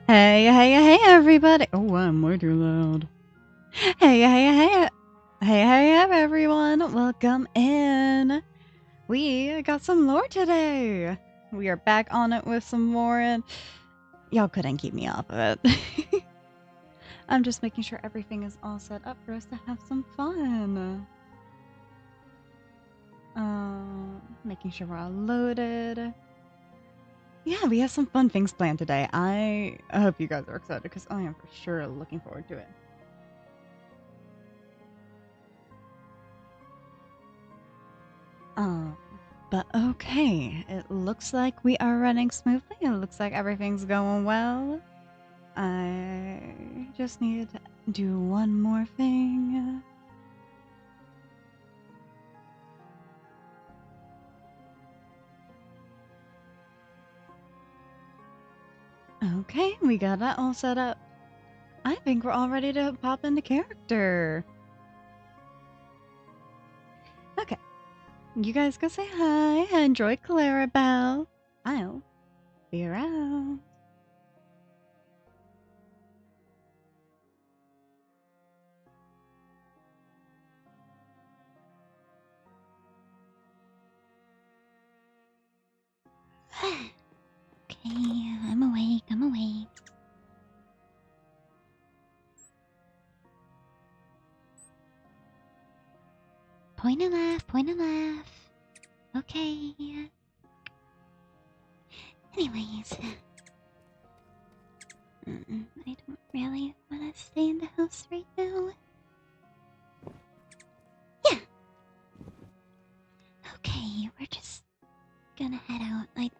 Hey, everybody. Oh, I'm way too loud. Hey, everyone. Welcome in. We got some lore today. We are back on it with some more, and y'all couldn't keep me off of it. I'm just making sure everything is all set up for us to have some fun. Making sure we're all loaded. Yeah, we have some fun things planned today. I hope you guys are excited because I am for sure looking forward to it. But okay, it looks like we are running smoothly. It looks like everything's going well. I just need to do one more thing. Okay, we got that all set up. I think we're all ready to pop into character. Okay. You guys go say hi. Enjoy Clarabelle. I'll be around. Okay, I'm awake. Point and laugh. Okay. Anyways. I don't really want to stay in the house right now. Yeah! Okay, we're just gonna head out. I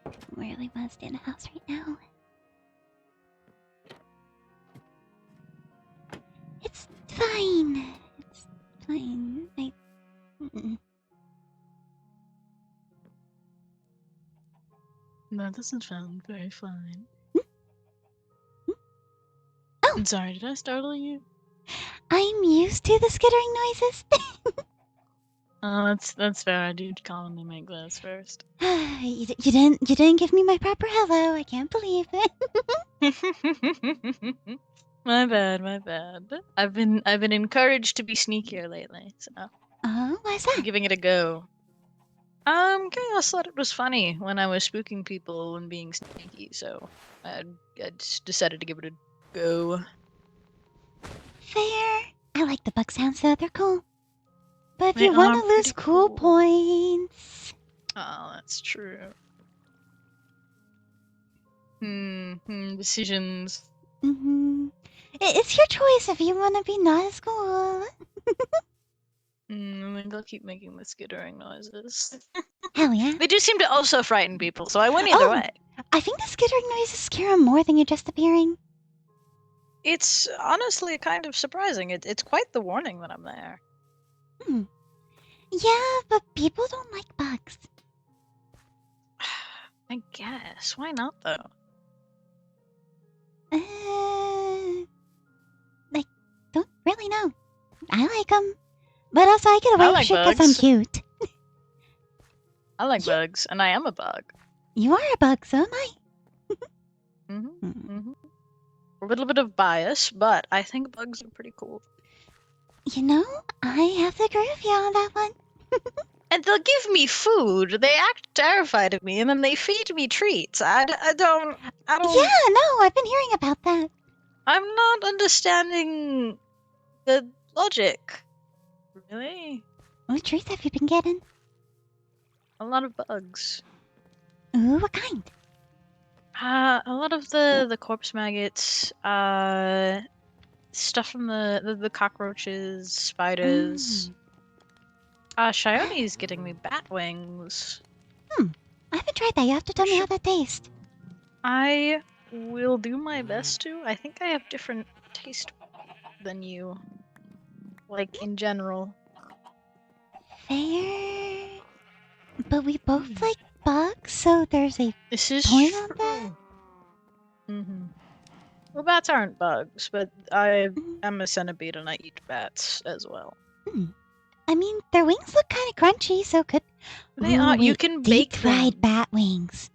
don't really want to stay in the house right now. It's fine. It's fine. That doesn't sound very fine. Oh! I'm sorry, did I startle you? I'm used to the skittering noises. Oh, that's fair. I do commonly make those first. you didn't give me my proper hello. I can't believe it. My bad. I've been encouraged to be sneakier lately, so. Oh, why's that? I'm giving it a go. Chaos thought it was funny when I was spooking people and being sneaky, so I just decided to give it a go. Fair. I like the bug sounds though, they're cool. But if They you want are to lose pretty cool cool. points... Oh, that's true. Decisions. It's your choice if you want to be not as cool. I think I'll keep making the skittering noises. Hell yeah. They do seem to also frighten people, so I win either way. I think the skittering noises scare them more than you just appearing. It's honestly kind of surprising. It's quite the warning that I'm there. Yeah, but people don't like bugs. I guess. Why not, though? I don't really know. I like them. But also I get away with shit because I'm cute. I like bugs, and I am a bug. You are a bug, so am I. A little bit of bias, but I think bugs are pretty cool. You know, I have to agree with you on that one. And they'll give me food. They act terrified of me, and then they feed me treats. I don't... Yeah, no, I've been hearing about that. I'm not understanding the logic. Really? What treats have you been getting? A lot of bugs. Ooh, what kind? A lot of the corpse maggots, stuff from the cockroaches, spiders. Shione's getting me bat wings. I haven't tried that. You have to tell me how that tastes. I will do my best to. I think I have different taste than you. Like, in general. Fair. But we both like bugs, so there's a This is point on that? Mm-hmm. Well, bats aren't bugs, but I Mm, am a centipede and I eat bats as well. I mean, their wings look kind of crunchy, so could. They Ooh, are. You wait, can deep bake fried them. bat wings,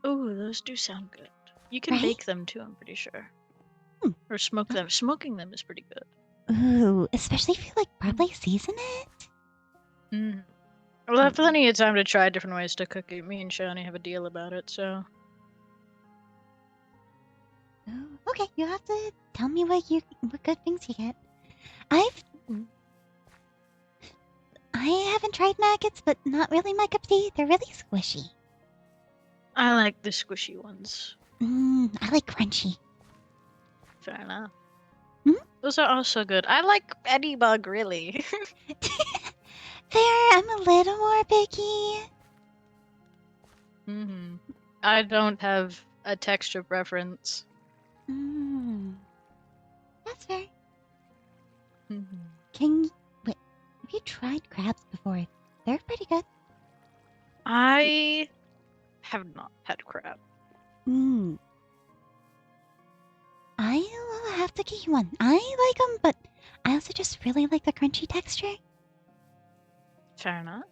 Oh, those do sound good. You can right? bake them too, I'm pretty sure. Hmm. Or smoke them. Smoking them is pretty good. Ooh, especially if you like probably season it. Mm. We'll have plenty of time to try different ways to cook it. Me and Shani have a deal about it, so. Ooh, okay, you have to tell me what good things you get. I've Mm. I haven't tried maggots, but not really my cup of tea. They're really squishy. I like the squishy ones. I like crunchy. Fair enough. Hmm? Those are also good. I like any bug, really. There, I'm a little more picky. Mm-hmm. I don't have a texture preference. That's fair. Mm-hmm. Wait, have you tried crabs before? They're pretty good. I have not had crab. I'll have to get you one. I like them, but I also just really like the crunchy texture. Fair enough.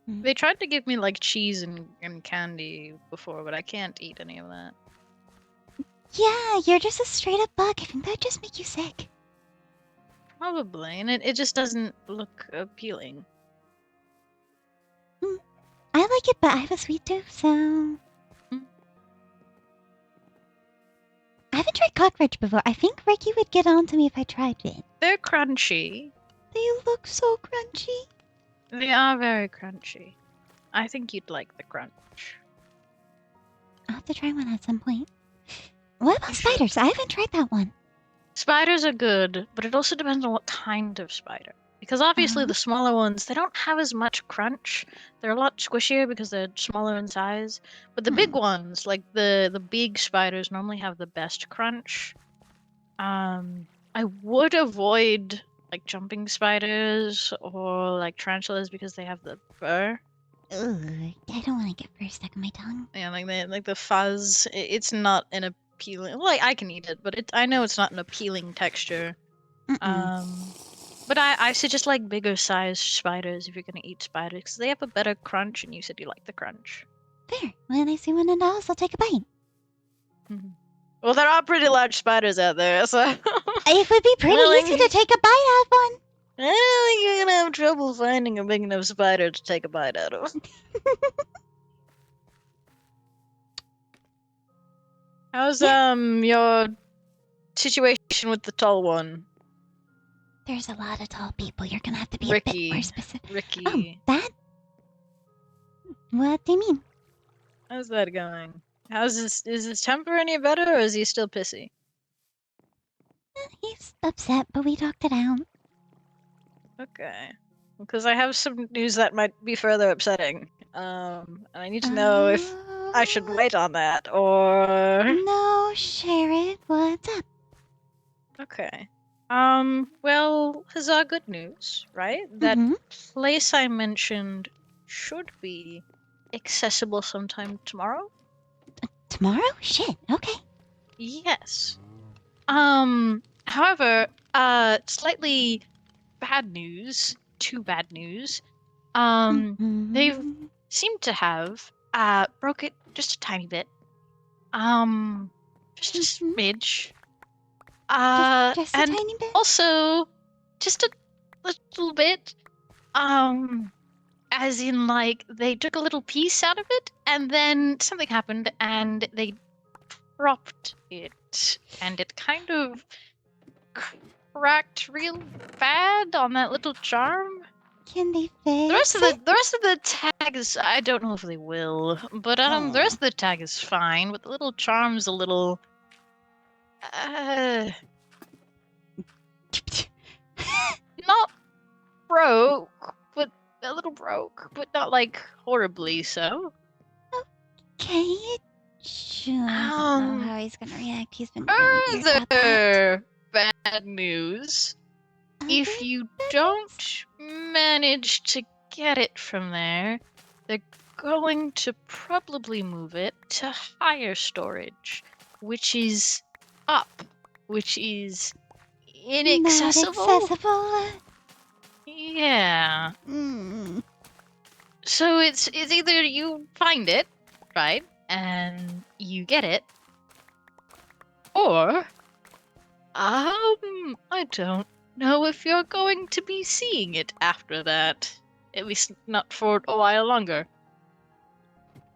Mm. They tried to give me like cheese and candy before, but I can't eat any of that. Yeah, you're just a straight up bug. I think that'd just make you sick. Probably, and it just doesn't look appealing. I like it, but I have a sweet tooth, so. I haven't tried cockroach before. I think Ricky would get on to me if I tried it. They're crunchy. They look so crunchy. They are very crunchy. I think you'd like the crunch. I'll have to try one at some point. What about You should. spiders? I haven't tried that one. Spiders are good, but it also depends on what kind of spider. Because obviously the smaller ones, they don't have as much crunch. They're a lot squishier because they're smaller in size. But the big ones, like the big spiders, normally have the best crunch. I would avoid like jumping spiders or like tarantulas because they have the fur. Ugh, I don't want to get fur stuck in my tongue. Yeah, like the fuzz. It's not an appealing. Well, I can eat it, but I know it's not an appealing texture. But I suggest like bigger sized spiders if you're gonna eat spiders because they have a better crunch, and you said you like the crunch. Fair. When I see one in the house, I'll take a bite. Well, there are pretty large spiders out there, so It would be pretty easy to take a bite out of one. I don't think you're gonna have trouble finding a big enough spider to take a bite out of. How's your situation with the tall one? There's a lot of tall people. You're gonna have to be a bit more specific. Ricky. Oh, that? What do you mean? How's that going? Is his temper any better, or is he still pissy? He's upset, but we talked it out. Okay. Because I have some news that might be further upsetting. And I need to know if I should wait on that, or... No, share it. What's up? Okay. Well, huzzah, good news, right? That place I mentioned should be accessible sometime tomorrow? Tomorrow? Shit, okay. Yes. However, slightly bad news, too bad news. They seem to have, broke it just a tiny bit. Just a smidge. Just a And tiny bit? also, just a little bit, as in, like, they took a little piece out of it, and then something happened, and they dropped it, and it kind of cracked real bad on that little charm. Can they fix The rest of the tag is, I don't know if they will, but the rest of the tag is fine, but the little charm's a little not broke, but a little broke, but not like horribly so. Okay, I don't know how he's gonna react. He's been really weird about that. Further bad news. If you don't manage to get it from there, they're going to probably move it to higher storage, which is up, which is Not inaccessible. accessible. Yeah. Mm. So it's either you find it, right, and you get it, or I don't know if you're going to be seeing it after that. At least not for a while longer.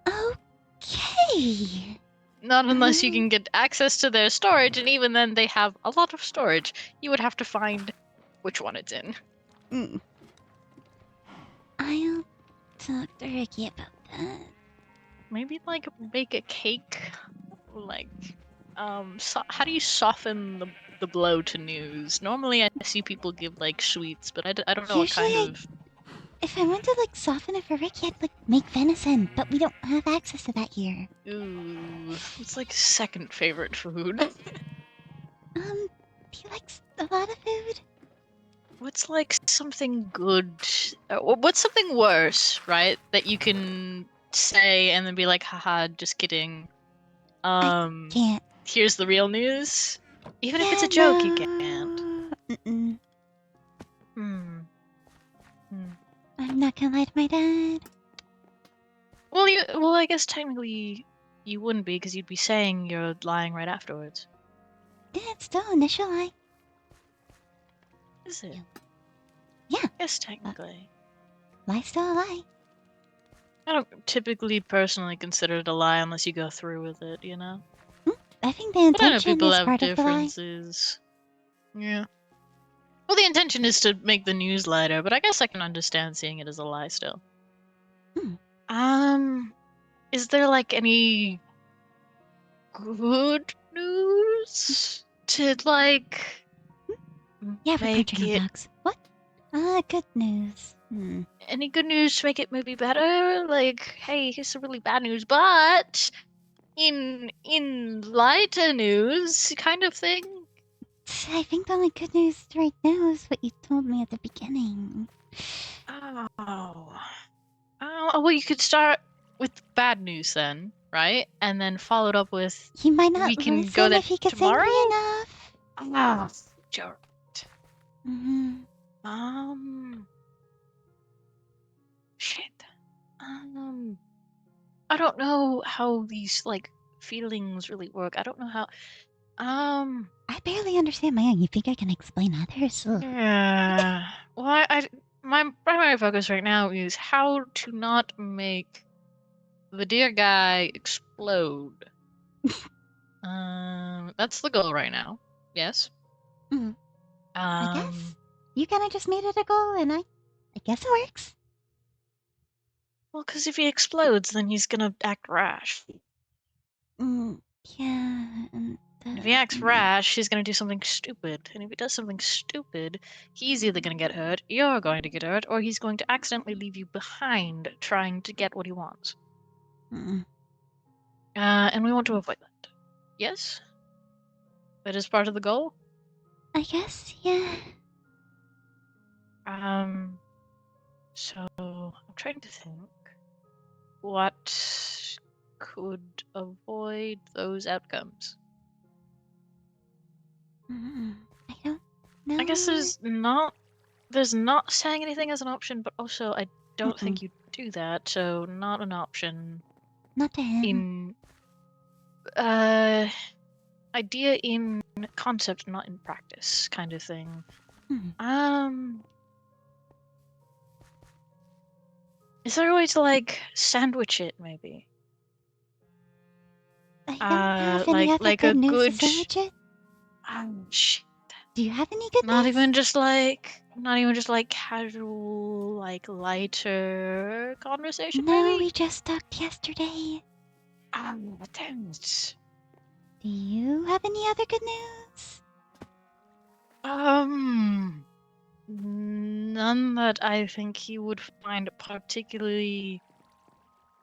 Okay. Not unless you can get access to their storage, and even then they have a lot of storage. You would have to find which one it's in. Mm. I'll talk to Ricky about that. Maybe like bake a cake, like how do you soften the blow to news? Normally I see people give like sweets, but I don't know what Usually, kind of. if I want to like soften it for Ricky, I'd like make venison, but we don't have access to that here. Ooh, it's like second favorite food. He likes a lot of food. What's like something good? What's something worse, right? That you can say and then be like, haha, just kidding. Can't. Here's the real news. Even if it's Yeah, a joke, you can't. no. Mm-mm. Hmm. Hmm. I'm not gonna lie to my dad. Well, I guess technically you wouldn't be because you'd be saying you're lying right afterwards. It's still initial lie. Is it? Yeah, Yes, technically. lie's still a lie. I don't typically personally consider it a lie unless you go through with it, you know? I think the But I know intention people is have part of the lie. differences. Yeah. Well, the intention is to make the news lighter, but I guess I can understand seeing it as a lie still. Is there like any good news to like Yeah, we're make crunching on it? dogs. What? Good news. Any good news to make it maybe better? Like, hey, here's some really bad news, but in lighter news kind of thing. I think the only good news right now is what you told me at the beginning. Oh. Oh, well, you could start with bad news then, right? And then follow it up with He might we not can go listen there if he gets tomorrow. angry enough. Ah, sure. Mm-hmm. Shit. I don't know how these like feelings really work. I don't know how. I barely understand my own. You think I can explain others? Ugh. Yeah. Well, my primary focus right now is how to not make the dear guy explode. That's the goal right now. Yes. I guess. You kind of just made it a goal, and I guess it works. Well, because if he explodes, then he's gonna act rash. Yeah. And if he acts rash, he's gonna do something stupid. And if he does something stupid, he's either gonna get hurt, you're going to get hurt, or he's going to accidentally leave you behind trying to get what he wants. And we want to avoid that. Yes? That is part of the goal? I guess, yeah. So I'm trying to think what could avoid those outcomes. I don't know. I guess there's not saying anything as an option, but also I don't think you do that, so not an option. Not to him. In idea in concept, not in practice, kind of thing. Is there a way to like sandwich it, maybe? I don't have any other like good a news good. to sandwich it. Shit. Do you have any good Not news? even just like casual, like lighter conversation, No, maybe? we just talked yesterday. Attempts. Do you have any other good news? None that I think he would find particularly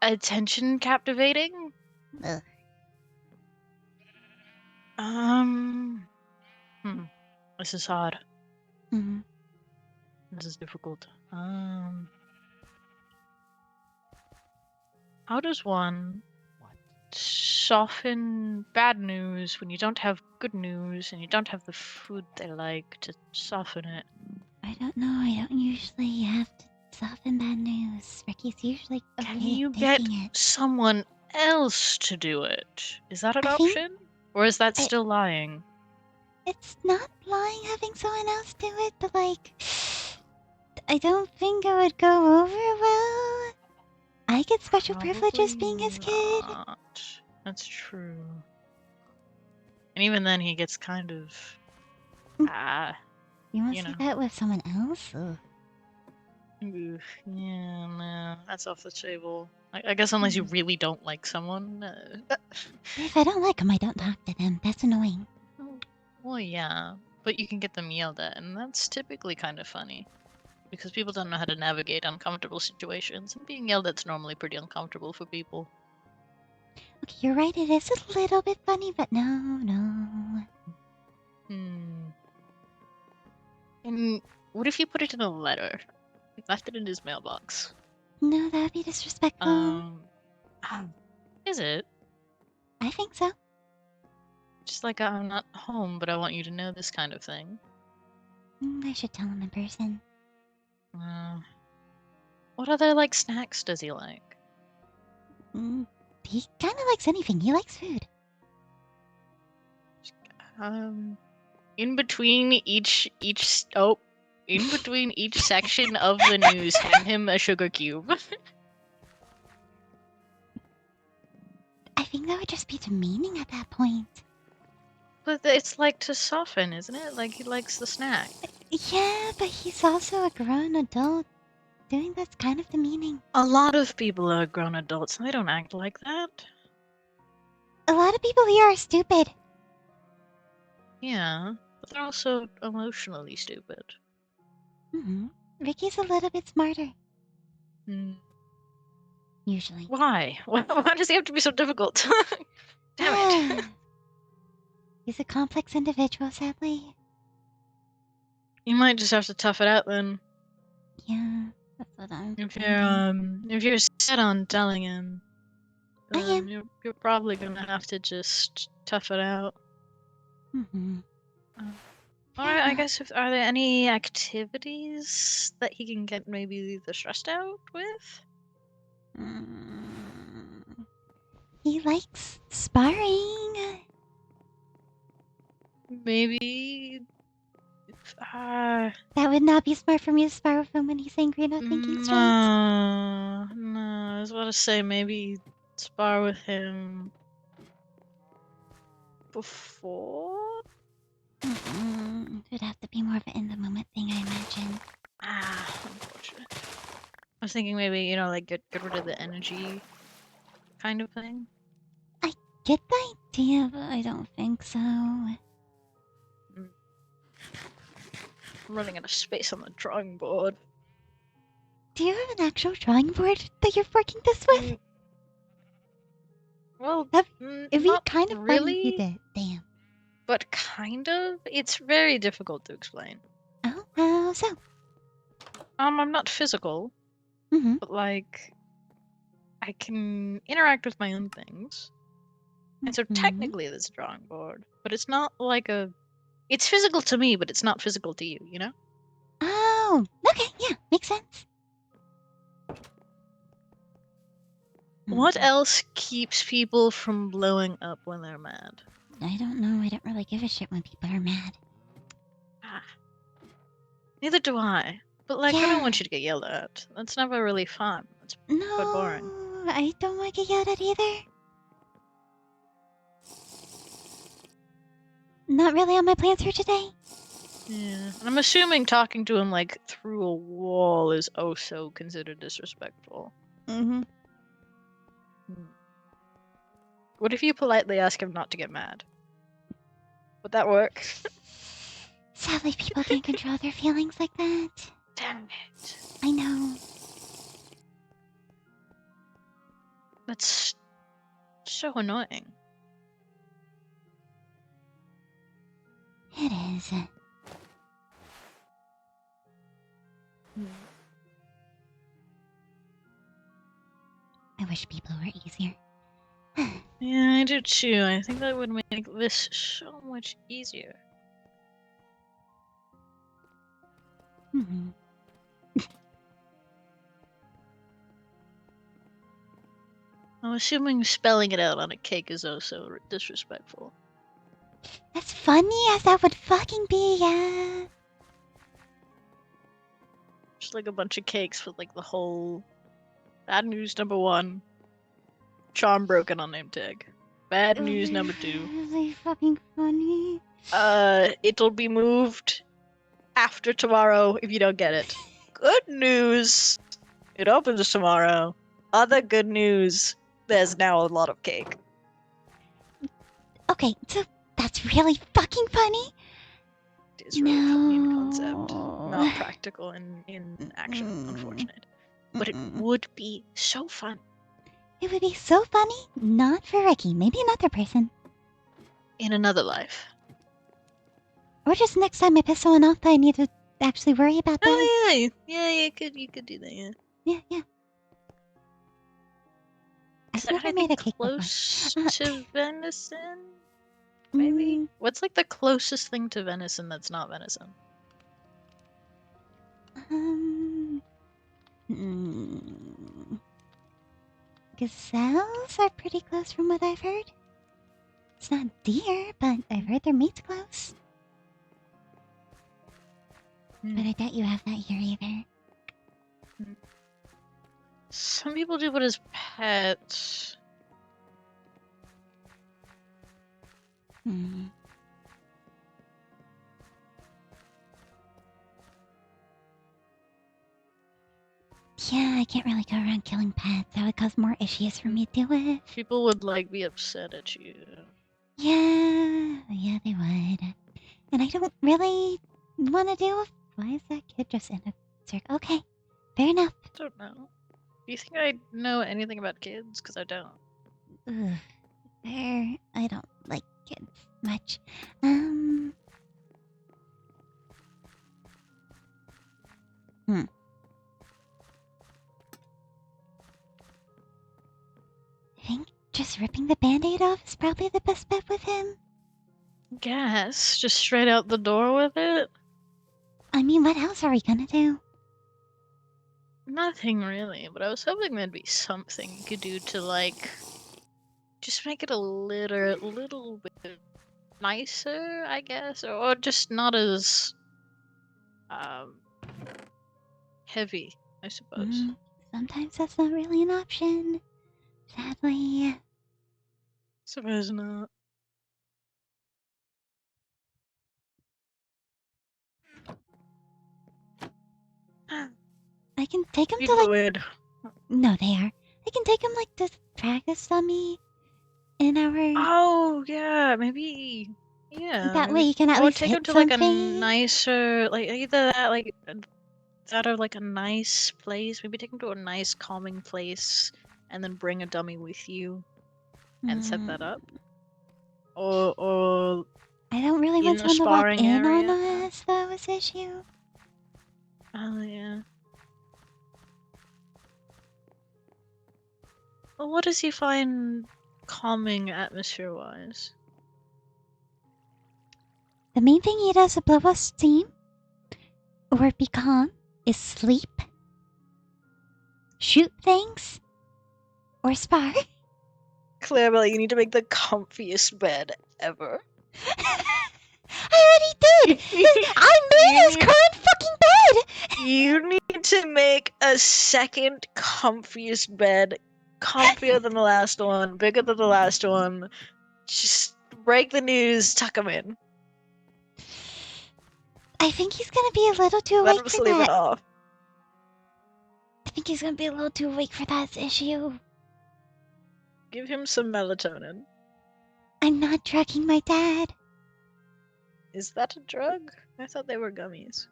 attention captivating. Ugh. This is hard. Mm-hmm. This is difficult. how does one soften bad news when you don't have good news and you don't have the food they like to soften it? I don't know. I don't usually have to soften bad news. Ricky's usually Can okay you at get taking it. someone else to do it? Is that an I think option? Or is that I- still lying? it's not lying having someone else do it, but like, I don't think it would go over well. I get special privileges Probably being his kid. not. That's true. And even then, he gets kind of, You want you to see know. that with someone else? Ugh. Oof, yeah, no, that's off the table. I guess unless you really don't like someone. If I don't like them, I don't talk to them. That's annoying. Well, yeah, but you can get them yelled at, and that's typically kind of funny. Because people don't know how to navigate uncomfortable situations, and being yelled at's normally pretty uncomfortable for people. Okay, you're right. It is a little bit funny, but no. And what if you put it in a letter? Left it in his mailbox. No, that would be disrespectful. Is it? I think so. Just like I'm not home, but I want you to know this kind of thing. I should tell him in person. What other, like, snacks does he like? He kind of likes anything. He likes food. In between each section of the news, hand him a sugar cube. I think that would just be demeaning at that point. But it's like to soften, isn't it? Like he likes the snack. Yeah, but he's also a grown adult. Doing that's kind of demeaning. A lot of people are grown adults and they don't act like that. A lot of people here are stupid. Yeah, but they're also emotionally stupid. Ricky's a little bit smarter. Usually. Why? Why does he have to be so difficult? Damn it. He's a complex individual, sadly. You might just have to tough it out then. Yeah, that's what I'm If you're set on telling him, I am. you're probably gonna have to just tough it out. Alright, I guess are there any activities that he can get maybe the stressed out with? He likes sparring. Maybe That would not be smart for me to spar with him when he's angry and not thinking straight. No, I was about to say maybe spar with him before? It would have to be more of an in-the-moment thing, I imagine. Unfortunate. I was thinking maybe, like get rid of the energy kind of thing. I get the idea, but I don't think so. I'm running out of space on the drawing board. Do you have an actual drawing board that you're working this with? Well, It'd be kind of really, funny if you did. Damn. But kind of. It's very difficult to explain. Oh, how so? I'm not physical, but like, I can interact with my own things, and so technically there's a drawing board, but it's not like a. It's physical to me, but it's not physical to you. You know? Oh, okay, yeah, makes sense. What else keeps people from blowing up when they're mad? I don't know. I don't really give a shit when people are mad. Neither do I. But like, I don't want you to get yelled at. That's never really fun. It's quite boring. I don't want to get yelled at either. Not really on my plans for today. Yeah, and I'm assuming talking to him like through a wall is oh so considered disrespectful. What if you politely ask him not to get mad? Would that work? Sadly, people can't control their feelings like that. Damn it. I know. That's so annoying. It is. I wish people were easier. Yeah, I do too. I think that would make this so much easier. Hmm. I'm assuming spelling it out on a cake is also disrespectful. As funny as that would fucking be, yeah. Just like a bunch of cakes with like the whole bad news number 1, charm broken on name tag. Bad news number 2. Really fucking funny. It'll be moved after tomorrow if you don't get it. Good news! It opens tomorrow. Other good news, there's now a lot of cake. Okay, so that's really fucking funny. It is really funny in concept. No. Not practical in action, unfortunate. But it would be so fun. It would be so funny. Not for Ricky. Maybe another person. In another life. Or just next time I piss someone off that I need to actually worry about that. Oh yeah, yeah, you could do that, yeah. Yeah. Is I've there never made anything a cake close before. to venison? Maybe? What's like the closest thing to venison that's not venison? Gazelles are pretty close from what I've heard. It's not deer, but I've heard their meat's close. But I doubt you have that here either. Some people do it as pets. Yeah, I can't really go around killing pets. That would cause more issues for me to do it. People would like be upset at you. Yeah, they would. And I don't really want to deal with. Why is that kid just in a circle? Okay, fair enough. Don't know. Do you think I know anything about kids? Because I don't. Ugh, fair. I don't like kids much. I think just ripping the band-aid off is probably the best bet with him. Guess. Just straight out the door with it? I mean, what else are we gonna do? Nothing really, but I was hoping there'd be something you could do to, like, just make it a little bit nicer, I guess, or just not as, heavy, I suppose. Sometimes that's not really an option. Sadly. Suppose not. I can take him to, People like... would. No, they are. I can take him, like, to practice dummy in our... Oh, yeah, maybe. Yeah. That maybe. way you can at Or least take him hit to, something. like, a nicer, like, either that, like, that or, like, a nice place. Maybe take him to a nice, calming place, and then bring a dummy with you, and set that up. Or I don't really want in a someone to walk sparring in on area. us, though, is the issue. Oh, yeah. Well, what does he find calming atmosphere-wise? The main thing he does to blow off steam, or be calm, is sleep, shoot things, or spar. Clarabelle, you need to make the comfiest bed ever. I already did! I made his current fucking bed! You need to make a second comfiest bed. Comfier than the last one, bigger than the last one. Just break the news, tuck him in. I think he's gonna be a little too Let awake him for sleep it that. off. I think he's gonna be a little too awake for that issue. Give him some melatonin. I'm not drugging my dad. Is that a drug? I thought they were gummies.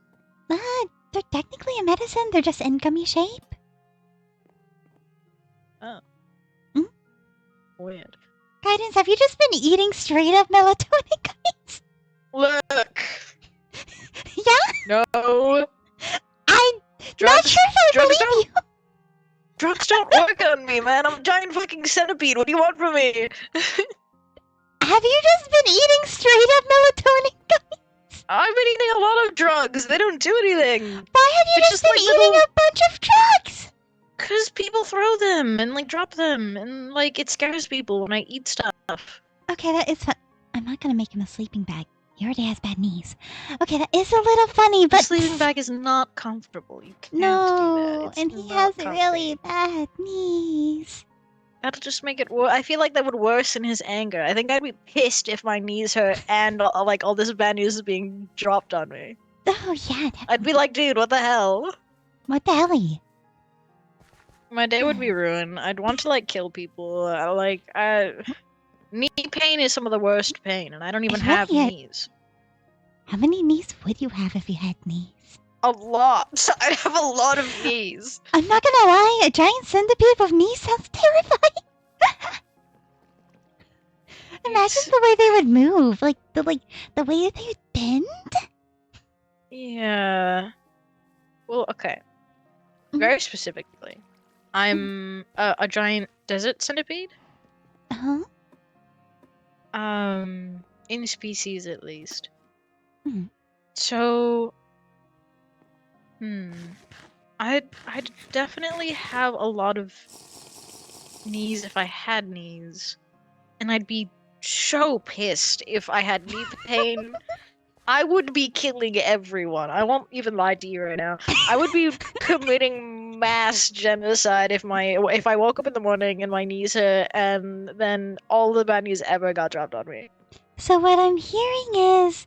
They're technically a medicine, they're just in gummy shape. Oh. Weird. Guidance, have you just been eating straight up melatonin gummies? Look! Yeah? No! I'm not sure if I drugs believe you. Drugs don't work on me, man. I'm a giant fucking centipede. What do you want from me? Have you just been eating straight up melatonin gummies? I've been eating a lot of drugs. They don't do anything. Why have you It's just just been like eating little- a bunch of drugs? Cause people throw them and like drop them and like it scares people when I eat stuff. Okay, that is fun. I'm not gonna make him a sleeping bag. He already has bad knees. Okay, that is a little funny, The but sleeping bag is not comfortable. You can't do no, that. It's and he not has comfy. really bad knees. That'll just make it worse. I feel like that would worsen his anger. I think I'd be pissed if my knees hurt and like all this bad news is being dropped on me. Oh yeah, I'd be like, dude, what the hell? what the hell? My day would be ruined. I'd want to like kill people. Knee pain is some of the worst pain, and I don't even It have really is. knees. How many knees would you have if you had knees? A lot. I have a lot of knees. I'm not gonna lie, a giant centipede with knees sounds terrifying. Imagine the way they would move, like the way that they would bend. Yeah. Well, okay. Mhm. Very specifically, I'm a giant desert centipede. Uh-huh. In species at least. Mhm. So, I'd definitely have a lot of knees if I had knees, and I'd be so pissed if I had knee pain. I would be killing everyone. I won't even lie to you right now. I would be committing mass genocide if I woke up in the morning and my knees hurt, and then all the bad news ever got dropped on me. So what I'm hearing is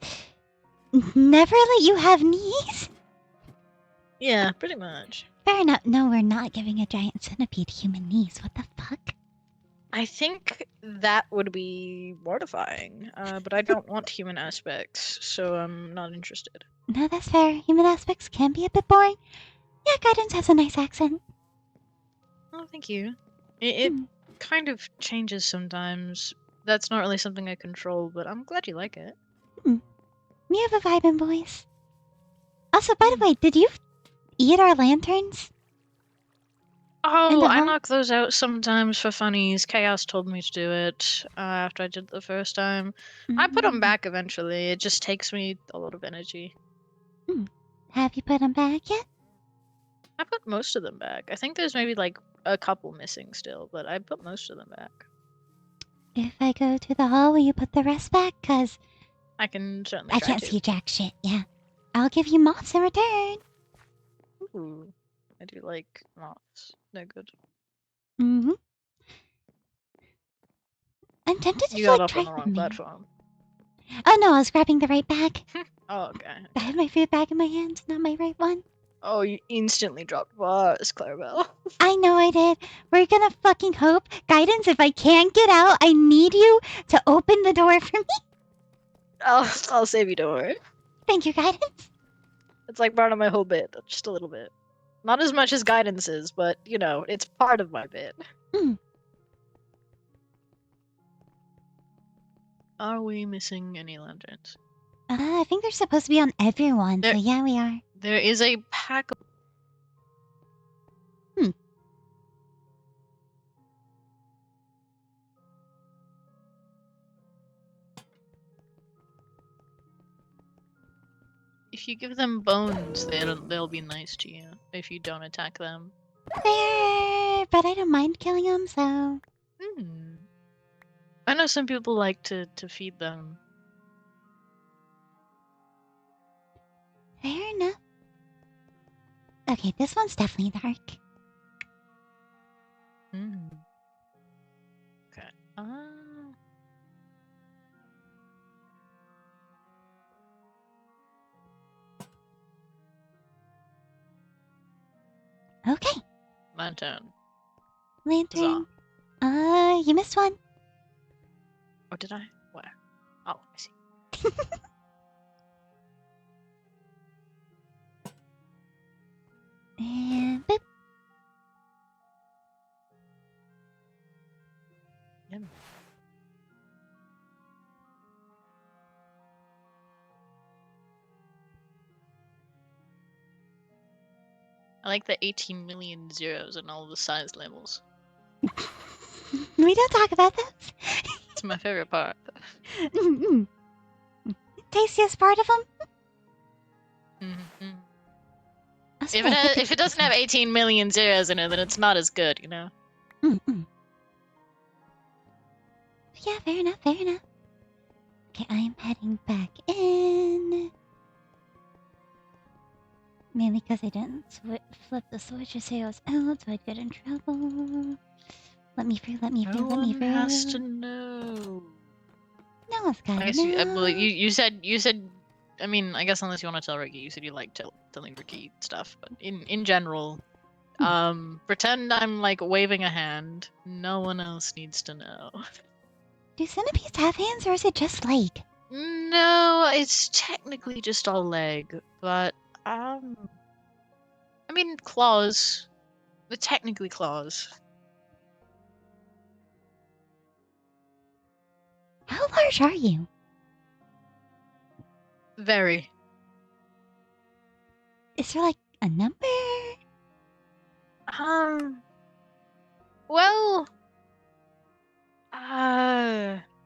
never let you have knees? Yeah, pretty much. Fair enough. No, we're not giving a giant centipede human knees. What the fuck? I think that would be mortifying, but I don't want human aspects, so I'm not interested. No, that's fair. Human aspects can be a bit boring. Yeah, Guidance has a nice accent. Oh, thank you. It Hmm. kind of changes sometimes. That's not really something I control, but I'm glad you like it. You have a vibing voice. Also, by the way, did you eat our lanterns? Oh, I hall? knock those out sometimes for funnies. Chaos told me to do it after I did it the first time. I put them Mm. back eventually. It just takes me a lot of energy. Have you put them back yet? I put most of them back. I think there's maybe like a couple missing still, but I put most of them back. If I go to the hall, will you put the rest back? Cause I can certainly I try can't to. see jack shit. Yeah, I'll give you moths in return. Ooh, I do like moths. They're good. Mm-hmm. I'm tempted to You got like up on try the them. wrong platform. Oh no, I was grabbing the right bag. Oh, okay. I had my food bag in my hand, not my right one. Oh, you instantly dropped bars, Clarabelle. I know I did. We're gonna fucking hope. Guidance, if I can't get out, I need you to open the door for me. I'll save you, don't worry. Thank you, Guidance. It's like part of my whole bit, just a little bit. Not as much as guidance is, but you know, it's part of my bit. Mm. Are we missing any lanterns? I think they're supposed to be on everyone, so There- yeah, we are. There is a pack of. If you give them bones, they'll be nice to you. If you don't attack them. Fair, but I don't mind killing them, so. I know some people like to feed them. Fair enough. Okay, this one's definitely dark. Okay. Okay, Lantern. lantern. Huzzah. You missed one. Oh, did I? Where? Oh, I see. And boop. Yum. like the 18 million zeros and all the size labels. We don't talk about those. It's my favorite part. Tastiest part of them? Mm-hmm. Also, If I think it doesn't have 18 million zeros in it, then it's not as good, you know? Yeah, fair enough, fair enough. Okay, I'm heading back in. Mainly because I didn't flip the switches here I was out, so I'd get in trouble. Let me through, let me through, let me No one through. has to know. No one's I gotta guess know. you said. I mean, I guess unless you want to tell Ricky, you said you like telling Ricky stuff. But in general, pretend I'm like waving a hand. No one else needs to know. Do centipedes have hands, or is it just leg? No, it's technically just a leg, but I mean claws. They're technically claws. How large are you? Very. Is there like a number? Well,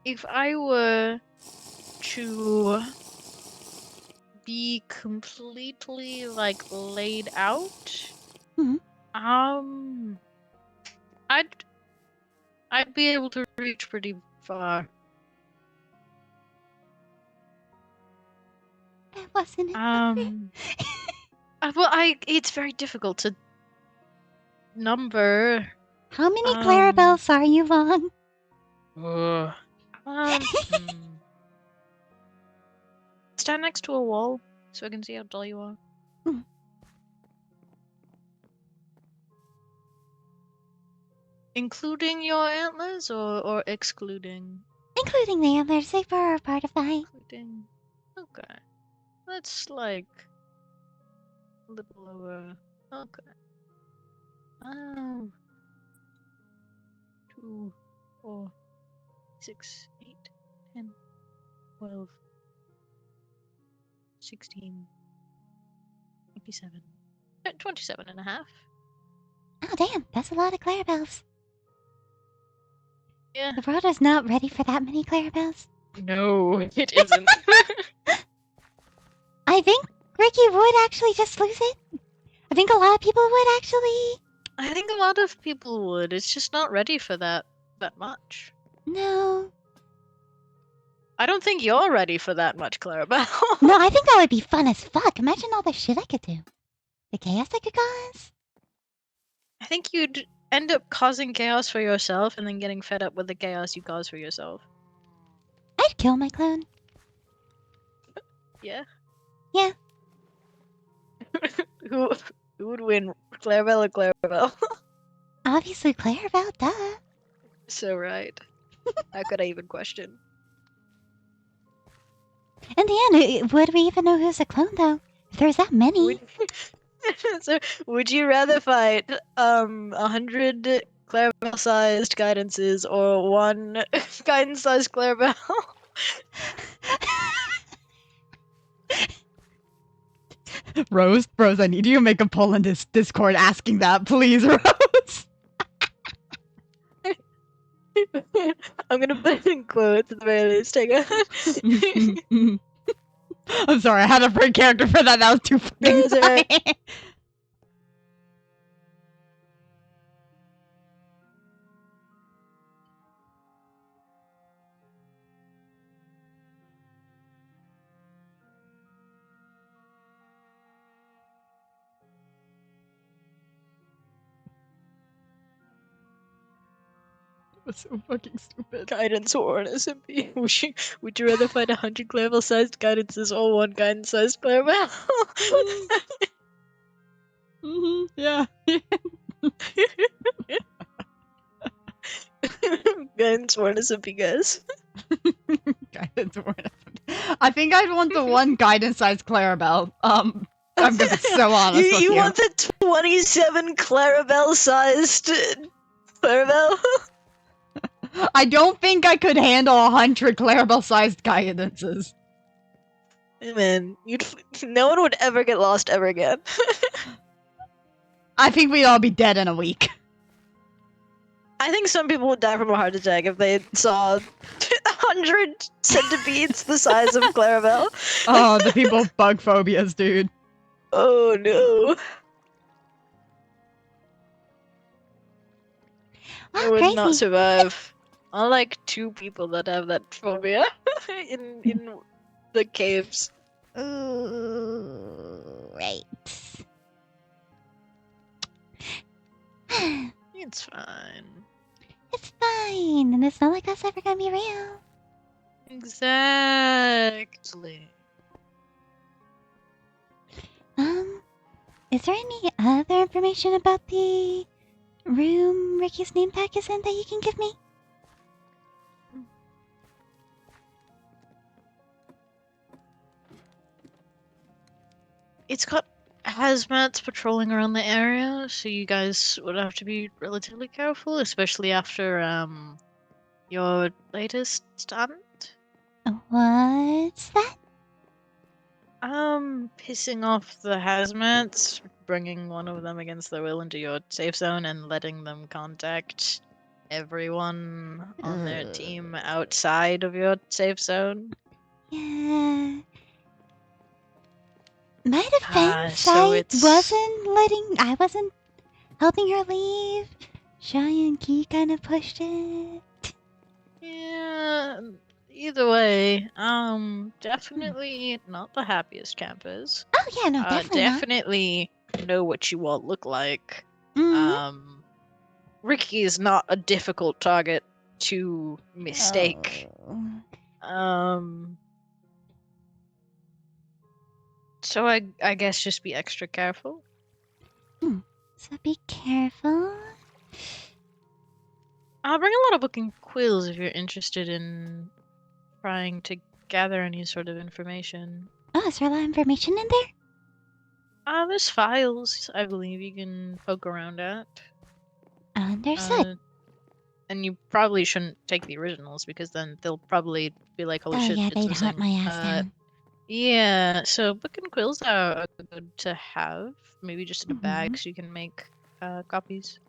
if I were to be completely like laid out, Mhm. I'd be able to reach pretty far. That wasn't a number. Well, it's very difficult to number. How many Clarabelles are you long? Stand next to a wall so I can see how tall you are. Including your antlers or excluding? Including the antlers, they were part of the height. Including. Okay. That's like a little lower. Okay. 2, 4, 6, 8, 10, 12, 16, 27, 27 and a half. Oh damn, that's a lot of Clarabelles. Yeah. The world is not ready for that many Clarabelles. No, it isn't. I think Ricky would actually just lose it. I think a lot of people would actually. I think a lot of people would. It's just not ready for that much. No. I don't think you're ready for that much, Clarabelle. No, I think that would be fun as fuck. Imagine all the shit I could do. The chaos I could cause. I think you'd end up causing chaos for yourself and then getting fed up with the chaos you cause for yourself. I'd kill my clone. Yeah? Yeah. Who would win, Clarabelle or Clarabelle? Obviously Clarabelle, duh. So right. How could I even question? In the end, would we even know who's a clone, though? If there's that many. So, would you rather fight 100 Clarabelle-sized guidances or 1 guidance-sized Clarabelle? Rose, I need you to make a poll in this Discord asking that, please, Rose. I'm gonna put it in quotes at the very least. Hang on. I'm sorry, I had a break character for that. That was too fucking funny. Was so fucking stupid. Guidance or an SMP? Would you rather find 100 Clarabelle-sized guidances or 1 guidance-sized Clarabelle? Yeah. Guidance or an SMP, guys. Guidance or an SMP. I think I'd want the 1 guidance-sized Clarabelle. I'm gonna be so honest with you. You want the 27 Clarabelle-sized Clarabelle? I don't think I could handle 100 Clarabelle-sized guidances. Hey man, no one would ever get lost ever again. I think we'd all be dead in a week. I think some people would die from a heart attack if they saw 100 centipedes the size of Clarabelle. Oh, the people with bug phobias, dude. Oh no. I Oh, would crazy. not survive. I like 2 people that have that phobia in the caves. Ooh, right. It's fine. It's fine, and it's not like that's ever gonna be real. Exactly. Is there any other information about the room Ricky's name tag is in that you can give me? It's got hazmats patrolling around the area, so you guys would have to be relatively careful, especially after your latest stunt. What's that? Pissing off the hazmats, bringing one of them against their will into your safe zone and letting them contact everyone on their team outside of your safe zone. Yeah. My defense, So I it's wasn't helping her leave. Shy and Key kind of pushed it. yeah. Either way, definitely not the happiest campers. Oh yeah, no, definitely not. Definitely know what you all look like. Mm-hmm. Ricky is not a difficult target to mistake. Oh. So I guess just be extra careful. So be careful. I'll bring a lot of book and quills if you're interested in trying to gather any sort of information. Oh, is there a lot of information in there? There's files, I believe, you can poke around at. Understood. And you probably shouldn't take the originals because then they'll probably be like, holy Oh shit, yeah, it's they'd the hunt same. my ass down. Yeah, so book and quills are good to have. Maybe just in a bag Mhm. so you can make copies.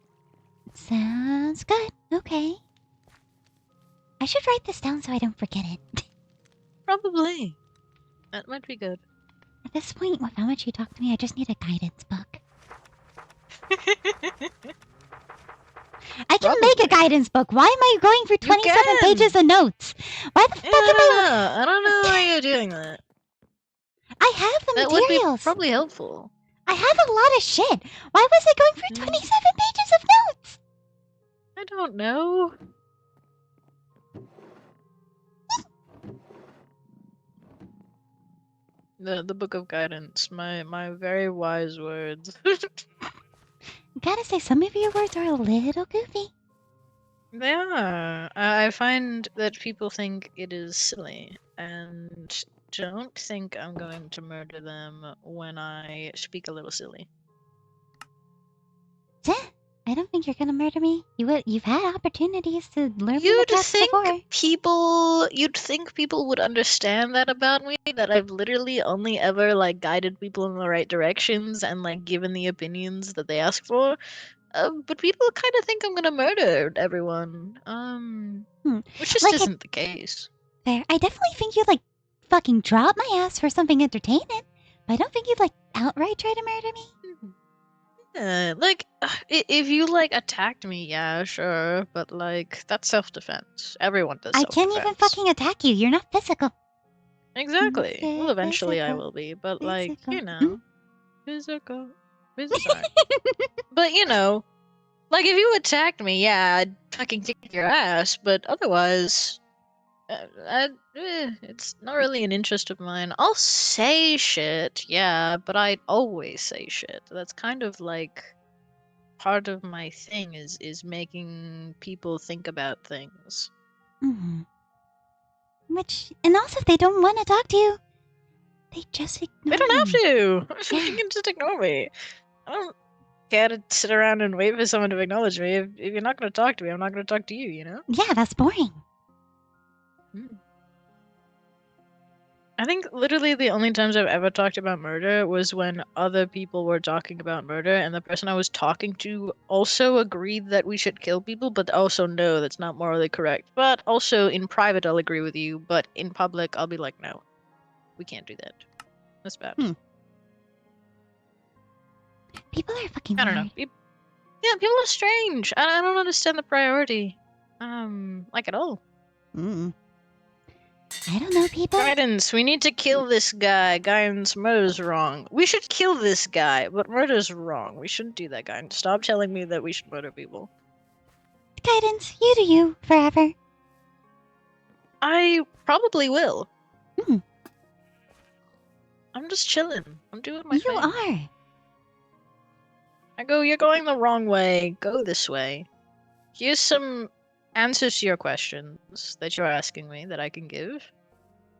Sounds good. Okay. I should write this down so I don't forget it. Probably. That might be good. At this point, with how much you talk to me, I just need a guidance book. I can make a guidance book. Why am I going for 27 pages of notes? Why the fuck am I? I don't know why you're doing that. I have the That would be materials. probably helpful. I have a lot of shit. Why was I going for 27 pages of notes? I don't know. The book of guidance, my very wise words. Gotta say, some of your words are a little goofy. They are. I find that people think it is silly, and don't think I'm going to murder them when I speak a little silly. I don't think you're gonna murder me. You've had opportunities to learn from the traps before. You'd think people would understand that about me, that I've literally only ever like guided people in the right directions and like given the opinions that they ask for. But people kind of think I'm gonna murder everyone. Which just isn't the case. Fair. I definitely think you'd like fucking drop my ass for something entertaining, but I don't think you'd like outright try to murder me. Like, if you like attacked me, yeah, sure, but like that's self-defense. Everyone does. I can't even fucking attack you. You're not physical. Exactly. Well, eventually I will be, but like, you know, physical. Sorry. But you know, like if you attacked me, yeah, I'd fucking kick your ass. But otherwise, it's not really an interest of mine. I'll say shit, yeah, but I'd always say shit. That's kind of like part of my thing is making people think about things. Mm-hmm. And also, if they don't want to talk to you, they just ignore They don't have to. Yeah. You can just ignore me. I don't care to sit around and wait for someone to acknowledge me. If you're not going to talk to me, I'm not going to talk to you. You know? Yeah, that's boring. I think literally the only times I've ever talked about murder was when other people were talking about murder, and the person I was talking to also agreed that we should kill people, but also no, that's not morally correct. But also in private, I'll agree with you, but in public, I'll be like, no, we can't do that. That's bad. People are fucking I don't know. weird. Yeah, people are strange. I don't understand the priority. Like at all. Mm. I don't know, people. Guidance, we need to kill this guy. Guidance, murder's wrong. We should kill this guy, but murder's wrong. We shouldn't do that, guidance. Stop telling me that we should murder people. Guidance, you do you forever. I probably will. Mm. I'm just chilling. I'm doing my You thing. are. I go, you're going the wrong way. Go this way. Here's some answers to your questions that you're asking me that I can give.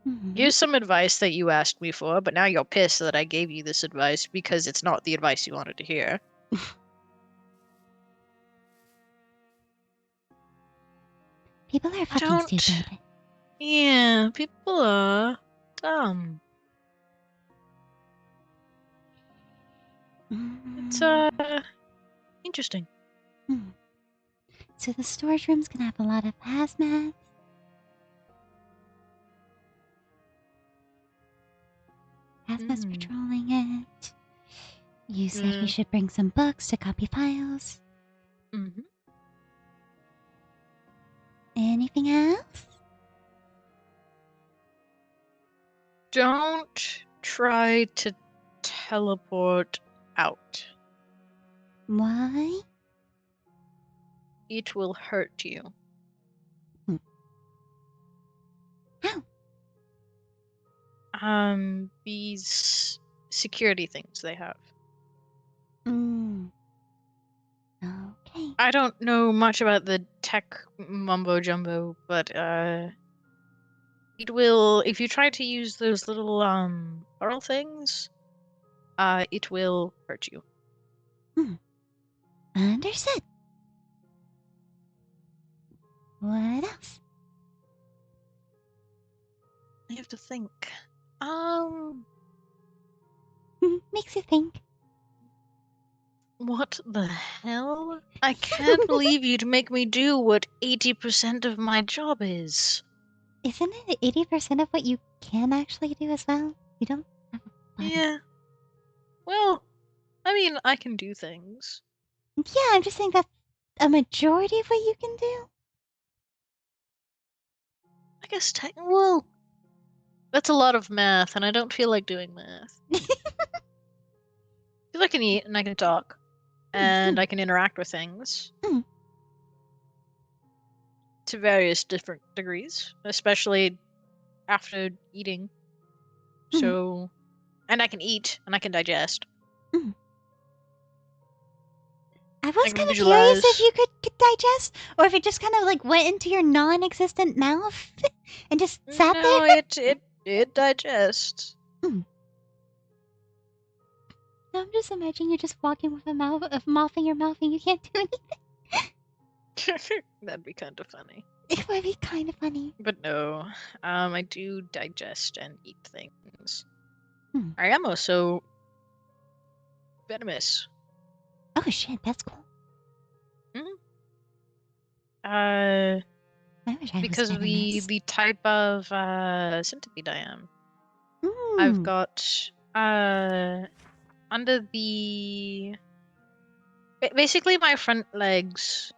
Mhm. Here's some advice that you asked me for, but now you're pissed that I gave you this advice because it's not the advice you wanted to hear. People are fucking stupid. Yeah, people are dumb. It's interesting. Mm. So the storage room's gonna have a lot of hazmat. Hazmat's patrolling it. You said Yeah. we should bring some books to copy files. Mm-hmm. Anything else? Don't try to teleport out. Why? It will hurt you. How? These security things they have. Okay. I don't know much about the tech mumbo jumbo, but it will, if you try to use those little pearl things, it will hurt you. Understood. What else? I have to think. Makes you think. What the hell? I can't believe you'd make me do what 80% of my job is. Isn't it 80% of what you can actually do as well? You don't have a body. Yeah. Well, I mean, I can do things. Yeah, I'm just saying that's a majority of what you can do. I guess well, that's a lot of math, and I don't feel like doing math. I feel I can eat, and I can talk, and I can interact with things. To various different degrees, especially after eating. So, and I can eat, and I can digest. I was can kind of visualize. curious if you could digest, or if it just kind of like went into your non-existent mouth and just sat No, there. it digests. I'm just imagining you're just walking with a mouth in your mouth and you can't do anything. That'd be kind of funny. It would be kind of funny. But no, I do digest and eat things. Hmm. I am also venomous. Oh shit, that's cool. I wish I because was of venomous. the type of centipede I am. Mm. I've got under the basically my front legs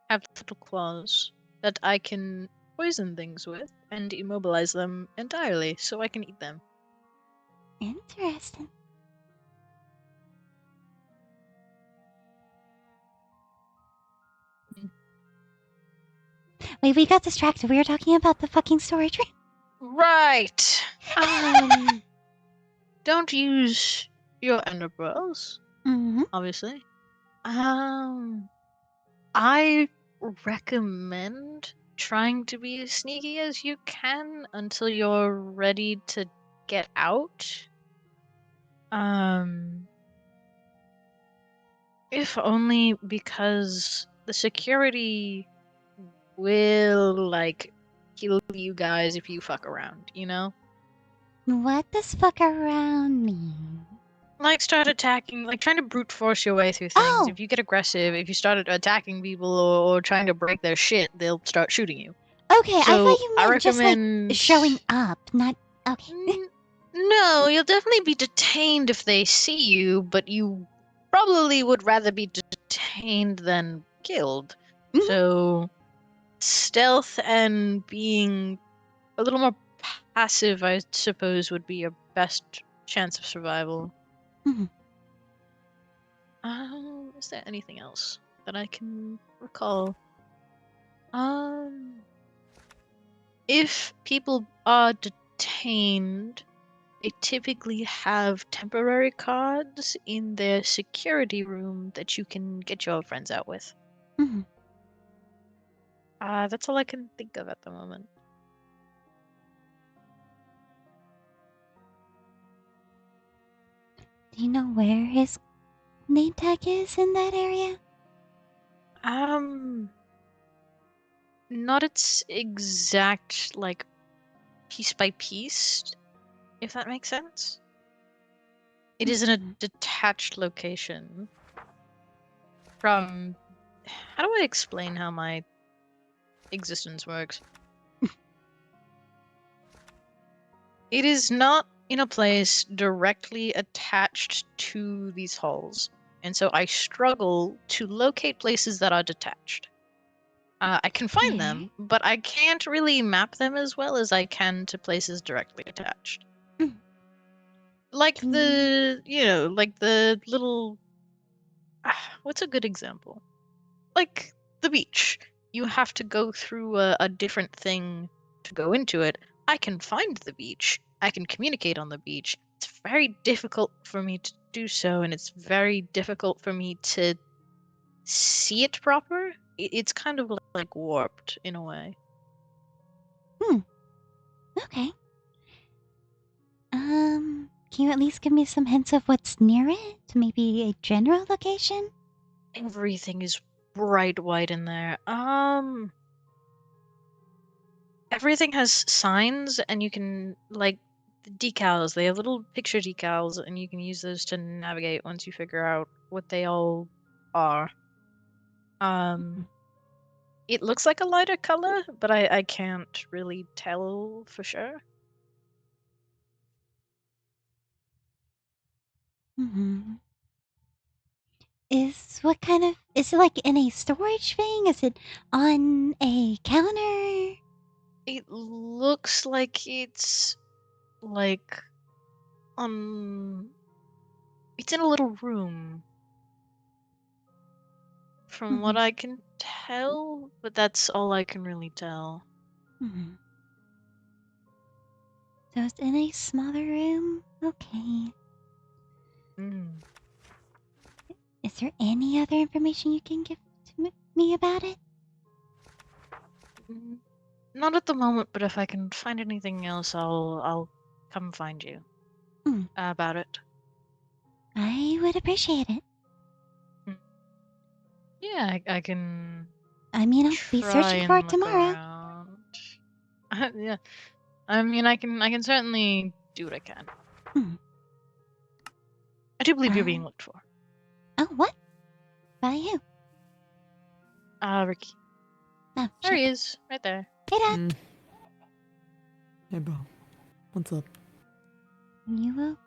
have little claws that I can poison things with and immobilize them entirely so I can eat them. Interesting. Wait, we got distracted. We were talking about the fucking storage room. Right. Don't use your underbrows. Obviously. I recommend trying to be as sneaky as you can until you're ready to get out. If only because the security will, like, kill you guys if you fuck around, you know? What does fuck around mean? Like, start attacking, like, trying to brute force your way through things. Oh! If you get aggressive, if you start attacking people or trying to break their shit, they'll start shooting you. Okay, I So, thought you I meant just like recommend showing up, not. Okay. No, you'll definitely be detained if they see you, but you probably would rather be detained than killed. Mhm. So, stealth and being a little more passive, I suppose, would be your best chance of survival. Mhm. Is there anything else that I can recall? If people are detained, they typically have temporary cards in their security room that you can get your friends out with. Mhm. That's all I can think of at the moment. Do you know where his name tag is in that area? Not its exact, like, piece by piece, if that makes sense. It is in a detached location from. How do I explain how my existence works? It is not in a place directly attached to these halls, and so I struggle to locate places that are detached. I can find Fair. them, but I can't really map them as well as I can to places directly attached. Mm. Like Can like the little. What's a good example? Like the beach. You have to go through a different thing to go into it. I can find the beach. I can communicate on the beach. It's very difficult for me to do so, and it's very difficult for me to see it proper. It's kind of like warped in a way. Okay. Can you at least give me some hints of what's near it? Maybe a general location? Everything is bright white in there. Everything has signs, and you can, like, the decals. They have little picture decals, and you can use those to navigate once you figure out what they all are. It looks like a lighter color, but I can't really tell for sure. Mm-hmm. Is it like in a storage thing? Is it on a counter? It looks like it's like it's in a little room from what Mm-hmm. I can tell, but that's all I can really tell. Mm-hmm. So it's in a smaller room? Okay. Mm. Is there any other information you can give to me about it? Not at the moment, but if I can find anything else, I'll come find you about it. I would appreciate it. Yeah, I can I mean, I'll be try searching for and it look tomorrow. around. Yeah, I mean, I can certainly do what I can. I do believe you're being looked for. Oh, what? By who? Ricky. Oh, There shit. he is, right there. Hey, Dad. Hey, bro. What's up? You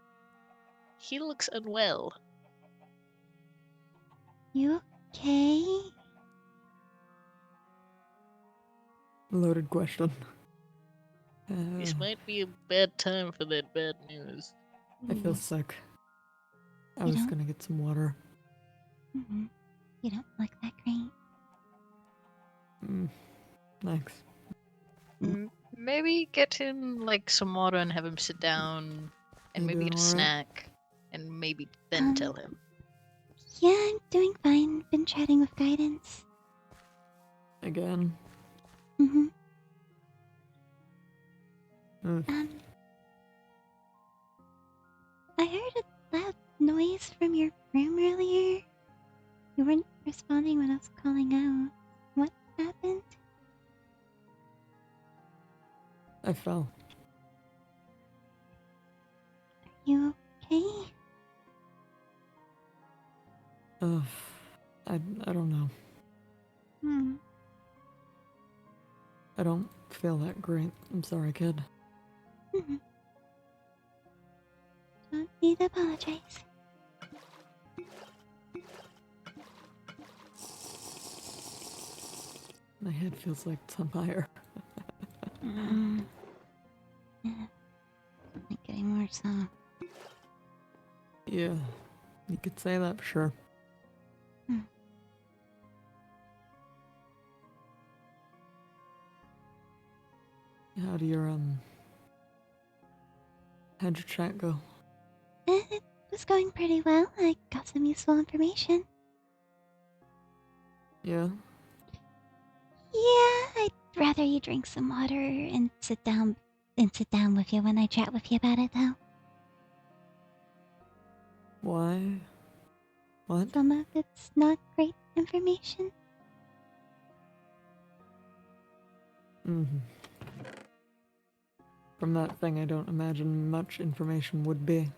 He looks unwell. okay? Loaded question. This might be a bad time for that bad news. I feel sick. I You was don't? gonna get some water. You don't look that great. Thanks. Maybe get him, like, some water and have him sit down, and You maybe doing get a alright? snack, and maybe then tell him. Yeah, I'm doing fine. Been chatting with guidance. Again? Mm-hmm. Mm. I heard a loud noise from your room earlier. You weren't responding when I was calling out. What happened? I fell. You okay? I don't know. Hmm. I don't feel that great. I'm sorry, kid. Hmm. Don't need to apologize. My head feels like it's on fire. Mm. Yeah. Not getting worse, huh? Yeah, you could say that for sure. Hmm. How'd your how'd your chat go? It was going pretty well. I got some useful information. Yeah? Yeah, I'd rather you drink some water and sit down with you when I chat with you about it, though. Why? What? Some of it's not great information. Mm-hmm. From that thing, I don't imagine much information would be.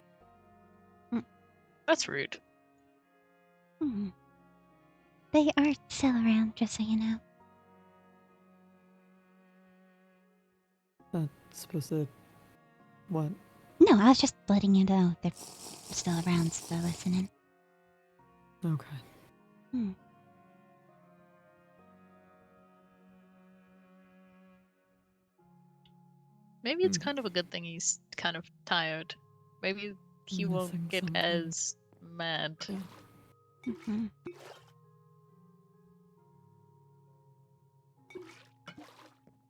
That's rude. Hmm. They are still around, just so you know. That's supposed to... What? No, I was just letting you know they're still around, so they're listening. Okay. Hmm. Maybe it's kind of a good thing he's kind of tired. Maybe he won't Missing get something. as mad. Yeah. Hmm.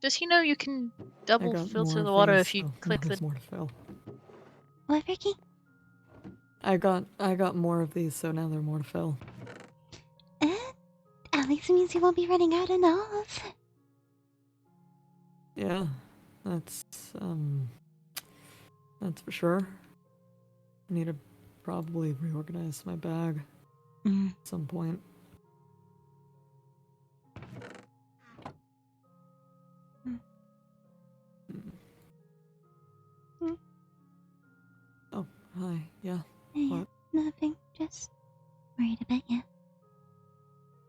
Does he know you can I double got filter more the of water these, if you so click now there's the... more to fill. What, Ricky? I got more of these, so now there are more to fill. At least it means you won't be running out of those. Yeah, that's for sure. I need to probably reorganize my bag Mm. at some point. Mm. Mm. Mm. Oh, hi. Yeah. Yeah, What? nothing. Just worried about you.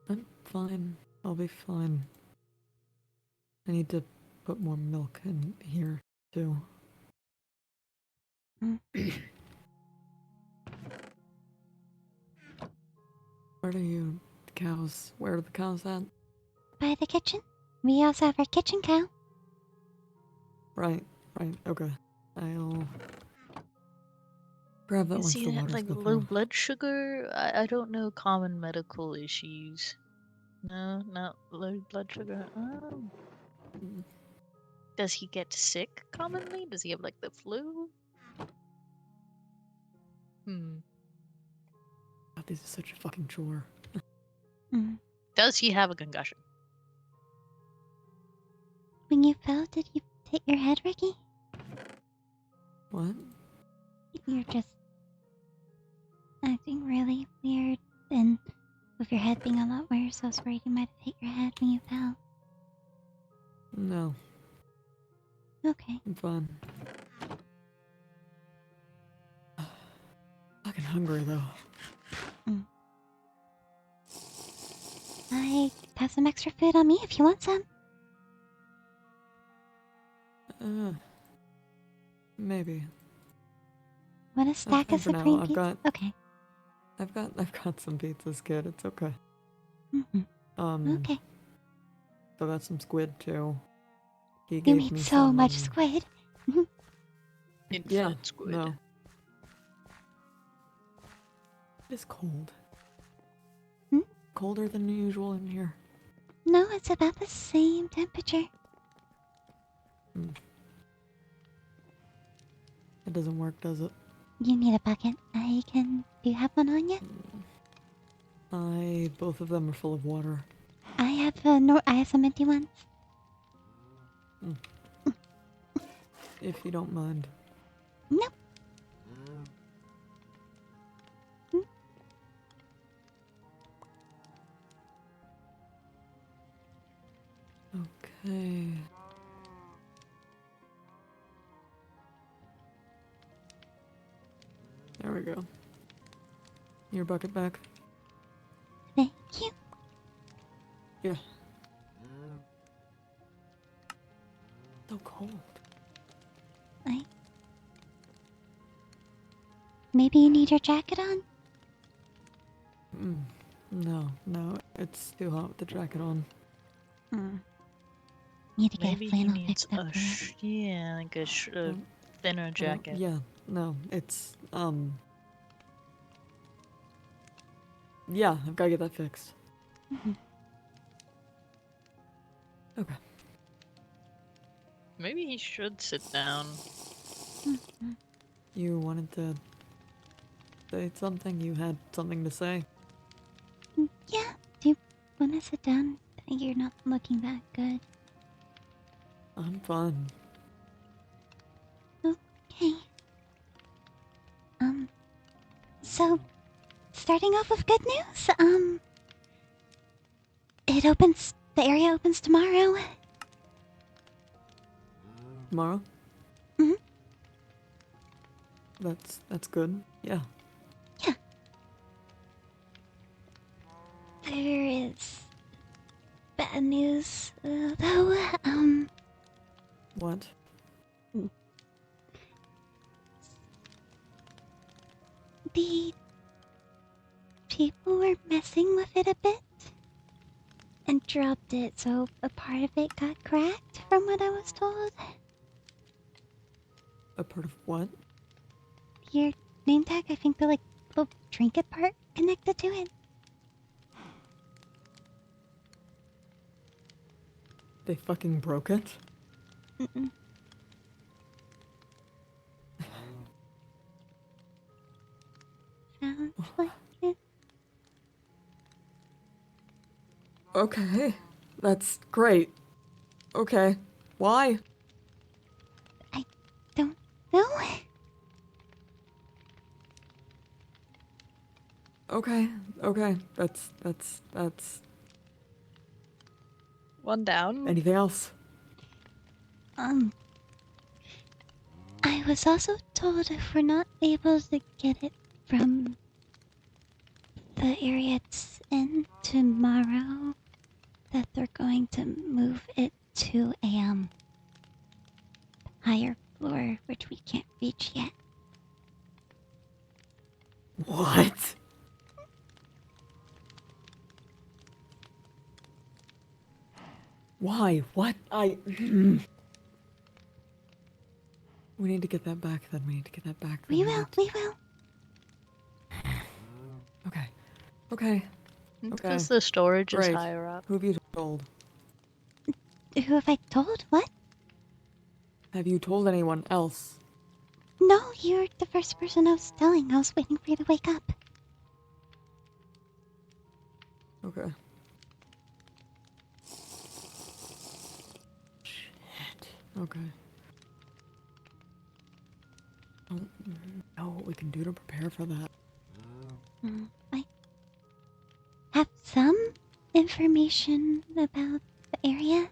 I'm fine. I'll be fine. I need to put more milk in here, too. Mm. Where are you cows? Where are the cows at? By the kitchen. We also have our kitchen cow. Right, okay. I'll grab that Is once the he waters like go low through. blood sugar? I don't know common medical issues. No, not low blood sugar. Oh. Mm. Does he get sick commonly? Does he have like the flu? Hmm. God, this is such a fucking chore. Mm. Does he have a concussion? When you fell, did you hit your head, Ricky? What? You're just acting really weird, and with your head being a lot worse, I was worried you might have hit your head when you fell. No, Okay. I'm fine. Fucking hungry, though. I have some extra food on me if you want some. Maybe. Want a stack fine of for now. supreme pizza? Okay. I've got some pizzas, kid. It's okay. Mm-hmm. Okay. Still got some squid, too. He You gave made me so some, much squid. Infinite yeah, squid. no. It's cold. Hmm? Colder than usual in here. No, it's about the same temperature. It doesn't work, does it? You need a bucket. Do you have one on you? Both of them are full of water. I have some empty ones. If you don't mind. Nope. Okay. There we go. Your bucket back. Thank you. Yeah. So cold. Maybe you need your jacket on? No, it's too hot with the jacket on. Need to get Maybe a he flannel needs fixed up a for it. yeah, like a thinner I don't- jacket. Yeah, no, it's yeah, I've gotta get that fixed. Okay. Maybe he should sit down. You wanted to say something? You had something to say? Yeah, do you want to sit down? I think you're not looking that good. I'm fine. Okay. So, starting off with good news, the area opens tomorrow. Tomorrow? Mhm. That's good. Yeah. There is bad news, though. What? The people were messing with it a bit and dropped it, so a part of it got cracked, from what I was told. A part of what? Your name tag, I think the little trinket part connected to it. They fucking broke it? Mm-mm. Sounds like it. Okay. That's great. Okay. Why? Don't know. Okay. Okay. That's One down. anything else? I was also told if we're not able to get it from the area it's in tomorrow, that they're going to move it to a higher floor, which we can't reach yet. What? Why? What? We need to get that back then. We need to get that back then. We will. Okay. Okay. Because the storage is Great. higher up. Who have you told? Who have I told? What? Have you told anyone else? No, you're the first person I was telling. I was waiting for you to wake up. Okay. Shit. Okay. I don't know what we can do to prepare for that. I have some information about the area.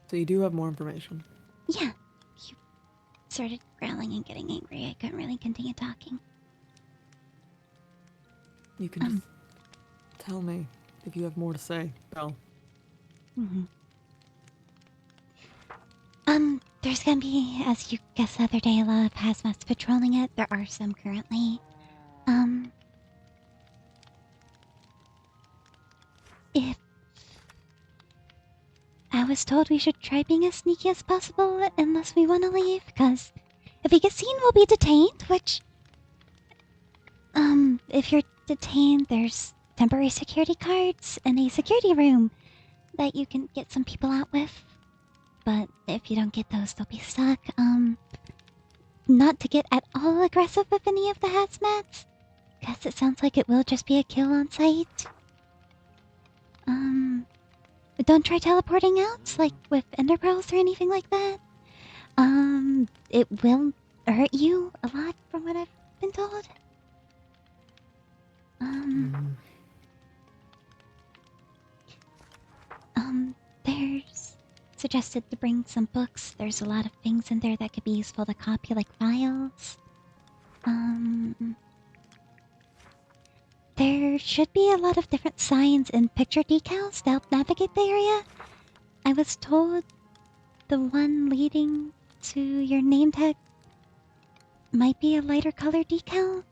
So you do have more information. Yeah. You started growling and getting angry. I couldn't really continue talking. You can just tell me if you have more to say, Belle. There's gonna be, as you guessed the other day, a lot of hazmats patrolling it. There are some currently. If I was told we should try being as sneaky as possible unless we want to leave, because if we get seen, we'll be detained, which, if you're detained, there's temporary security cards and a security room that you can get some people out with. But if you don't get those, they'll be stuck. Not to get at all aggressive with any of the hazmats, because it sounds like it will just be a kill on sight. Don't try teleporting out, like with ender pearls or anything like that. It will hurt you a lot from what I've been told. There's suggested to bring some books. There's a lot of things in there that could be useful to copy, like files. There should be a lot of different signs and picture decals to help navigate the area. I was told the one leading to your name tag might be a lighter color decal,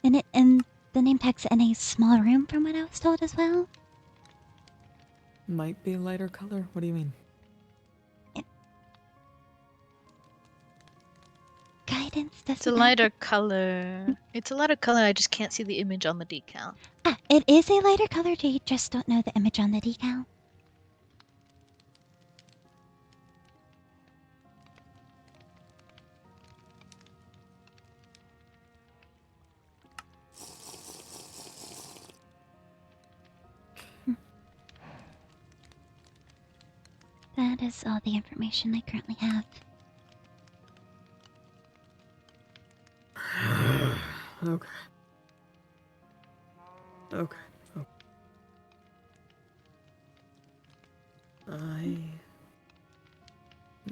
and the name tag's in a small room from what I was told as well. Might be a lighter color? What do you mean? Guidance doesn't It's a have lighter color. It's a lighter color, I just can't see the image on the decal. it is a lighter color, you just don't know the image on the decal. That is all the information I currently have. Okay. Okay. Okay. I'm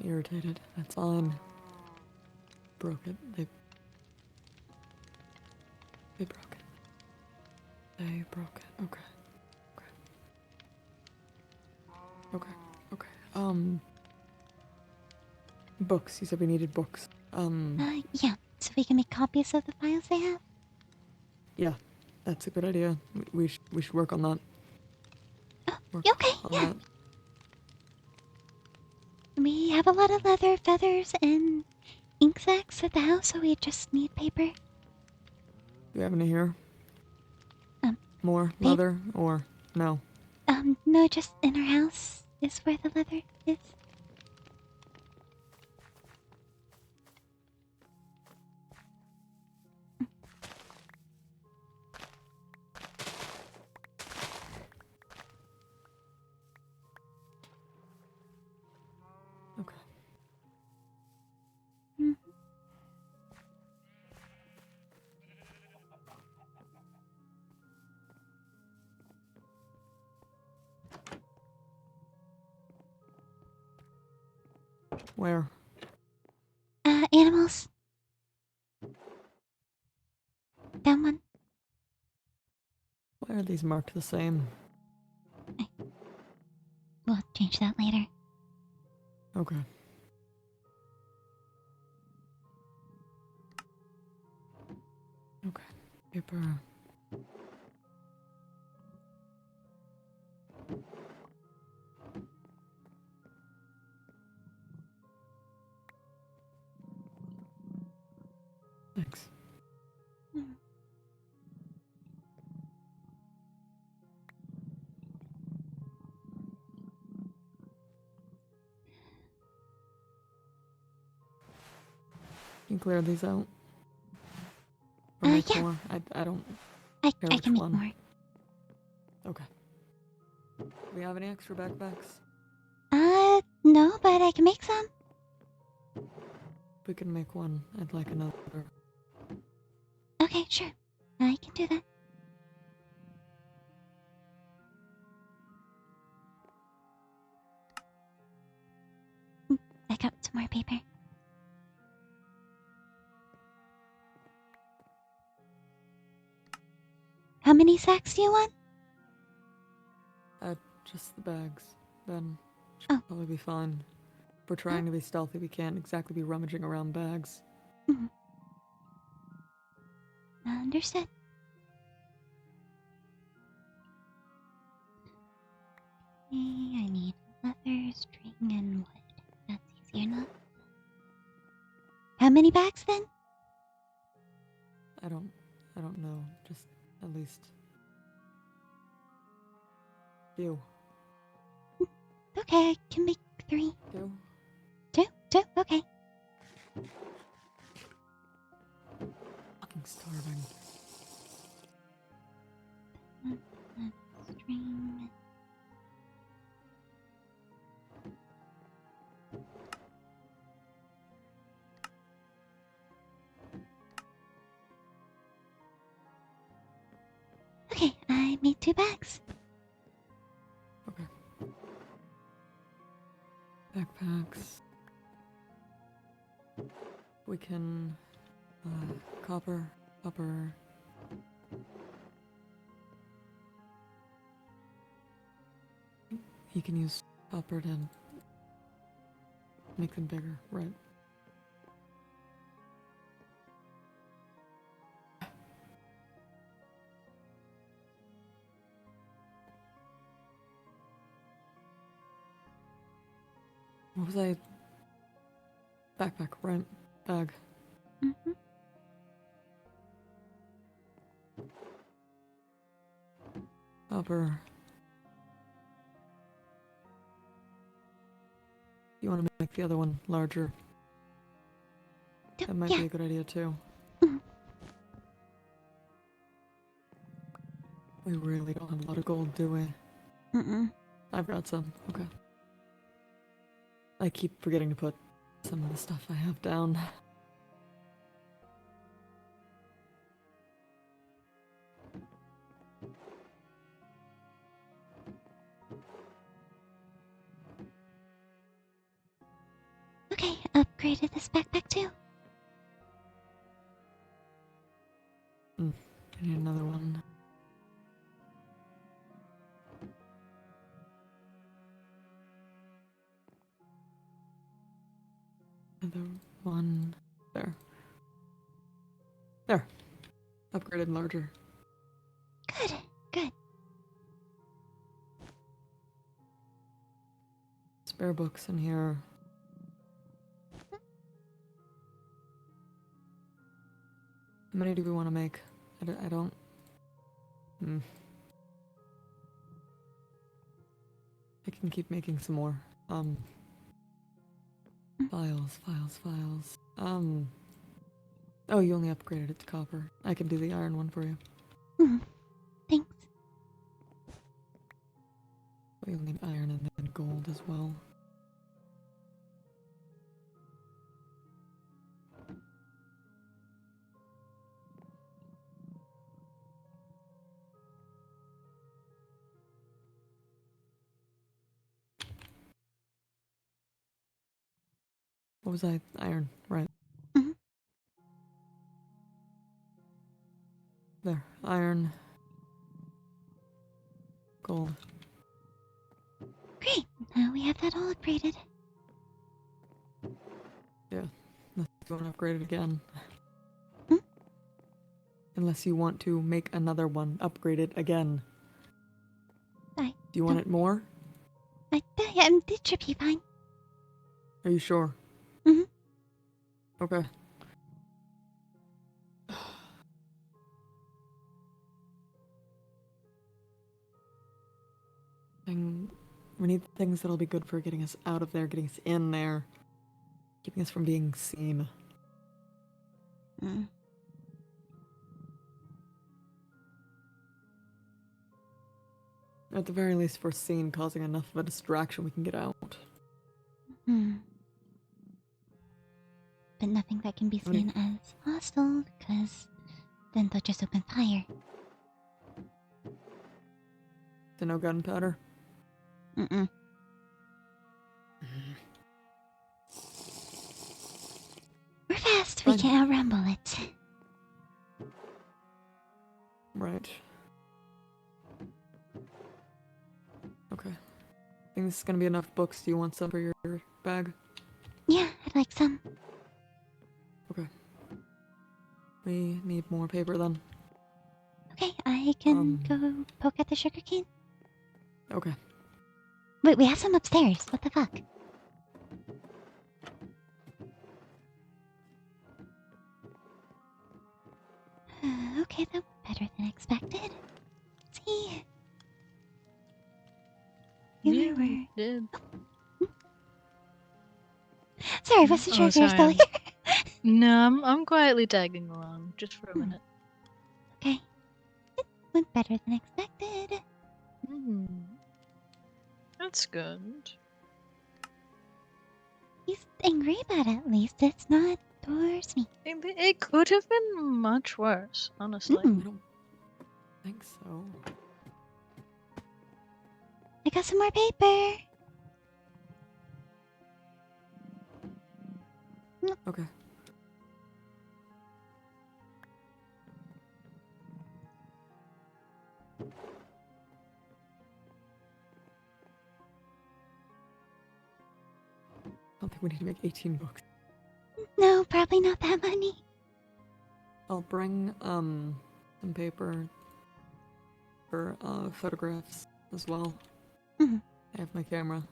irritated. That's fine. Broke it. They broke it. They broke it. Okay. Okay. Okay. Books. You said we needed books. Yeah, so we can make copies of the files they have? Yeah, that's a good idea. We should work on that. Work Okay, on yeah. that. We have a lot of leather, feathers, and ink sacs at the house, so we just need paper. Do you have any here? More pa- leather or no? No, just in our house is where the leather is. Okay. Mm. Where? Animals. That one. Why are these marked the same? We'll change that later. Okay. Okay. Paper. Thanks. Mm. You can clear these out. Or make Yeah. more. I don't I care can which make one. more. Okay. Do we have any extra backpacks? No, but I can make some. We can make one. I'd like another. Okay, sure. I can do that. I got some more paper. How many sacks do you want? Just the bags. Then should Oh. probably be fine. If we're trying to be stealthy, we can't exactly be rummaging around bags. Mhm. Understood. Okay, I need leather, string, and wood. That's easy enough. How many bags then? I don't know. Just at least few. Okay, I can make 3. Two? 2? Okay. Fucking starving. String. Okay, I made 2 bags. Okay. Backpacks. We can Copper, copper. You can use copper to make them bigger, right? What was I? Backpack, right? Bag. Mm-hmm. Copper. You want to make the other one larger? That might be a good idea too. Mhm. We really don't have a lot of gold, do we? Mm-mm. I've got some. Okay. I keep forgetting to put some of the stuff I have down. Okay, upgraded this backpack too. I need another one. Another one. There. There. Upgraded larger. Good, good. Spare books in here. How many do we want to make? I don't. I can keep making some more. Files, files, files. Oh, you only upgraded it to copper. I can do the iron one for you. Thanks. We will need iron and then gold as well. What was I? Iron, right. Mhm. There. Iron. Gold. Great. Now we have that all upgraded. Yeah. Unless you want to upgrade it again. Hmm? Unless you want to make another one, upgrade it again. I Do you want it more? It should be fine. Are you sure? Mhm. Okay. We need things that'll be good for getting us out of there, getting us in there, keeping us from being seen. Mm. At the very least, if we're seen, causing enough of a distraction, we can get out. Hmm. But nothing that can be How many- seen as hostile, because then they'll just open fire. So no gunpowder? Mm-mm. We're fast. We Fine. can outrumble it. Right. Okay. I think this is gonna be enough books. Do you want some for your bag? Yeah, I'd like some. Okay. We need more paper then. Okay, I can go poke at the sugarcane. Okay. Wait, we have some upstairs. What the fuck? Okay, though. Better than expected. See? Yeah, were. we did. Sorry, I wasn't sure if you were still sorry. here. No, I'm quietly tagging along, just for a minute. Okay. It went better than expected. Hmm. That's good. He's angry, but at least it's not towards me. It could have been much worse, honestly. I don't think so. I got some more paper. Okay. We need to make 18 books. No, probably not that many. I'll bring some paper for photographs as well. Mhm. I have my camera.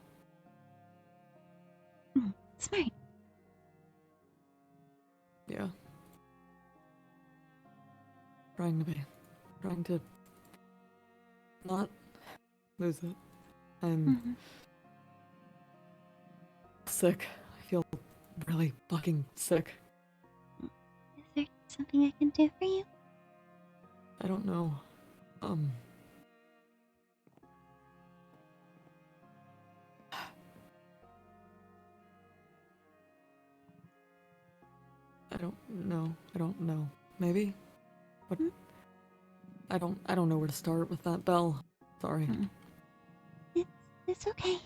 Smart. Yeah. Trying to not lose it. I'm Mhm. sick. I feel really fucking sick. Is there something I can do for you? I don't know. I don't know. Maybe? What? Hmm? I don't know where to start with that, Belle. Sorry. Mm. It's okay.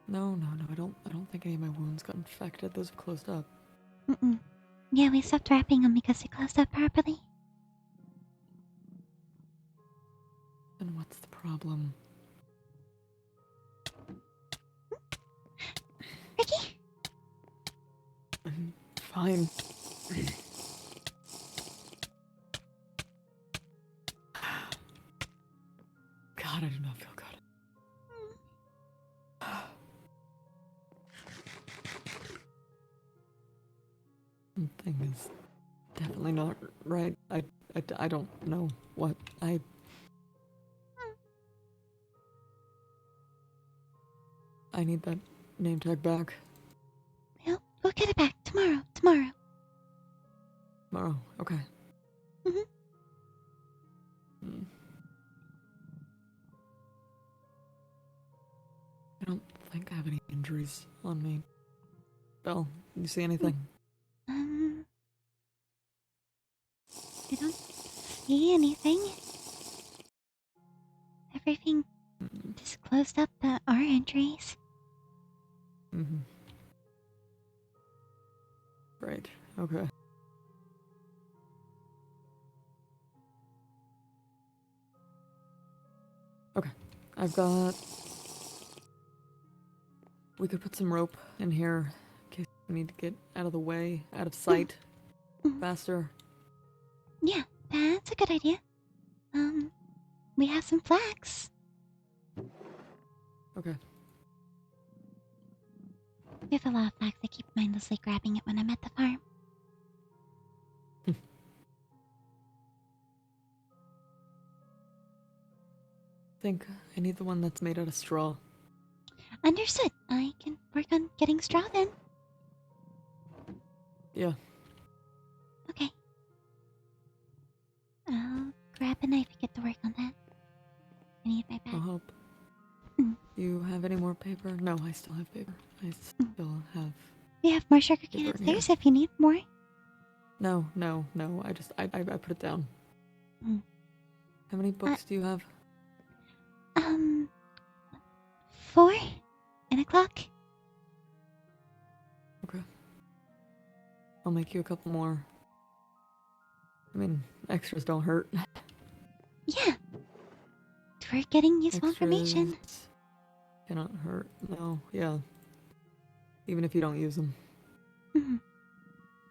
No, I don't think any of my wounds got infected. Those have closed up. Mm-mm. Yeah, we stopped wrapping them because they closed up properly. And what's the problem? Ricky? I'm fine. God, I do not feel good. Something is definitely not right. I don't know what I need that name tag back We'll get it back tomorrow. Tomorrow. tomorrow. Okay. Mhm. Hmm. I don't think I have any injuries on me. Belle, you see anything? I don't see anything. Everything just closed up but our entries. Mm-hmm. Right. Okay. Okay. I've got. We could put some rope in here in case we need to get out of the way, out of sight, Mhm. faster. Yeah, that's a good idea. We have some flax. Okay. We have a lot of flax. I keep mindlessly grabbing it when I'm at the farm. Think I need the one that's made out of straw. Understood. I can work on getting straw then. Yeah. Okay. I'll grab a knife and get to work on that. I need my I'll bag. help. Mm. You have any more paper? No, I still have paper. I still have. We have more sugar cane Paper in here. upstairs if you need more. No. I put it down. Mm. How many books do you have? 4 and a clock. Okay. I'll make you a couple more. I mean, extras don't hurt. Yeah. We're getting useful information. Extras cannot hurt. No, yeah. Even if you don't use them. Mhm.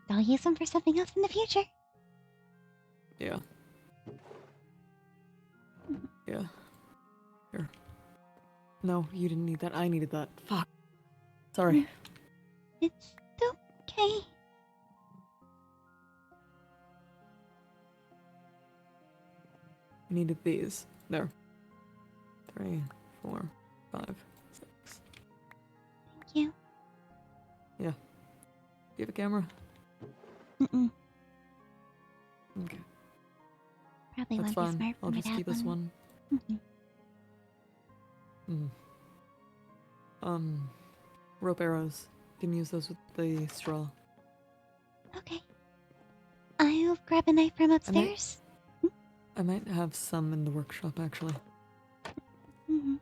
I'll use them for something else in the future. Yeah. Yeah. Here. No, you didn't need that. I needed that. Fuck. Sorry. It's okay. I needed these. There. 3, 4, 5, 6. Thank you. Yeah. Do you have a camera? Mm-mm. Okay. Probably That's won't be fine. smart for I'll me just to keep have this one. Mhm. Rope arrows. You can use those with the straw. Okay. I'll grab a knife from upstairs. I might have some in the workshop, actually. Mm-hmm.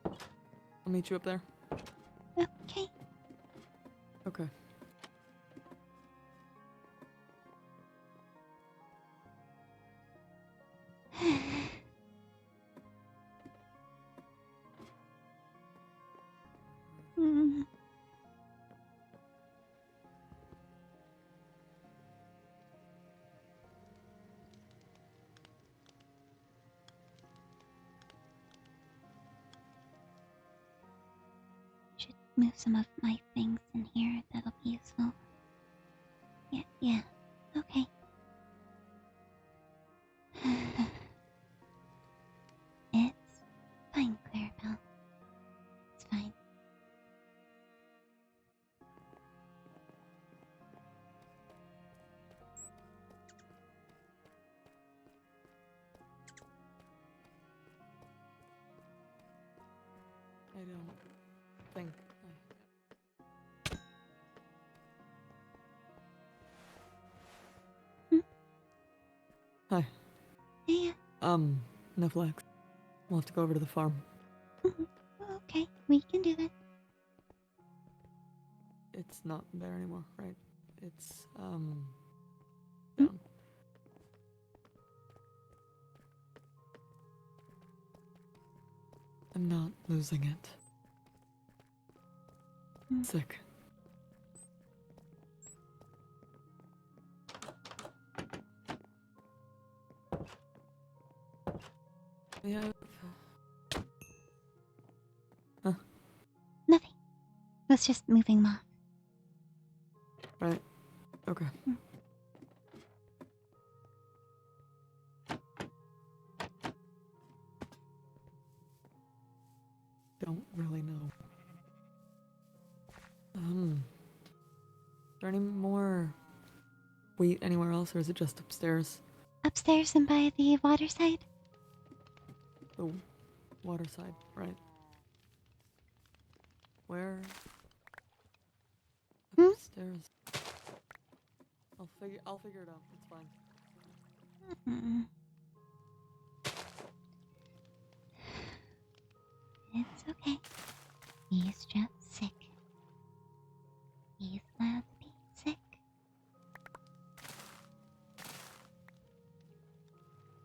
I'll meet you up there. Okay. Okay. should move some of my things in here. That'll be useful. Yeah. Okay. It's fine, Clarabelle. It's fine. I don't think Hi. Yeah. No flex. We'll have to go over to the farm. Okay, we can do that. It's not there anymore, right? It's, Hmm? down. I'm not losing it. Hmm. Sick. We have... Nothing. Was just moving moth. Right. Okay. Hmm. Don't really know. Is there any more wheat anywhere else, or is it just upstairs? Upstairs and by the water side. The water side, right? Where? Hmm? Upstairs. I'll figure it out. It's fine. Mm-mm. It's okay. He's just sick. He's allowed to be sick.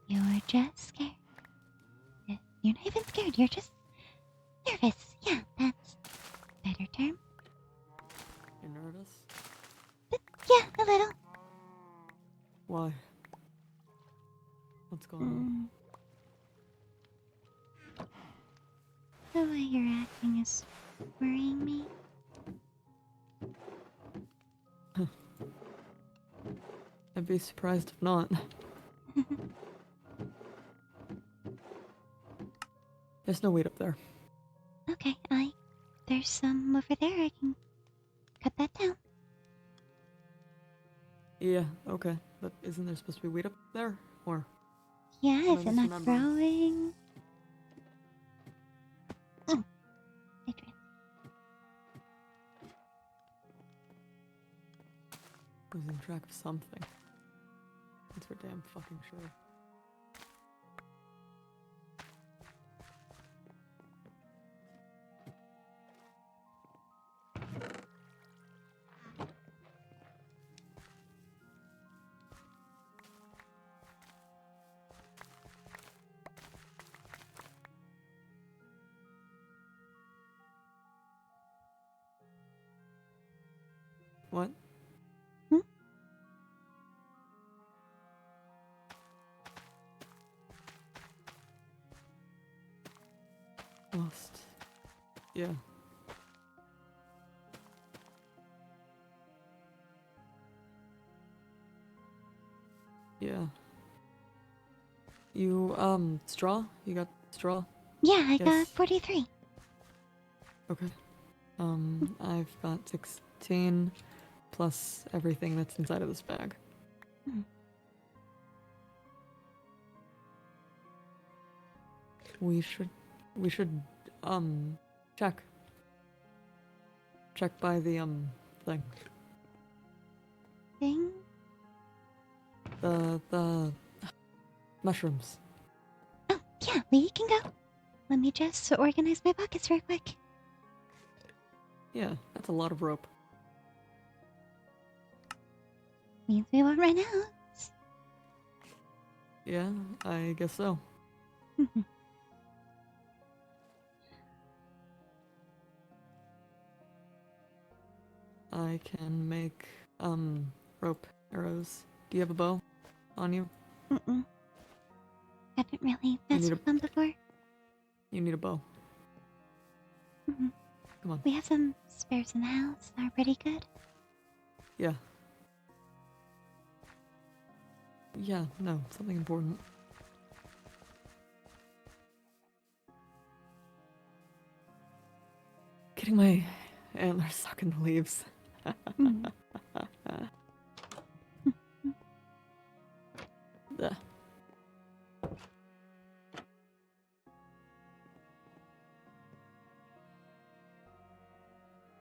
You're just scared. You're not even scared, you're just nervous. Yeah, that's a better term. You're nervous? But yeah, a little. Why? What's going on? The way you're acting is worrying me. I'd be surprised if not. There's no wheat up there. Okay, there's some over there. I can cut that down. Yeah, okay. But isn't there supposed to be wheat up there? Or... Yeah, Am is I it not misremembering? growing? Oh, I tried. Losing track of something. That's for damn fucking sure. What? Hmm? Lost. Yeah. Yeah. You, straw? You got straw? Yeah, I got Yes. 43. Okay. I've got 16 plus everything that's inside of this bag. Hmm. We should, check. Check by the, thing. Thing? The mushrooms. Oh, yeah, we can go. Let me just organize my pockets real quick. Yeah, that's a lot of rope. Means we won't run out. Yeah, I guess so. I can make, rope arrows. Do you have a bow on you? Mm-mm. Haven't really You messed need with them before. You need a bow. Mhm. Come on. We have some spares in the house. Are pretty good. Yeah. Yeah, no, something important. Getting my antlers stuck in the leaves. Mm. Ugh.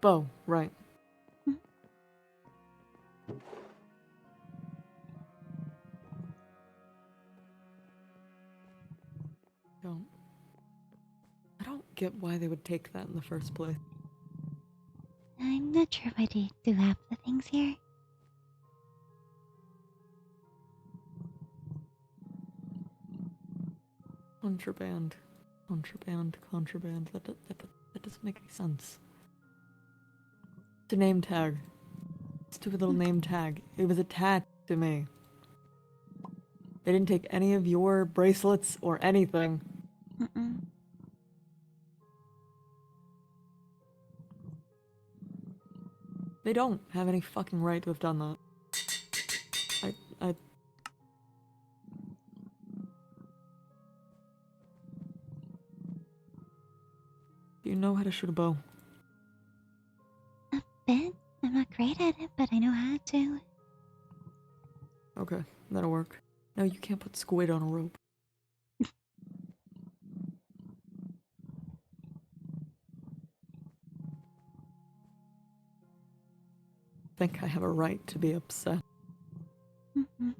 Bow, right. Mm. I don't get why they would take that in the first place. I'm not sure why they do half the things here. Contraband. Contraband. That doesn't make any sense. It's a name tag. Stupid little name tag. It was attached to me. They didn't take any of your bracelets or anything. Mm-mm. They don't have any fucking right to have done that. I... Do you know how to shoot a bow? A bit. I'm not great at it, but I know how to. Okay, that'll work. No, you can't put squid on a rope. I think I have a right to be upset. Mm-hmm.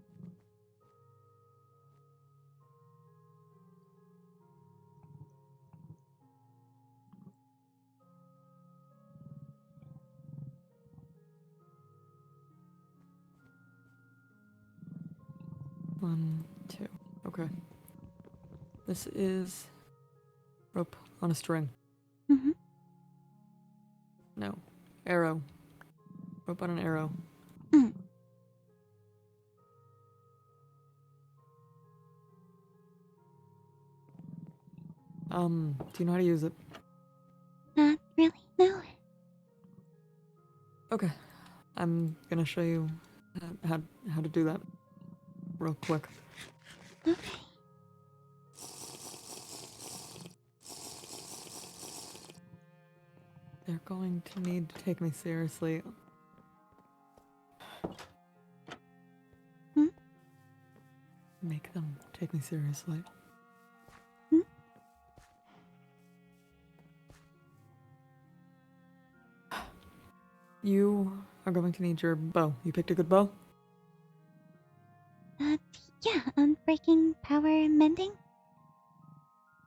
1, 2. Okay. This is rope on a string. Mm-hmm. No. Arrow. Rope on an arrow. Mm. Do you know how to use it? Not really, no. Okay. I'm gonna show you how to do that real quick. Okay. They're going to need to take me seriously. Hmm? Make them take me seriously. Hmm? You are going to need your bow. You picked a good bow? Yeah, unbreaking power and mending?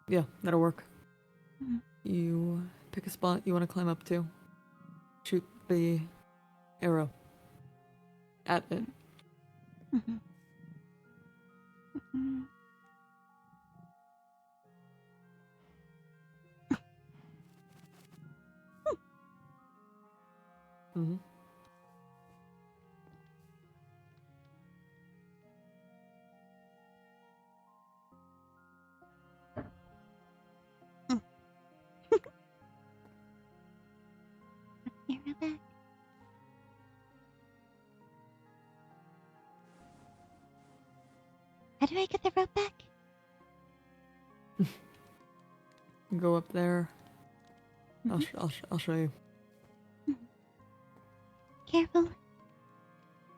Yeah, that'll work. Mm. You pick a spot you want to climb up to. Shoot the arrow at it. Mm-hmm. Mm-hmm. Mm-hmm. Here, we're back. How do I get the rope back? Go up there. Mm-hmm. I'll show you. Mm-hmm. Careful.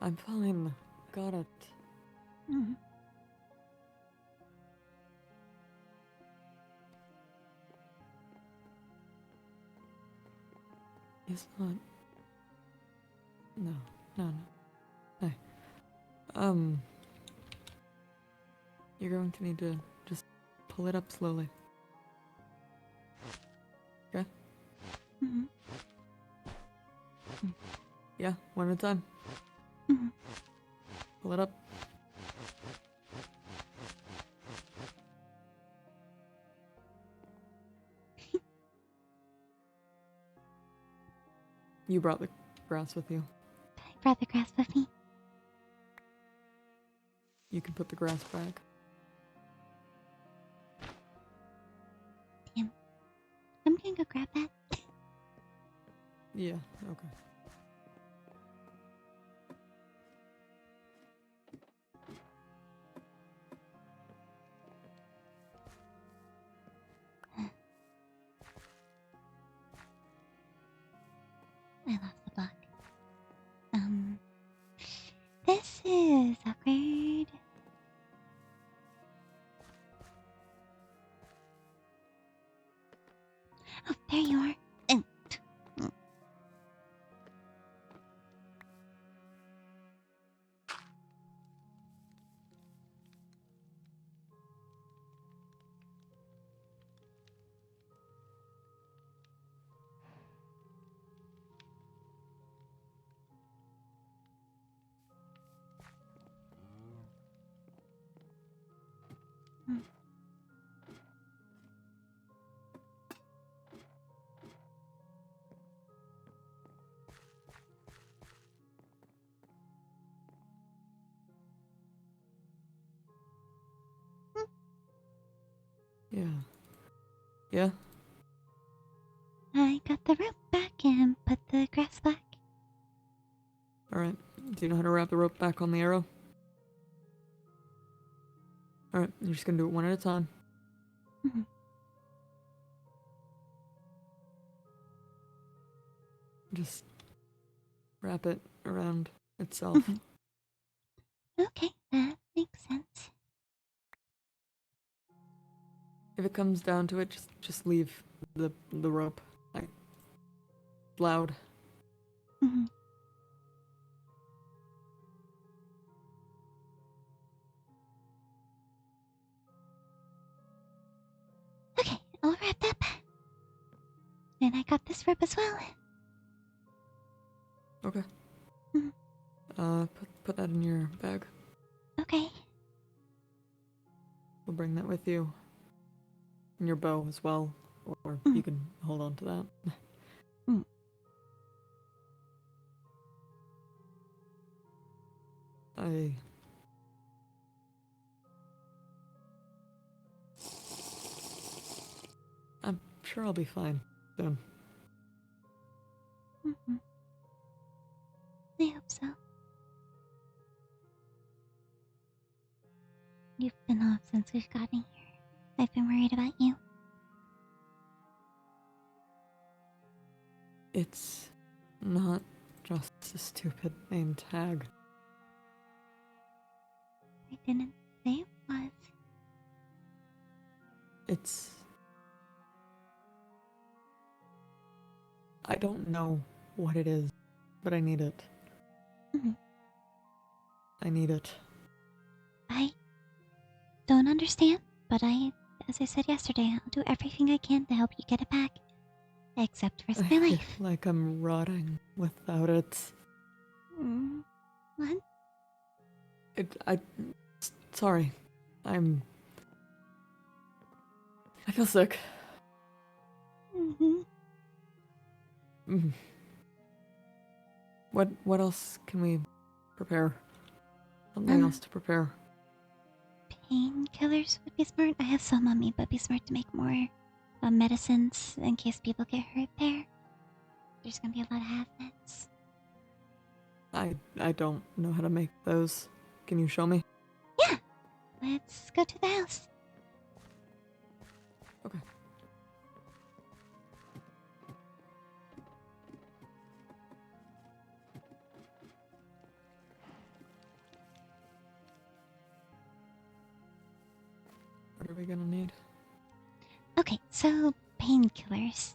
I'm fine. Got it. Mm-hmm. It's not. No. Hey. You're going to need to just pull it up slowly. Okay? Mm-hmm. Yeah, one at a time. Mm-hmm. Pull it up. You brought the grass with you. I brought the grass with me. You can put the grass back. Damn. I'm gonna go grab that. Yeah, okay. I lost the block. This is awkward. Oh, there you are. Yeah. Yeah? I got the rope back and put the grass back. Alright. Do you know how to wrap the rope back on the arrow? Alright, you're just gonna do it one at a time. Mhm. Just wrap it around itself. Mhm. Okay, that makes sense. If it comes down to it, just leave the rope like loud. Mhm. Okay, all wrapped up. And I got this rope as well. Okay. Mhm. Put that in your bag. Okay. We'll bring that with you. And your bow as well. Or you can hold on to that. Mm. I'm sure I'll be fine soon. Mhm. I hope so. You've been off since we've gotten here. I've been worried about you. It's not just a stupid name tag. I didn't say it was. It's... I don't know what it is, but I need it. Mhm. I need it. I don't understand, but as I said yesterday, I'll do everything I can to help you get it back. Except risk I my feel life. like I'm rotting without it. What? Sorry. I feel sick. Mm-hmm. Mm. What else can we prepare? Something else to prepare. Painkillers would be smart. I have some on me, but be smart to make more medicines in case people get hurt there. There's gonna be a lot of hazards. I don't know how to make those. Can you show me? Yeah! Let's go to the house. Okay. What are we gonna need? Okay, so painkillers.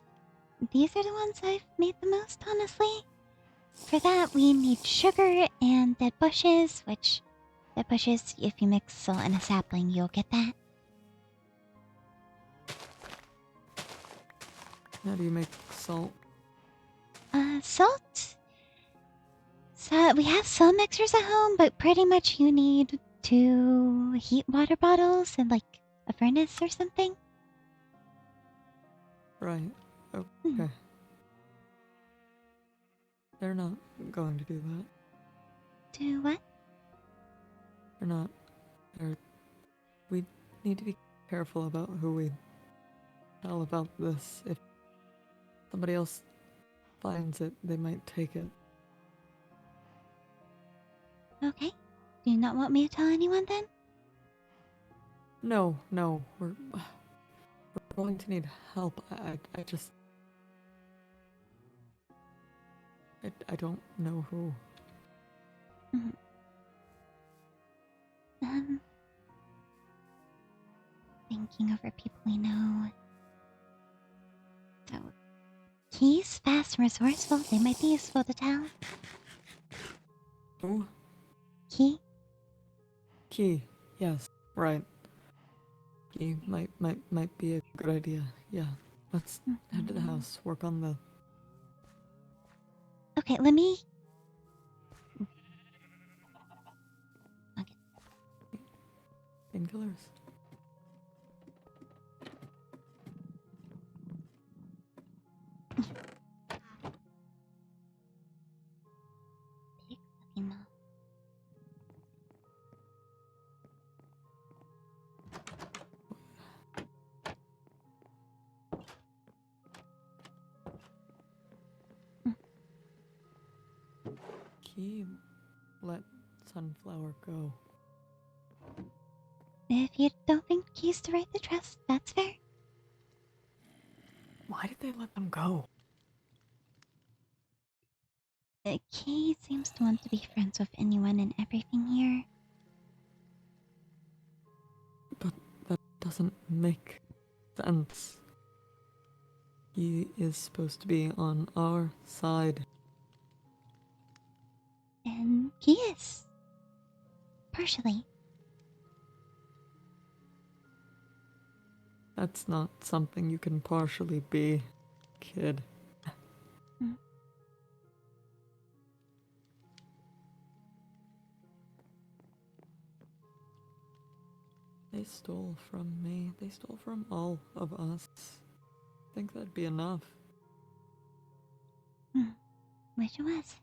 These are the ones I've made the most, honestly. For that, we need sugar and dead bushes, which dead bushes, if you mix salt and a sapling, you'll get that. How do you make salt? Salt? So we have some mixers at home, but pretty much you need 2 heat water bottles and like a furnace or something. Right. Okay. Hmm. They're not going to do that. Do what? They're not. We need to be careful about who we tell about this. If somebody else finds it, they might take it. Okay. Do you not want me to tell anyone then? No, we're going to need help. I just... I don't know who. Mhm. Thinking over people we know. So, Key's fast and resourceful. They might be useful to tell. Who? Key? Key. Yes, right. Key might be a good idea. Yeah. Let's head to the house. Work on the... Okay, let me... Okay. painkillers. Big fucking mouth. Key let Sunflower go. If you don't think Key's to write the trust, that's fair. Why did they let them go? Key seems to want to be friends with anyone and everything here. But that doesn't make sense. He is supposed to be on our side. And he is. Partially. That's not something you can partially be, kid. Hmm. They stole from me. They stole from all of us. I think that'd be enough. Wish it was.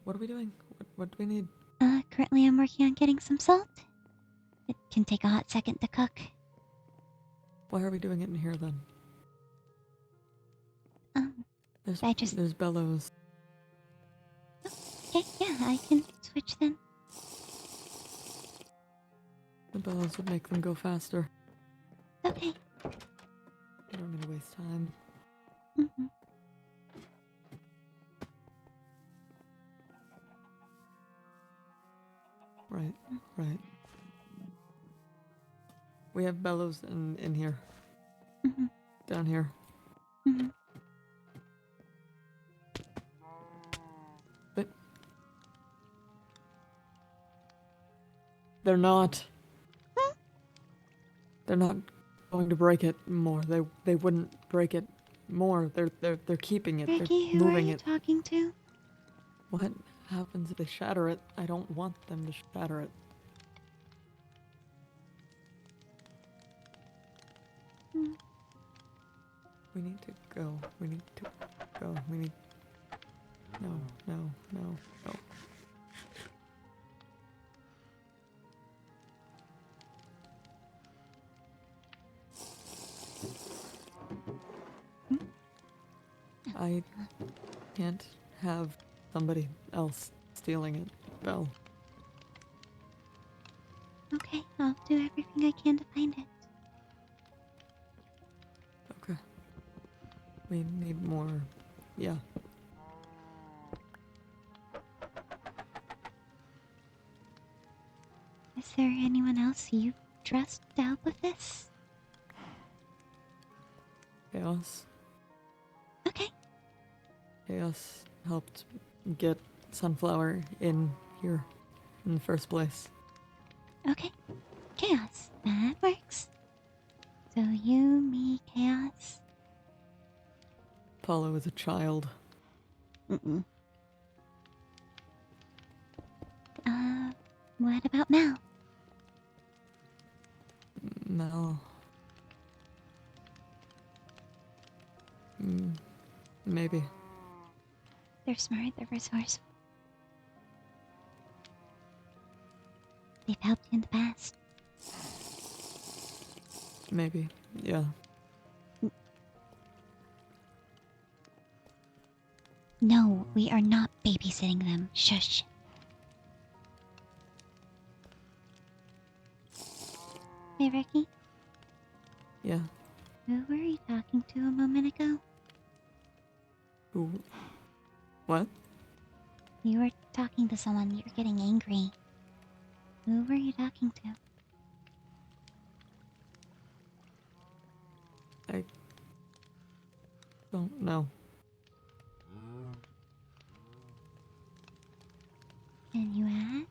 What are we doing? What do we need? Currently I'm working on getting some salt. It can take a hot second to cook. Why are we doing it in here then? There's There's there's bellows. Okay, yeah, I can switch then. The bellows would make them go faster. Okay. I don't need to waste time. Mm-hmm. Right. We have bellows in here. Mm-hmm. Down here. Mm-hmm. But they're not. They're not going to break it more. They wouldn't break it more. They're keeping it. Ricky, They're who are moving you it. talking to? What happens if they shatter it? I don't want them to shatter it. Hmm. We need to go. We need to go. We need... No. I can't have somebody else stealing it, Belle. Okay, I'll do everything I can to find it. Okay. We need more... Yeah. Is there anyone else you trust to help with this? Chaos. Okay. Chaos helped get Sunflower in here in the first place. Okay. Chaos. That works. So you, me, Chaos. Apollo is a child. Mm-mm. What about Mel? Mel. Maybe. They're smart, they're resourceful. They've helped you in the past. Maybe. Yeah. No, we are not babysitting them. Shush. Hey, Ricky. Yeah. Who were you talking to a moment ago? Who? What? You were talking to someone. You're getting angry. Who were you talking to? I don't know. Can you ask?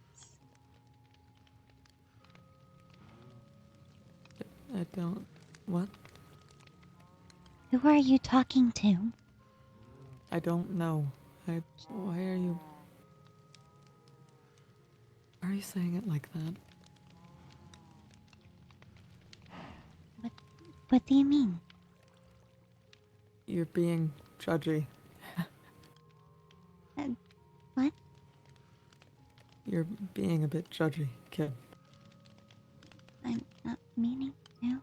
I don't. What? Who are you talking to? I don't know. Why are you. Why are you saying it like that? What do you mean? You're being judgy. What? You're being a bit judgy, kid. I'm not meaning to.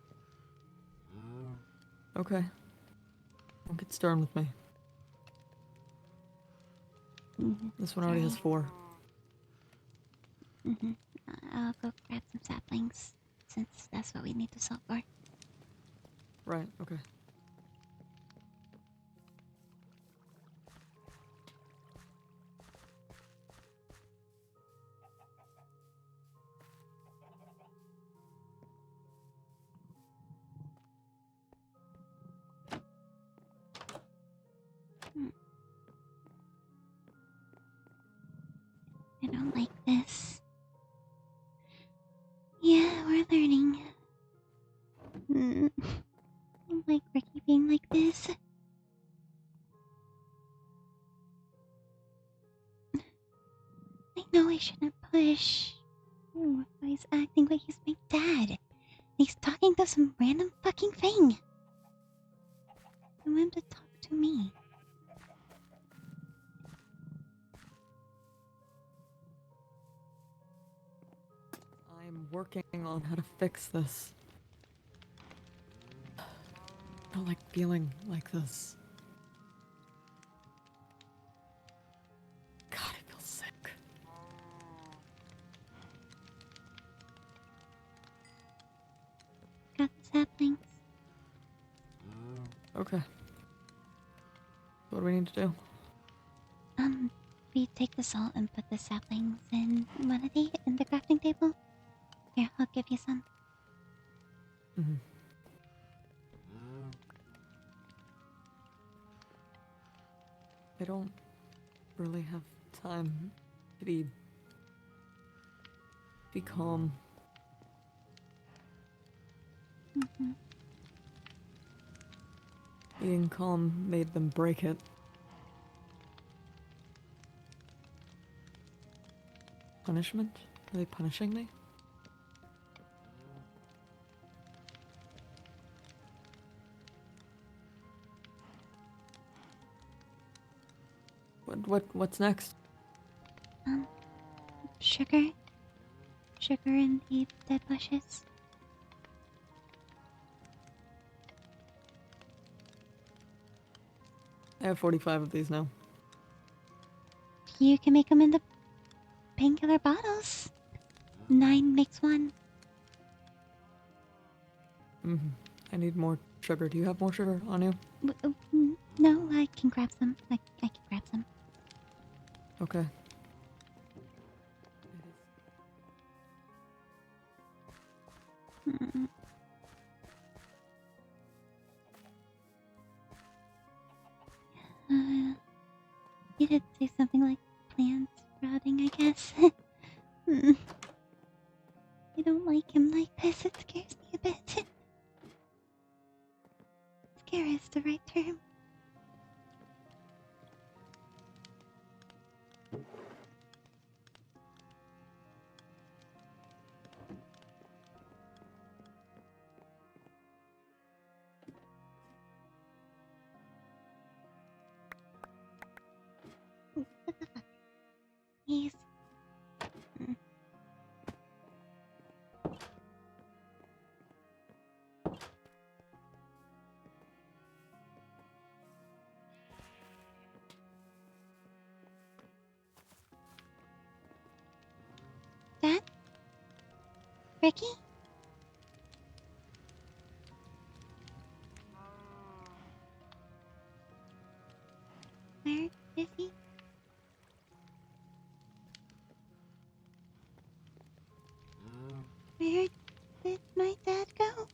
Okay. Don't get stern with me. This one already has 4. Mm-hmm. I'll go grab some saplings, since that's what we need to sell for. Right, okay. I don't like this. Yeah, we're learning. I don't like Ricky being like this. I know I shouldn't push. Oh, he's acting like he's my dad. He's talking to some random fucking thing. I want him to talk to me. I'm working on how to fix this. I don't like feeling like this. God, I feel sick. Got the saplings. Okay. What do we need to do? We take the salt and put the saplings in in the crafting table. Here, I'll give you some. Mm-hmm. I don't really have time to be calm. Mm-hmm. Being calm made them break it. Punishment? Are they punishing me? What's next? Sugar. Sugar in the dead bushes. I have 45 of these now. You can make them into painkiller bottles. 9 makes 1. Mm-hmm. I need more sugar. Do you have more sugar on you? No, I can grab some. I can grab some. Okay. Mm. You did say something like plants sprouting, I guess. I don't like him like this. It scares me a bit. Scare is the right term. What the fuck? He's... Ricky? Where is he? Where did my dad go?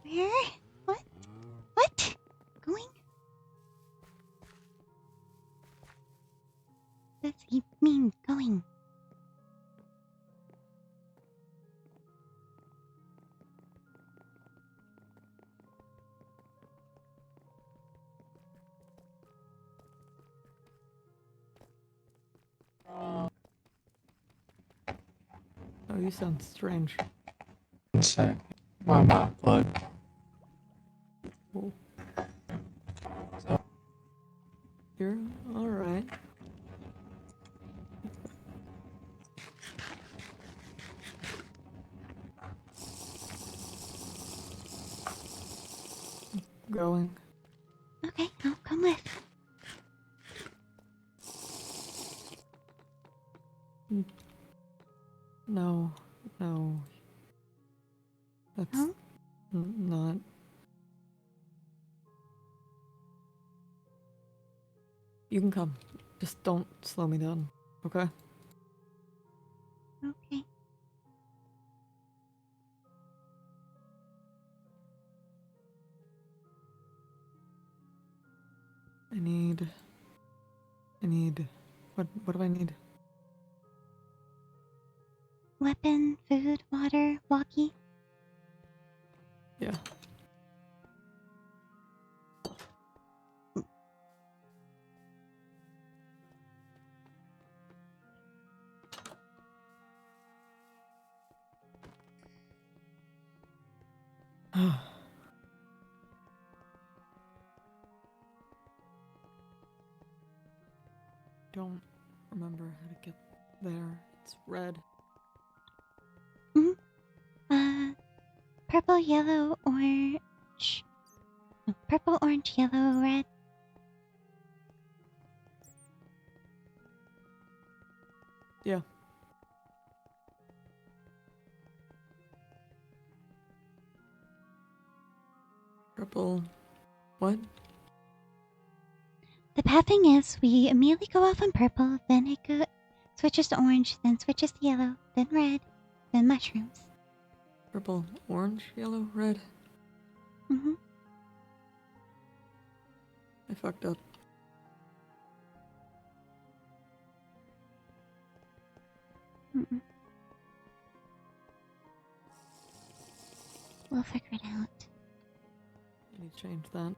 Where? What? What? Going? Does he mean going? Oh, you sound strange. One sec. My mouth plug. Oh, So, you're alright. Going. Okay, I'll come with. No, no. That's No? not. You can come. Just don't slow me down, okay? Okay. I need. What do I need? Weapon, food, water, walkie. Yeah. Don't remember how to get there. It's red. Purple, yellow, orange. No, purple, orange, yellow, red. Yeah. Purple. What? The pathing is we immediately go off on purple, then it switches to orange, then switches to yellow, then red, then mushrooms. Purple, orange, yellow, red. Mm-hmm. I fucked up. Mm-mm. We'll figure it out. I need to change that.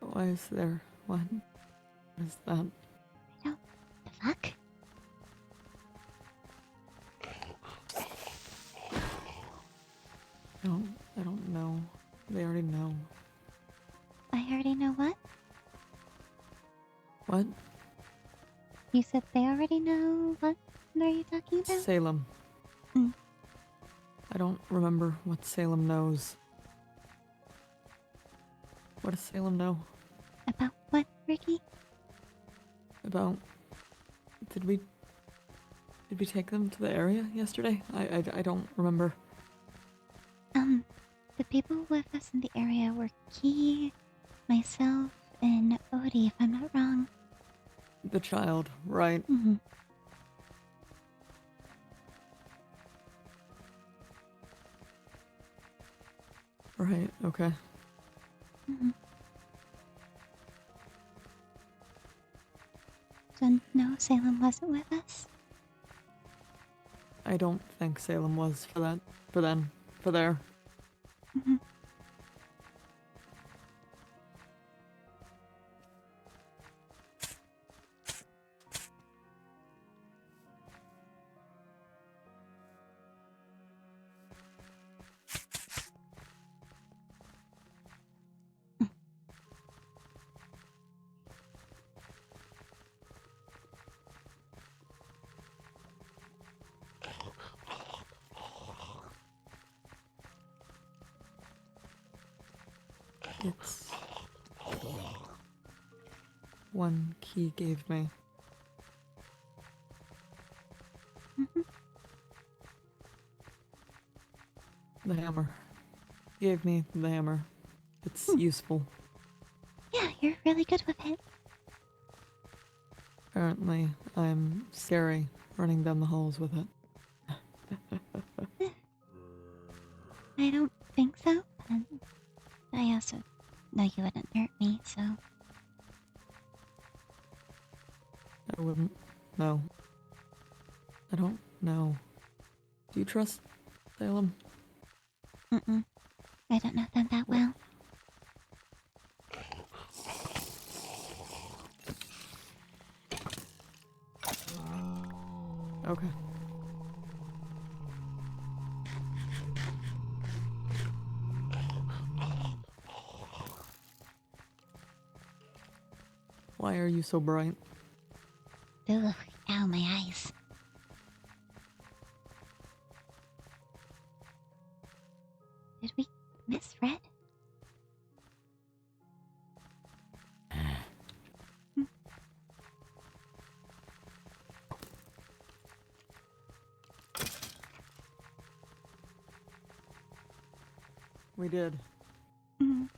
Why is there? What is that? The fuck? I don't know. They already know. I already know what? What? You said they already know what? What are you talking about? Salem. Mm. I don't remember what Salem knows. What does Salem know? About what, Ricky? About... Did we take them to the area yesterday? I don't remember. The people with us in the area were Key, myself, and Odie, if I'm not wrong. The child, right? Mm-hmm. Right, okay. Mm-hmm. So no, Salem wasn't with us? I don't think Salem was for that. For then. For there. Mm-hmm. It's one key gave me. Mhm. The hammer. He gave me the hammer. It's useful. Yeah, you're really good with it. Apparently, I'm scary running down the halls with it. I don't think so, but I also know you wouldn't hurt me, so. I wouldn't. No. I don't know. Do you trust Salem? Mm-mm. I don't know them that well. Okay. Why are you so bright? Ugh, ow, my eyes. Did we miss Red? We did. Mm.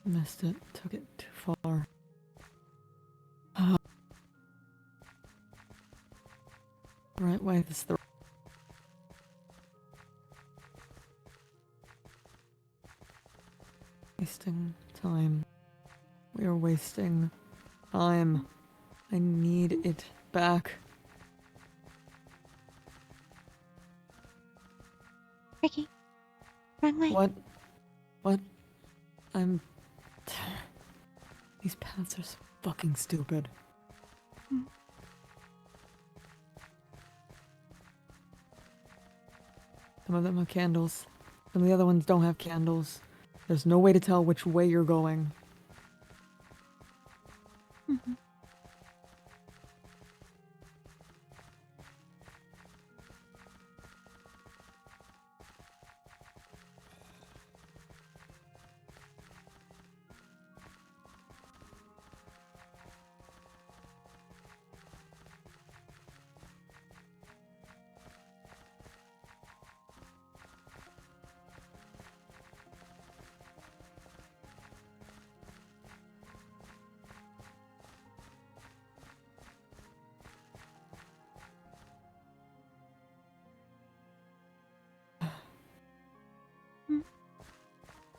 Missed it. Took it too far. Right way. This is the wasting time. We are wasting time. I need it back. Ricky. Wrong way. What? What? I'm... These paths are so fucking stupid. Mm. Some of them have candles. Some of the other ones don't have candles. There's no way to tell which way you're going. Mhm.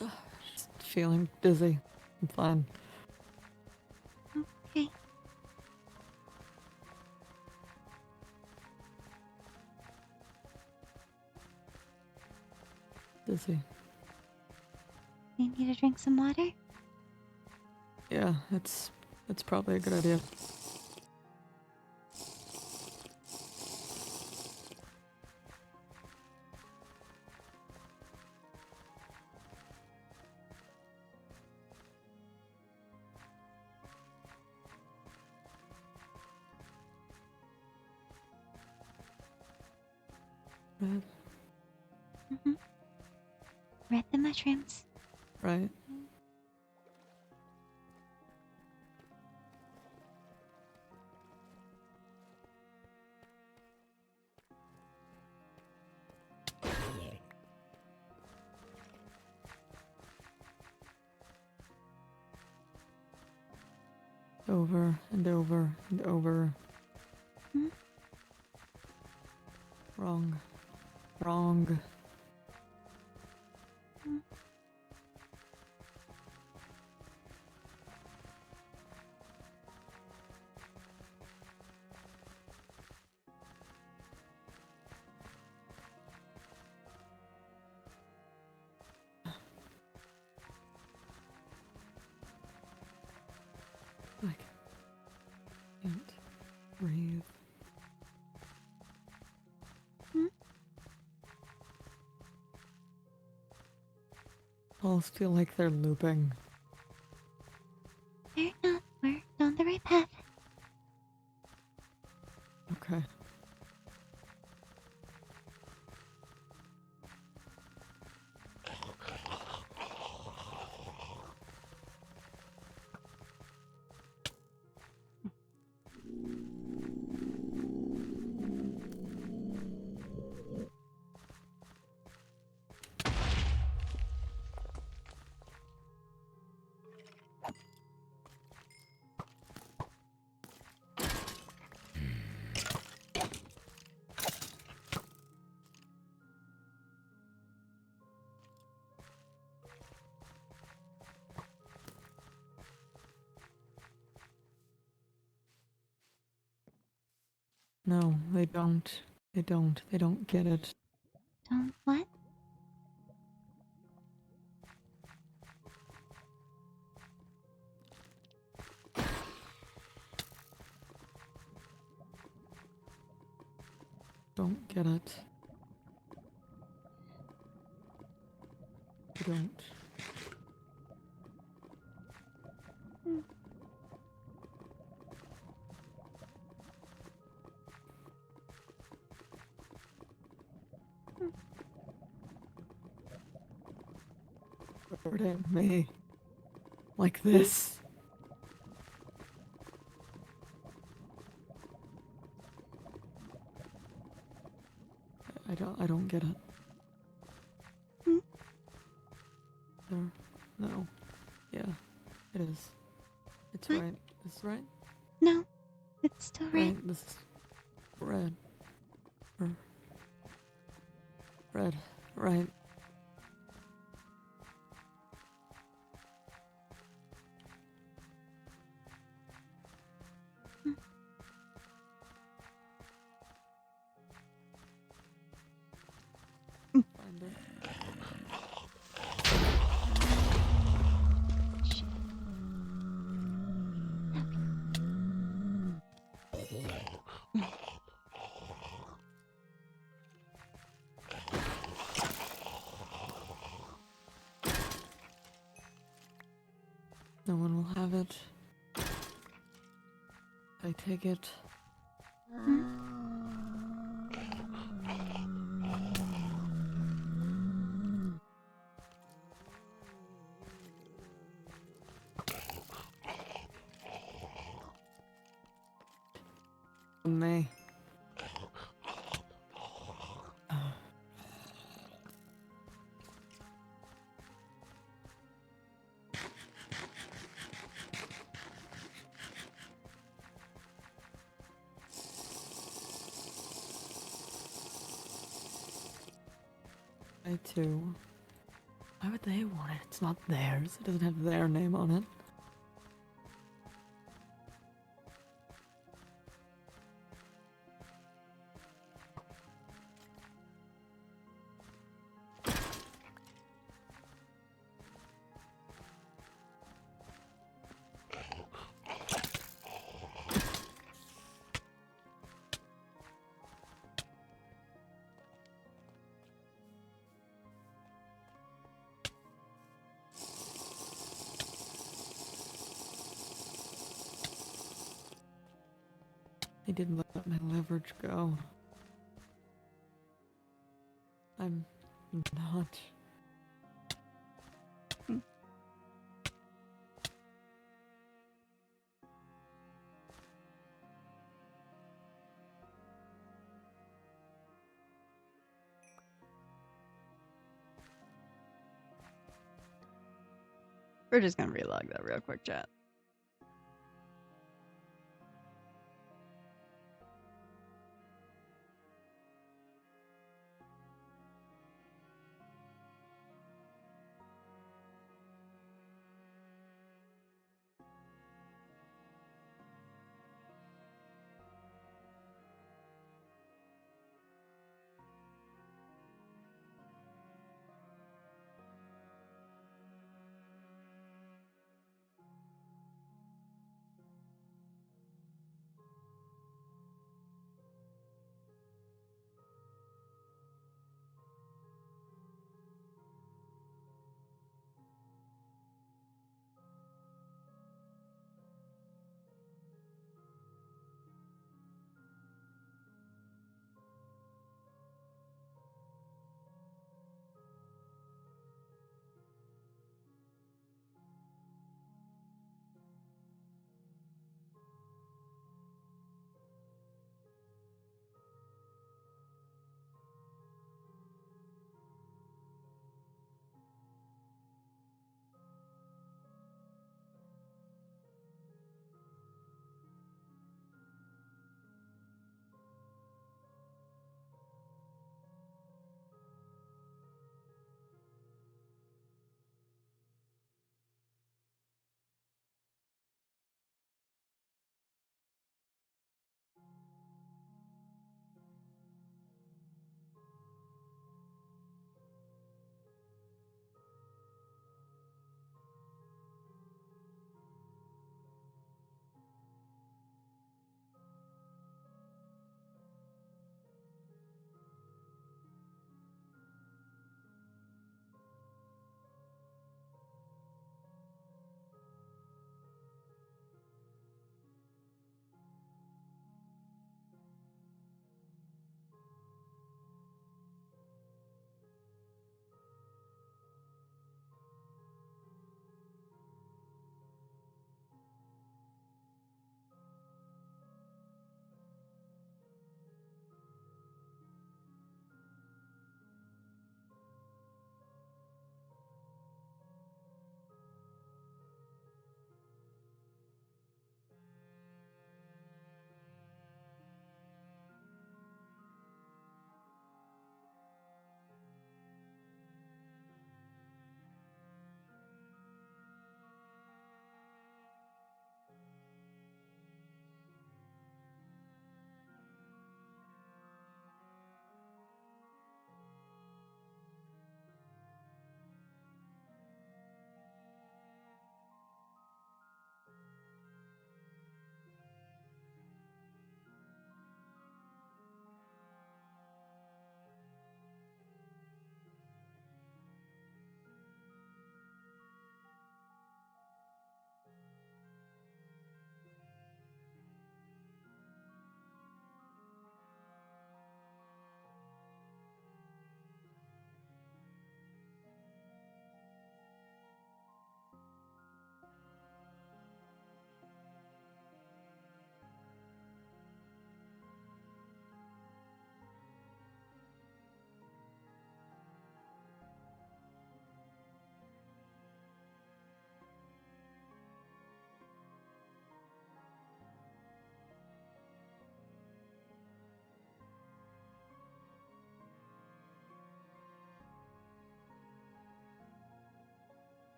Just feeling dizzy. I'm fine. Okay. Dizzy. You need to drink some water? Yeah, it's probably a good idea. Red, Mm-hmm. Read the mushrooms. right? Over and over and over. Hmm? Wrong. Wrong. Hmm. I can't breathe. Hmm? Pulse feel like they're looping. They're not. We're on the right path. Okay. No, they don't. They don't. They don't get it. Don't what? Don't get it. They don't. Hurting me. Like this. I don't get it. Hmm? There. No. Yeah. It is. It's What? right. It's right. No, it's still red. Right. This is red. Red. Right. Find it. Shit. No one will have it. I take it. Me. I too. Why would they want it? It's not theirs. It doesn't have their name on it. They didn't let my leverage go. I'm not. We're just gonna relog that real quick, chat.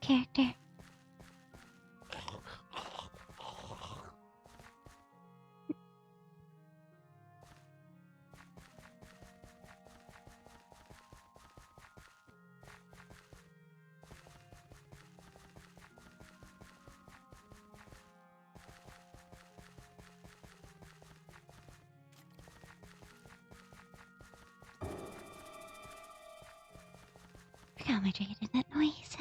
a character. Look how much I hated that noise.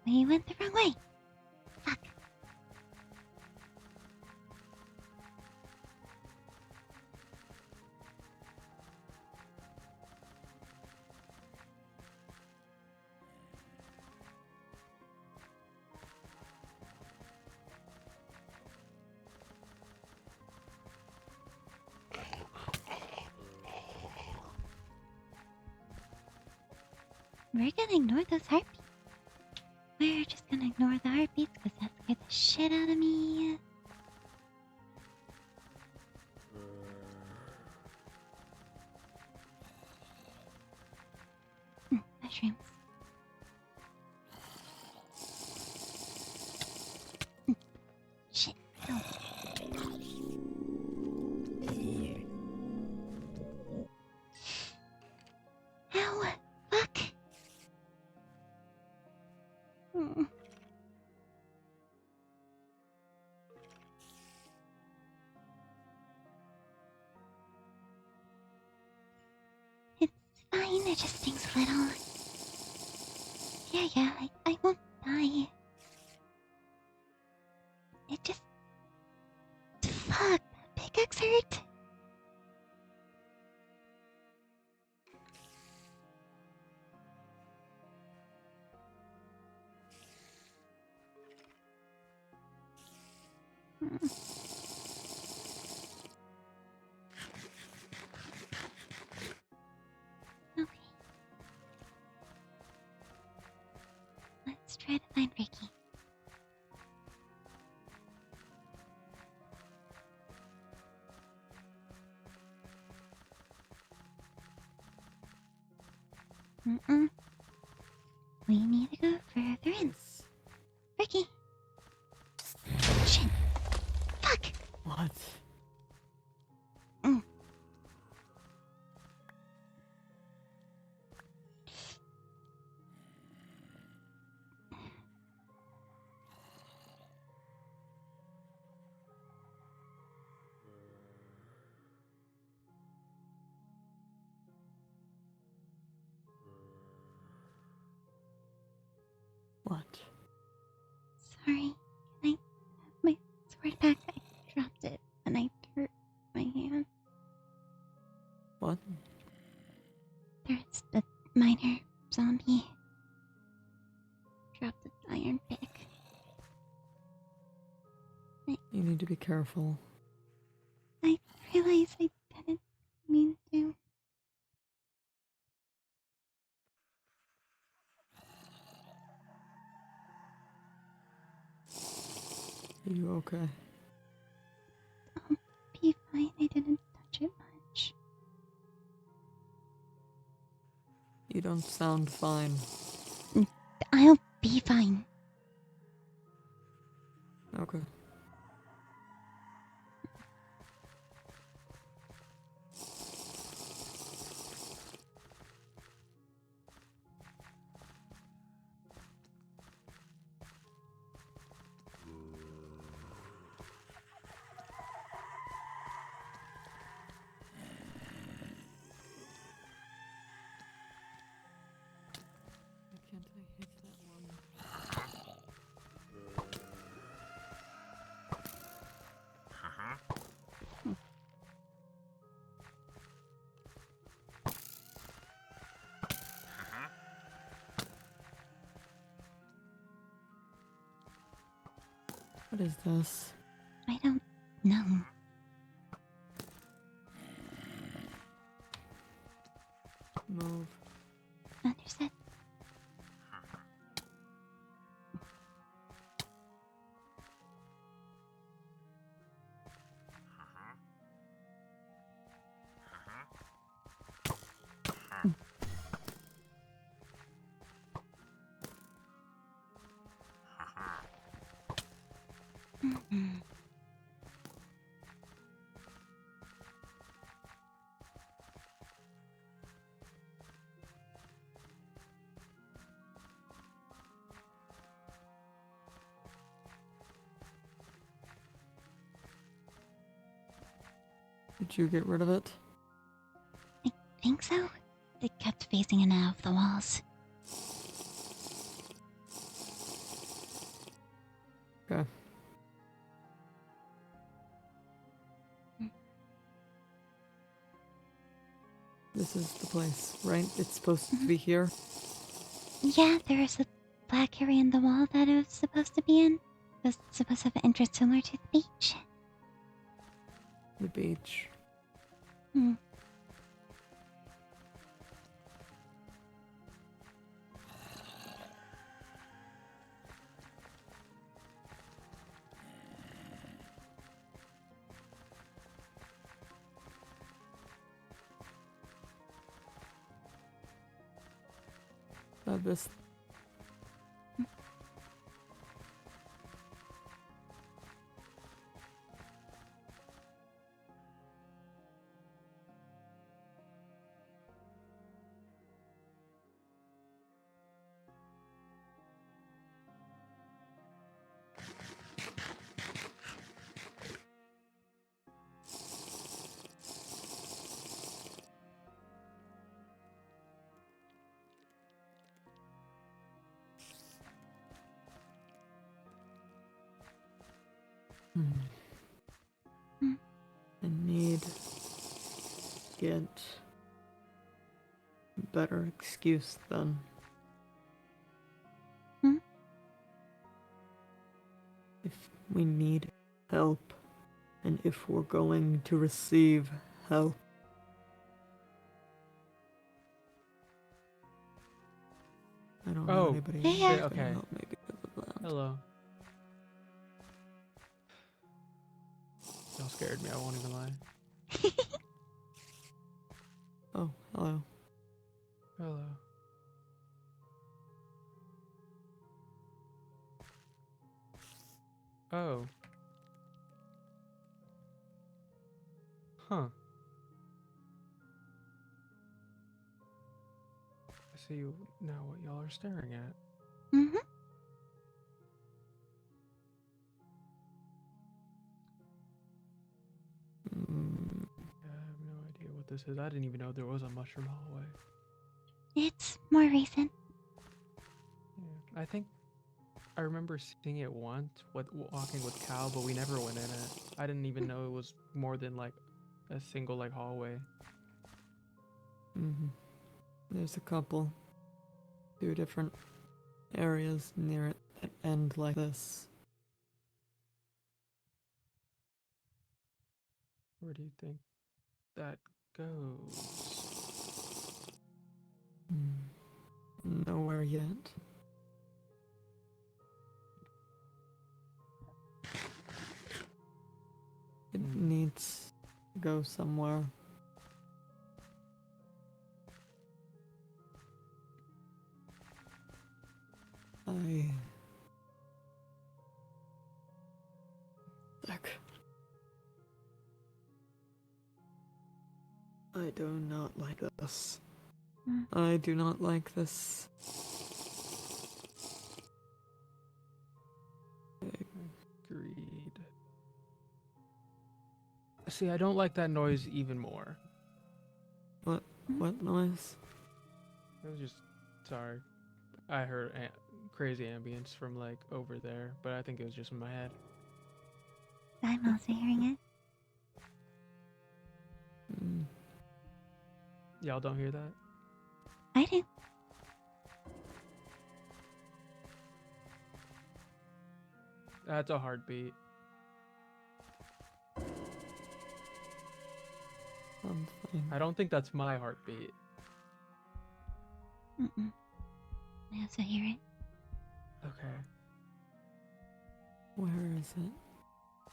We went the wrong way. Fuck. We're gonna ignore those heartbeats. We're just gonna ignore the heartbeats because that scared the shit out of me. Mushrooms. Shit. Oh. Ow. Fuck. Mm. It's fine, it just stings a little. Yeah, I won't die. It just... Fuck, that pickaxe hurt. Mm. Okay. Let's try to find Ricky. Mm-mm. We need to go further in. Ricky! Shit. Fuck! What? What? Sorry. Can I have my sword back? I dropped it and I hurt my hand. What? There's the minor zombie. Dropped the iron pick. You need to be careful. I realize I didn't mean to. Are you okay? I'll be fine. I didn't touch it much. You don't sound fine. I'll be fine. Okay. Why can't I hit that one? What is this? I don't know. Move. Understood. Mm-mm. Did you get rid of it? I think so. It kept facing in and out of the walls. Okay. This is the place, right? It's supposed to be here? Yeah, there is a black area in the wall that it was supposed to be in. It was supposed to have an entrance similar to the beach. The beach. Hmm. This. Hmm. I need to get a better excuse then. Hmm? If we need help, and if we're going to receive help. I don't know Oh, anybody Hey, who's yeah. gonna okay. help me because of that. Hello. Y'all scared me, I won't even lie. Oh, hello. Hello. Oh. Huh. I see now what y'all are staring at. Mm-hmm. Mm, I have no idea what this is. I didn't even know there was a mushroom hallway. It's more recent. Yeah. I think I remember seeing it once with walking with Cal, but we never went in it. I didn't even know it was more than like a single like hallway. mhm. There's a couple. 2 different areas near it that end like this. Where do you think that goes? Nowhere yet. It needs to go somewhere. Heck. I do not like this. Mm. I do not like this. Agreed. See, I don't like that noise even more. What noise? It was just, sorry. I heard crazy ambience from like over there, but I think it was just in my head. I'm also hearing it. Mm, Y'all don't hear that? I do. That's a heartbeat. something. I don't think that's my heartbeat. Mm-mm. I also hear it. Okay. Where is it?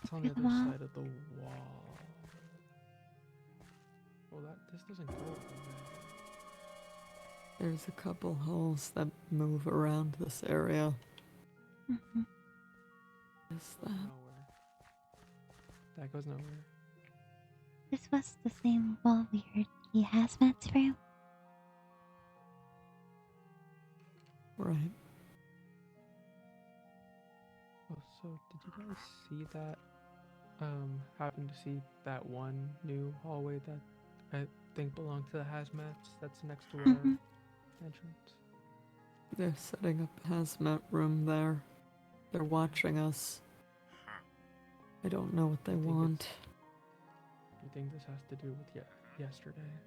It's on the Through the other wall. side of the wall. Well, this doesn't go over there. There's a couple holes that move around this area. Mm-hmm. Is that? Nowhere. That goes nowhere. This was the same wall we heard the hazmats from. Right. Oh, so did you guys see that? Happen to see that one new hallway that I think belonged to the hazmats that's next to our Mhm. entrance? They're setting up a hazmat room there. They're watching us. I don't know what they think want. Do you think this has to do with yesterday?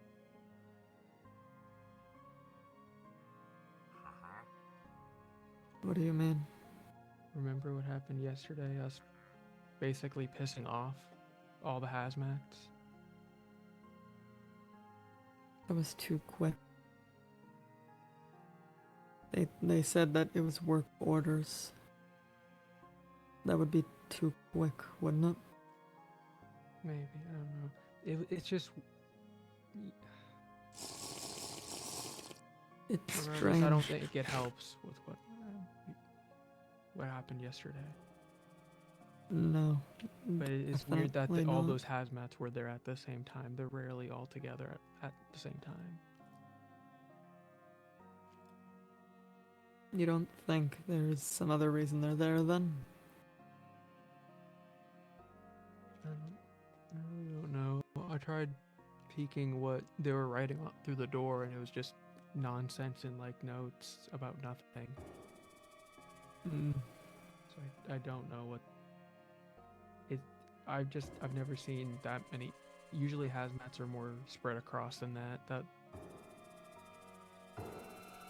What do you mean? Remember what happened yesterday? Us basically pissing off all the hazmats? That was too quick. They said that it was work orders. That would be too quick, wouldn't it? Maybe, I don't know. It's just... It's Regardless, strange. I don't think it helps with what happened yesterday. No. But it's weird that definitely all not. those hazmats were there at the same time. They're rarely all together at the same time. You don't think there's some other reason they're there then? I really don't know. I tried peeking what they were writing through the door, and it was just nonsense and like notes about nothing. Mm. So I don't know what it. I've never seen that many. Usually hazmats are more spread across than that.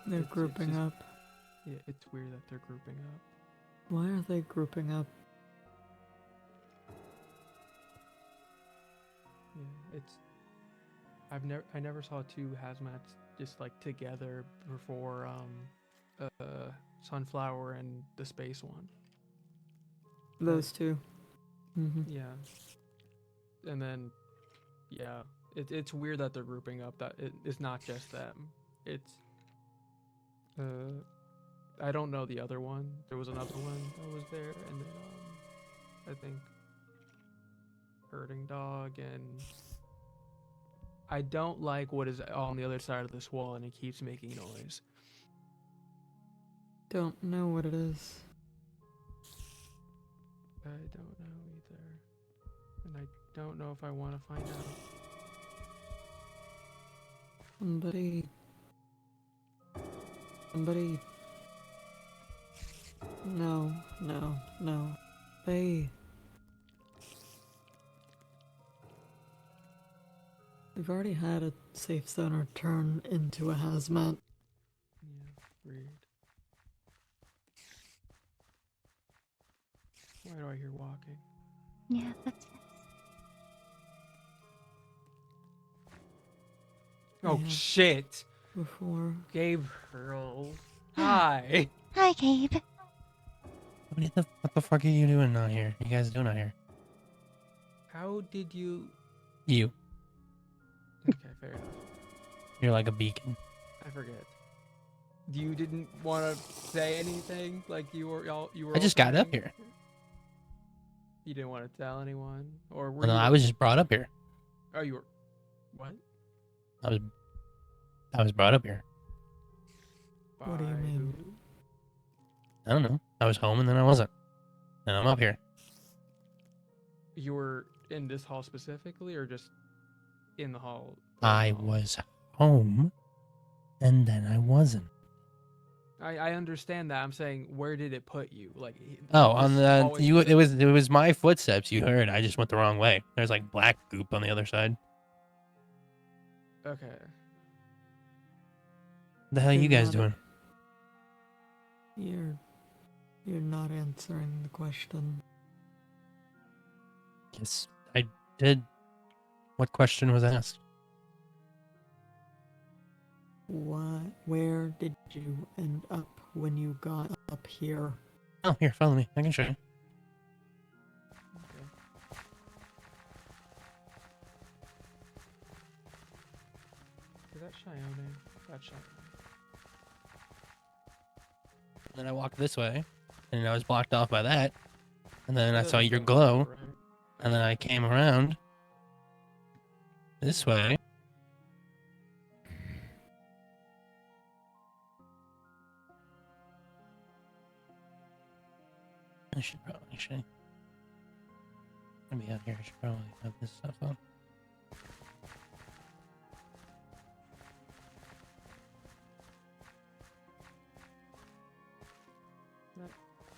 They're It's grouping just- up. Yeah, it's weird that they're grouping up. Why are they grouping up? Yeah, it's. I never saw two hazmats just like together before Sunflower and the space one. Those two. Mm-hmm. Yeah. And then yeah, it's weird that they're grouping up. That it's not just them. It's I don't know the other one. There was another one that was there, and then I think Herding Dog, and I don't like what is on the other side of this wall, and it keeps making noise. Don't know what it is. I don't know either, and I don't know if I want to find out. Somebody. No. We've already had a safe zoner turn into a hazmat. Yeah, weird. Why do I hear walking? Yeah, that's Oh Yeah. shit! Before. Gabriel. Hi. Hi, Gabe. What the fuck are you doing out here? You guys doing out here? How did you? You. Okay, fair enough. You're like a beacon. I forget. You didn't want to say anything, like you were all I just got up saying? here. You didn't want to tell anyone, or were Well, no, you? I was just brought up here. Oh, you were. What? I was brought up here. What do you By mean? who? I don't know. I was home and then I wasn't. And I'm up here. You were in this hall specifically, or just in the hall? I was home and then I wasn't. I understand that. I'm saying, where did it put you? Like. Oh, on this the hallway you. It was my footsteps you heard. I just went the wrong way. There's like black goop on the other side. Okay. What the hell are you You're guys not- doing? You're not answering the question. Yes, I did. What question was asked? Where did you end up when you got up here? Oh, here, follow me. I can show you. Okay. Is that Shione? That's Shione. Then I walked this way, and I was blocked off by that. And then I That saw doesn't your sound glow. right. And then I came around this way. I should probably be out here. I should probably have this stuff on.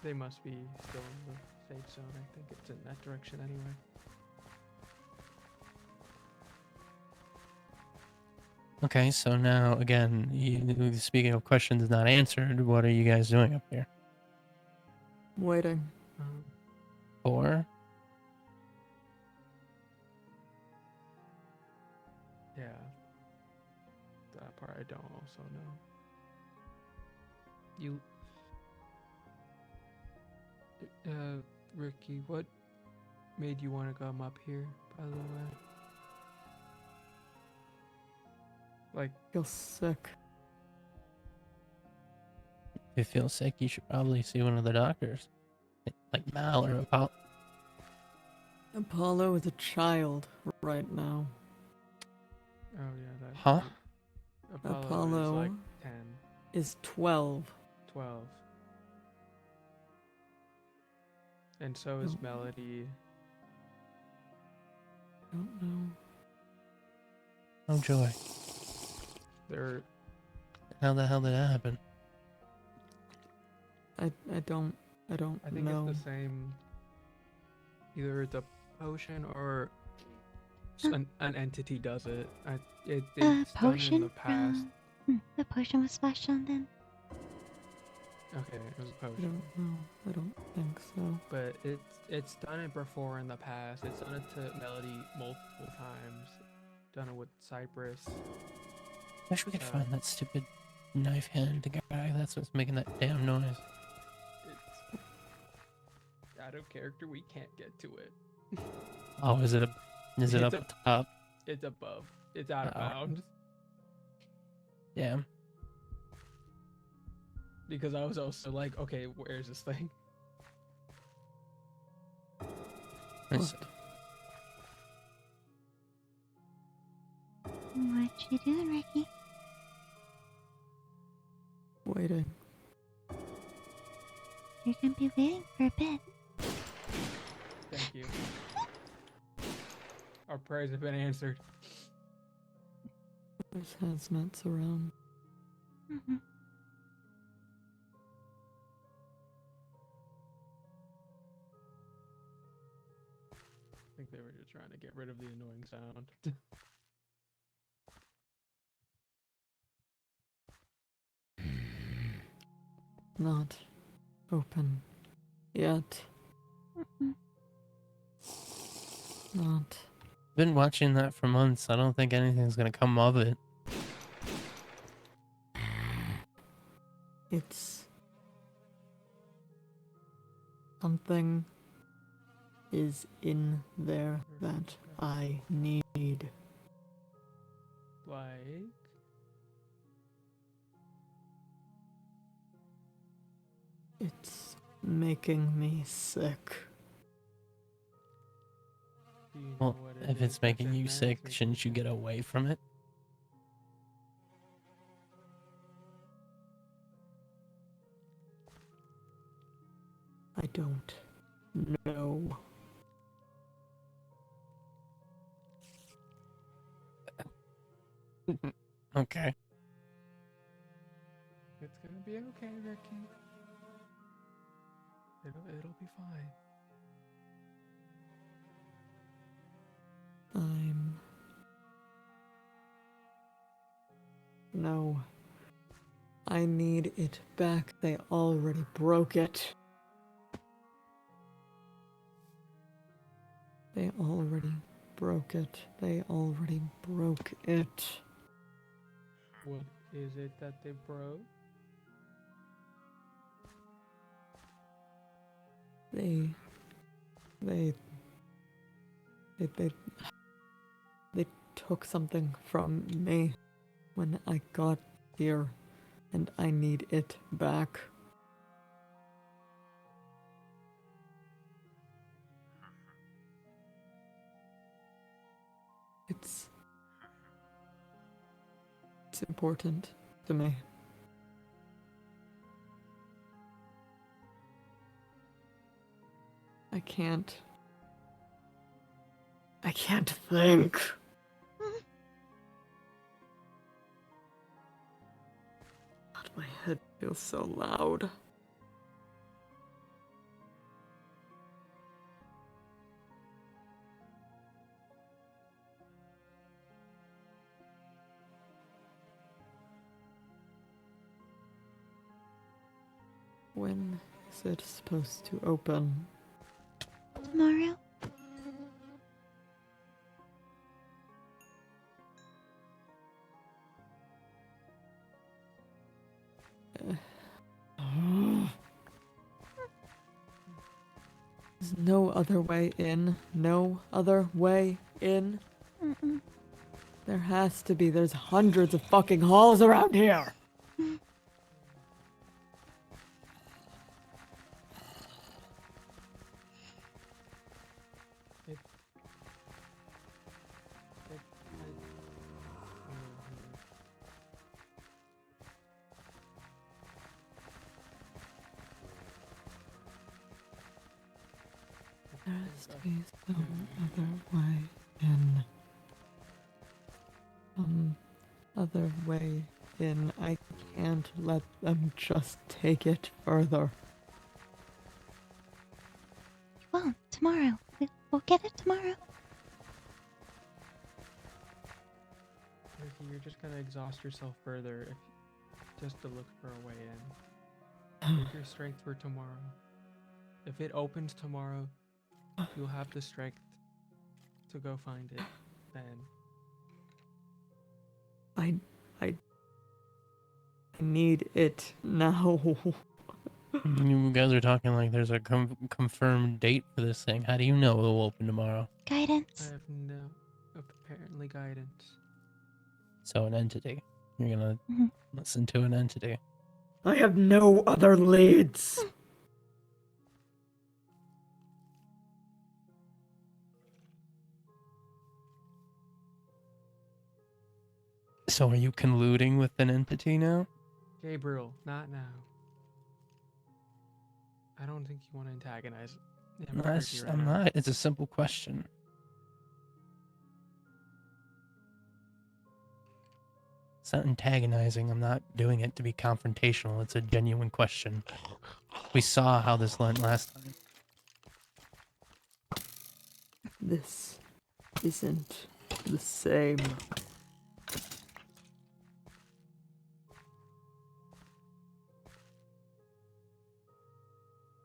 They must be still in the safe zone. I think it's in that direction anyway. Okay, so now again, speaking of questions not answered, what are you guys doing up here? Waiting. For? Yeah. That part I don't also know. You... Ricky, what made you want to come up here, by the way? Like, Feel sick. If you feel sick, you should probably see one of the doctors. Like Mal or Apollo. Apollo is a child right now. oh yeah, that... Huh? Apollo is like 10, Is 12. 12. And so is Oh. Melody. Don't know. Oh joy. They're... How the hell did that happen? I don't I think know. it's the same. Either it's a potion or an entity does it. It's done in Potion the past. from... the potion was splashed on then. Okay, it was a I potion. don't know. I don't think so. But it's done it before in the past. It's done it to Melody multiple times. Done it with Cypress. Wish we could find that stupid knife hand guy. That's what's making that damn noise. It's out of character. We can't get to it. Oh, is it up It's top? It's above. It's out of Oh. bounds. Damn. Because I was also like, okay, where's this thing? Let's- What you doing, Ricky? Waiting. You're gonna be waiting for a bit. Thank you. Our prayers have been answered. There's hazmats around. Mm-hmm. I think they were just trying to get rid of the annoying sound. Not open yet. Mm-hmm. Not. Been watching that for months. I don't think anything's gonna come of it. It's something is in there that I need. Like, It's making me sick. do you know Well, what if is it's that's making in you there? sick, Since shouldn't you get away from it? I don't know. Okay. It's gonna be okay, Ricky. It'll be fine. No. I need it back. They already broke it. They already broke it. They already broke it. What is it that they broke? They took something from me when I got here, and I need it back. It's important to me. I can't think. God, my head feels so loud. When is it supposed to open? Tomorrow? There's no other way in. No other way in. Mm-mm. There has to be. There's hundreds of fucking halls around here. There has to be some other way in. Some other way in. I can't let them just take it further. Well, tomorrow. We'll get it tomorrow. Ricky, you're just gonna exhaust yourself further if just to look for a way in. Save your strength for tomorrow. If it opens tomorrow, you'll have the strength to go find it then. I need it now. You guys are talking like there's a confirmed date for this thing. How do you know it'll open tomorrow? I Guidance. have no apparently guidance. So an entity. You're gonna Mhm. listen to an entity. I have no other leads. So are you colluding with an entity now? Gabriel, not now. I don't think you want to antagonize him. or Ricky right I'm now. not. It's a simple question. It's not antagonizing. I'm not doing it to be confrontational. It's a genuine question. We saw how this went last time. This isn't the same.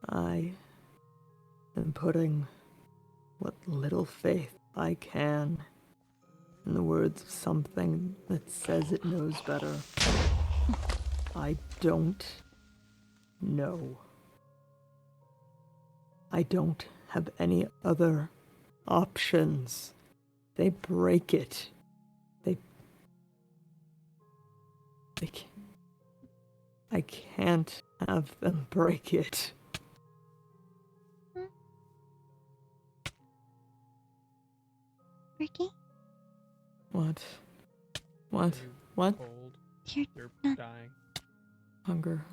I am putting what little faith I can in the words of something that says it knows better. I don't know. I don't have any other options. They break it. I can't have them break it. Ricky? What? Are you What? cold? You're You're not. dying. Hunger.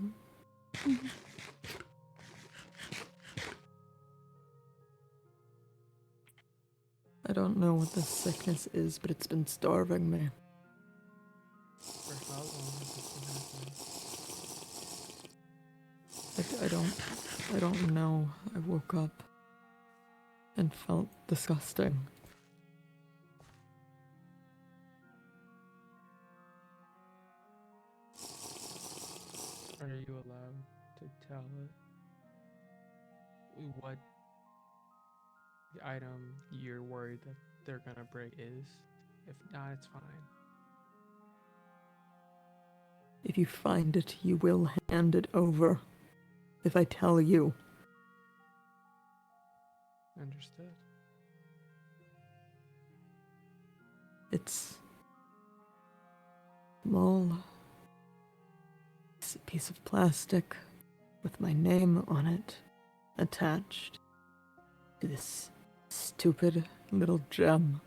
I don't know what this sickness is, but it's been starving me. For how long has this been happening? I don't know. I woke up and felt disgusting. Are you allowed to tell it what the item you're worried that they're gonna break is? If not, it's fine. If you find it, you will hand it over. If I tell you. Understood. It's small. It's a piece of plastic with my name on it attached to this stupid little gem.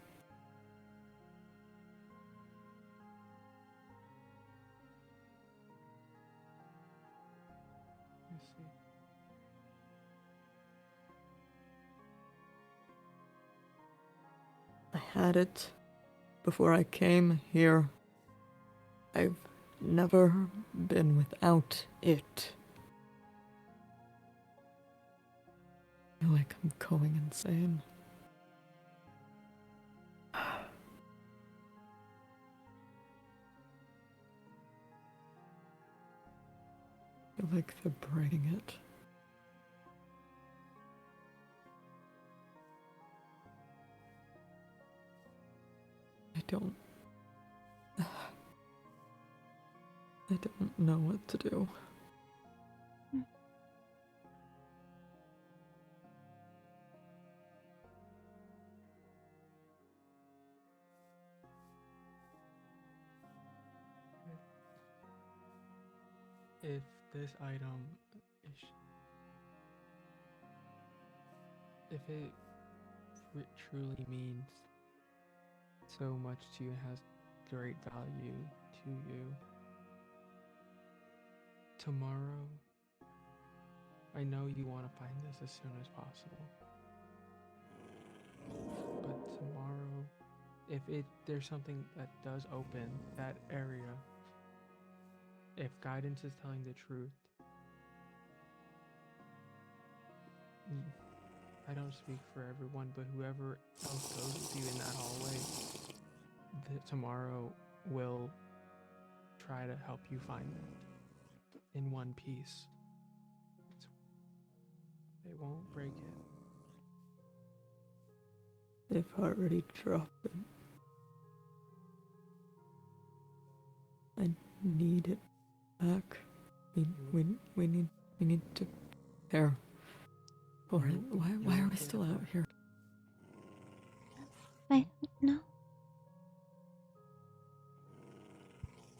had it before I came here. I've never been without it. I feel like I'm going insane. I feel like they're breaking it. I don't know what to do. If this item is, if it truly means so much to you and has great value to you, tomorrow, I know you want to find this as soon as possible. But tomorrow, if there's something that does open that area, if guidance is telling the truth, I don't speak for everyone, but whoever else goes with you in that hallway, tomorrow will try to help you find it in one piece. They won't break it. They've already dropped it. I need it back. We need to care for it. Why are we still out here? I don't know.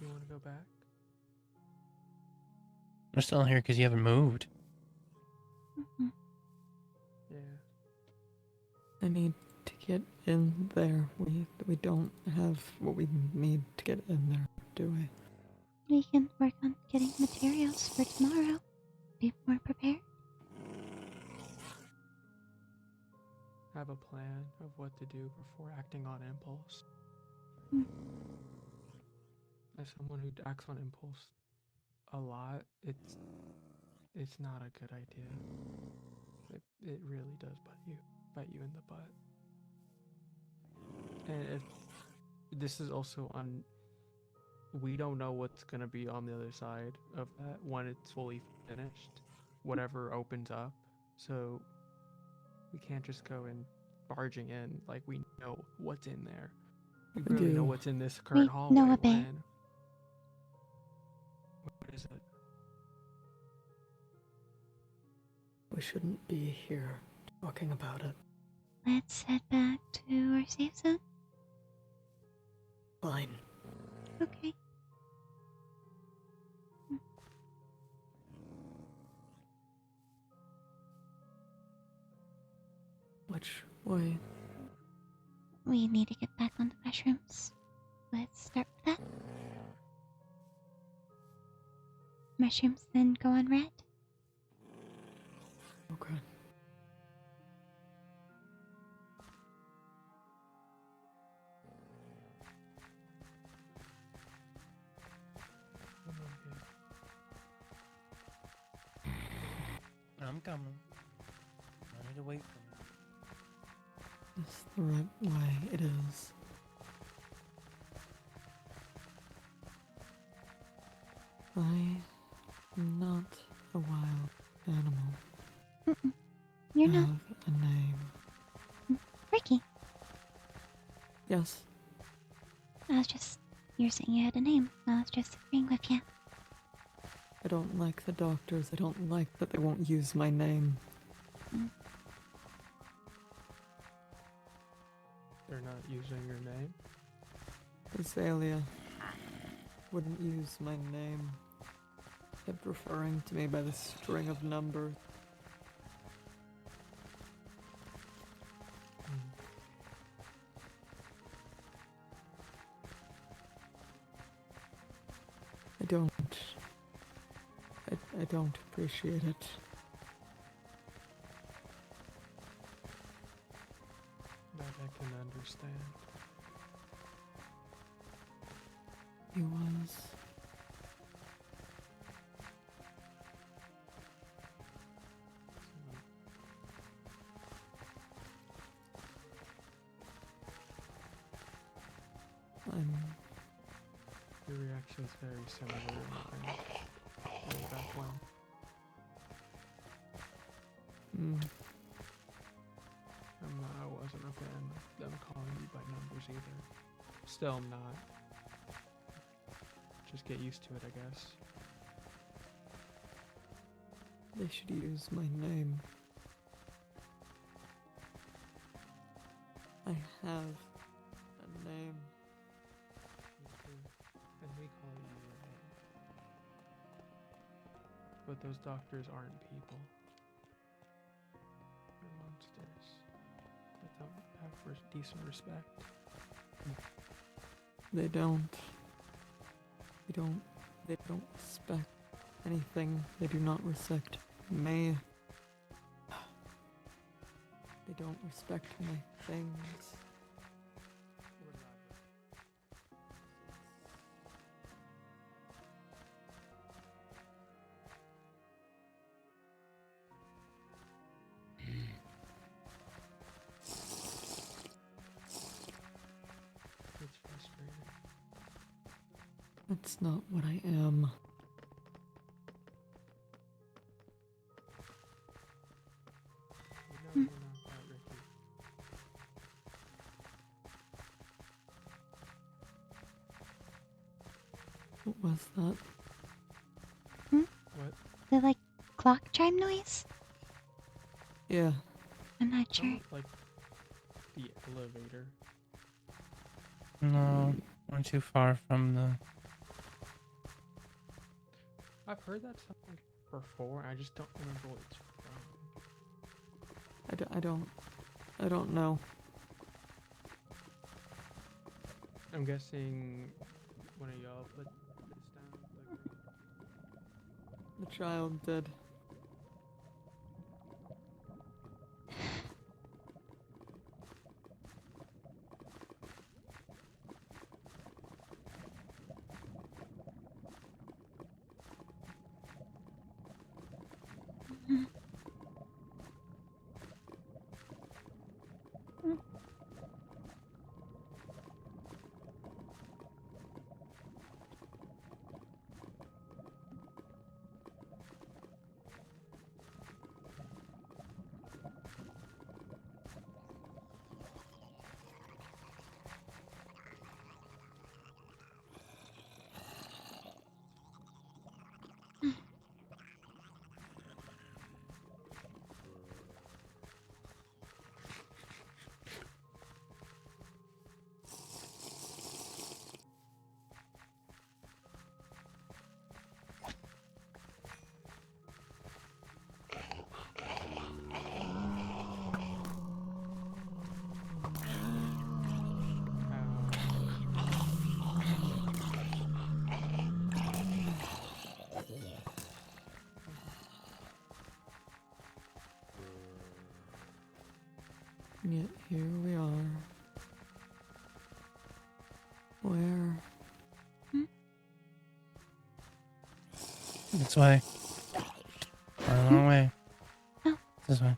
You want to go back? We're still here because you haven't moved. Mhm. Yeah. I need to get in there. We don't have what we need to get in there, do we? We can work on getting materials for tomorrow. Be more prepared. Have a plan of what to do before acting on impulse. Mm. As someone who acts on impulse a lot, it's not a good idea. It really does bite you in the butt. And if this is also on, we don't know what's gonna be on the other side of that when it's fully finished. Whatever opens up, so we can't just go in barging in like we know what's in there. We We really know do. what's in this current We hallway. know a we're bit. in. What is it? We shouldn't be here talking about it. Let's head back to our safe zone. Fine. Okay. Which way? We need to get back on the mushrooms. Let's start with that. Mushrooms then go on red. Okay. I'm coming. I need to wait for me. It's the right way. It is. I am not a wild animal. Mm-mm. You're I not. have a name. Ricky. Yes. You're saying you had a name. I was just agreeing with you. I don't like the doctors. I don't like that they won't use my name. They're not using your name? Azalea wouldn't use my name. Kept referring to me by the string of numbers. I don't appreciate it. That I can understand. He was. I'm. Your reaction is very similar way back when. I wasn't a fan of them calling you by numbers either. Still I'm not. Just get used to it, I guess. They should use my name. I have a name. And we call you your name. But those doctors aren't people. They're monsters that don't have decent respect. They don't. They don't respect anything. They do not respect me. They don't respect my things. It's frustrating. That's not what I am. You know you're not that, Ricky. What was that? What? The like clock chime noise? Yeah. I'm not sure. Sounds like the elevator. No, we're too far from the. I've heard that sound before. I just don't remember what it's from. I don't know. I'm guessing one of y'all put this down. The child did. And yet here we are. Where? This way. A long way. Oh. This way.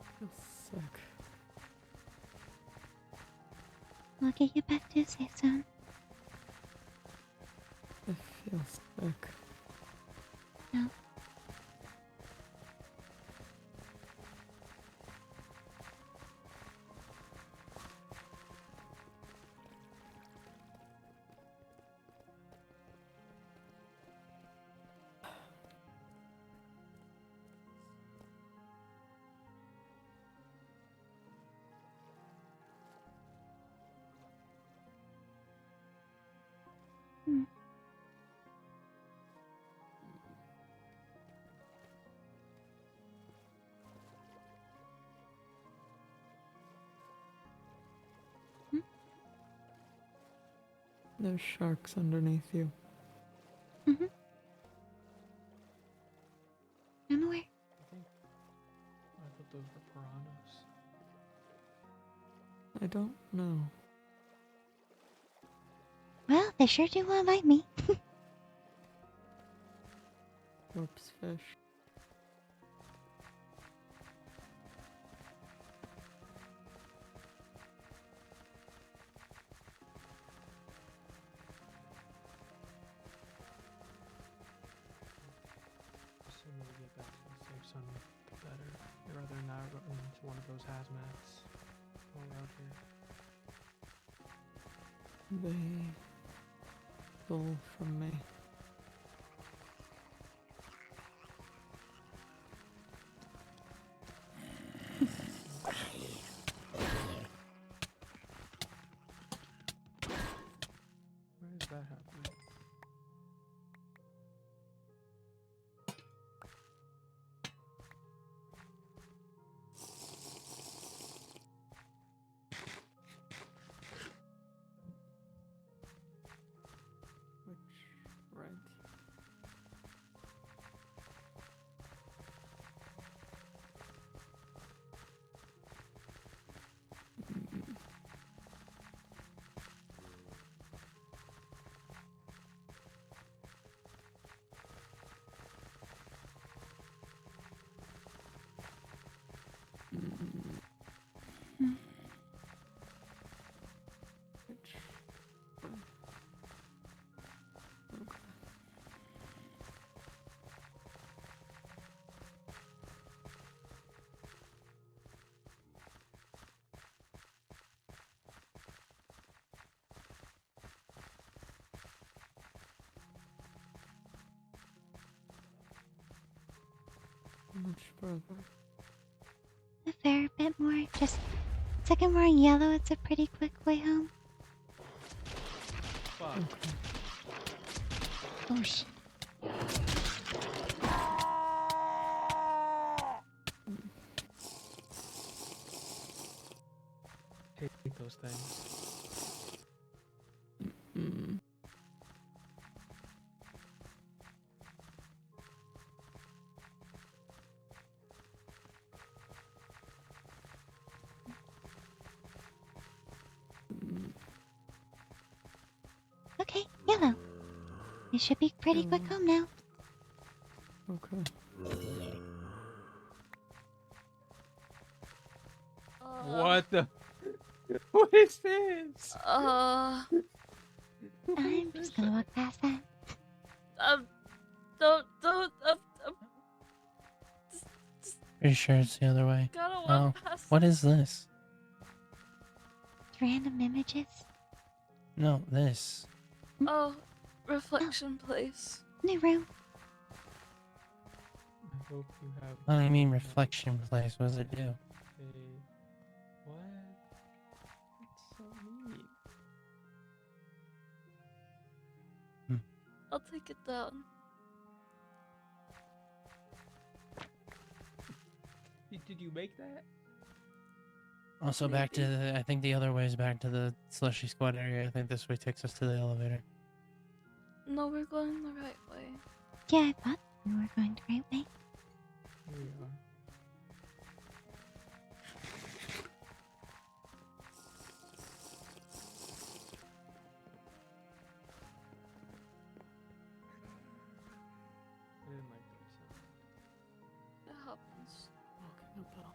I feel sick. We'll get you back to safe zone. I feel sick. No. There's sharks underneath you. Mm-hmm. I'm aware. I thought those were piranhas. I don't know. Well, they sure do want to bite me. Corpse fish. The sooner we get back to the safe zone, the better. I'd rather not go into one of those hazmats while we're out here. They stole from me. Where is that happening? Which right? Which way? Okay. Much further. A fair bit more. Just second more yellow. It's a pretty quick way home. Fuck. Okay. Oh shit. Hate those things. Mm. Okay, yellow. You should be pretty quick Yellow. home now. Okay. What the? What is this? I'm just gonna walk past that. Don't, Pretty sure it's the other way. gotta Oh, walk past. what is this? Random images. No, this. Oh, reflection place. New room. I hope you have. What do you mean reflection place? What does it do? What? That's so neat. I'll take it down. Did you make that? Also back to the, I think the other way is back to the slushy squad area. I think this way takes us to the elevator. No, we're going the right way. Yeah, I thought we were going the right way. Here we are. I didn't like that sound. It happens. Okay, no pedal.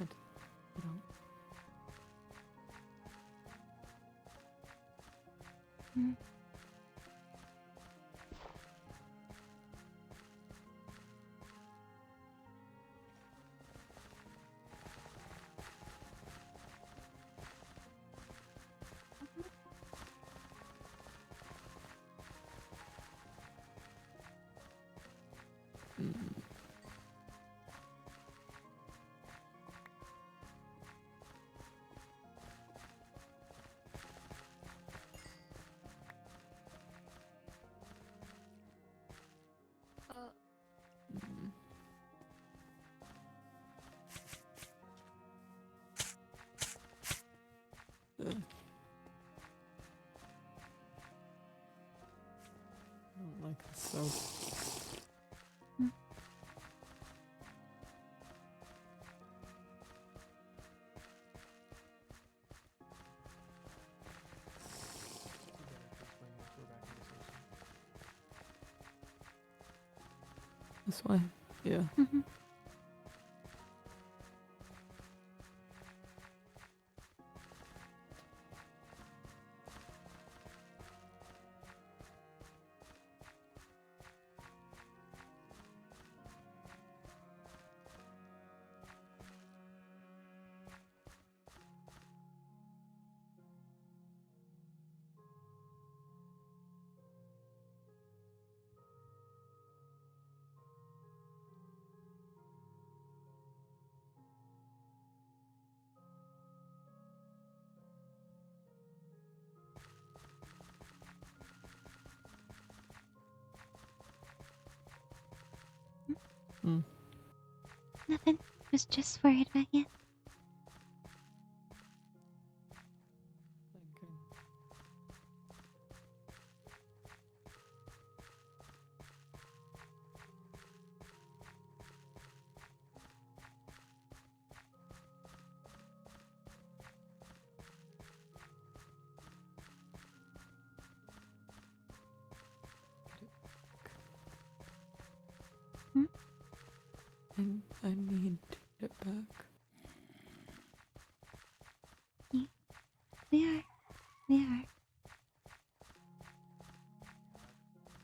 I don't. Hmm. Mm. like so. This way? Yeah. Mm-hmm. Nothing. Was just worried about you. Thinking. Hmm? I need to get back. We are. We are.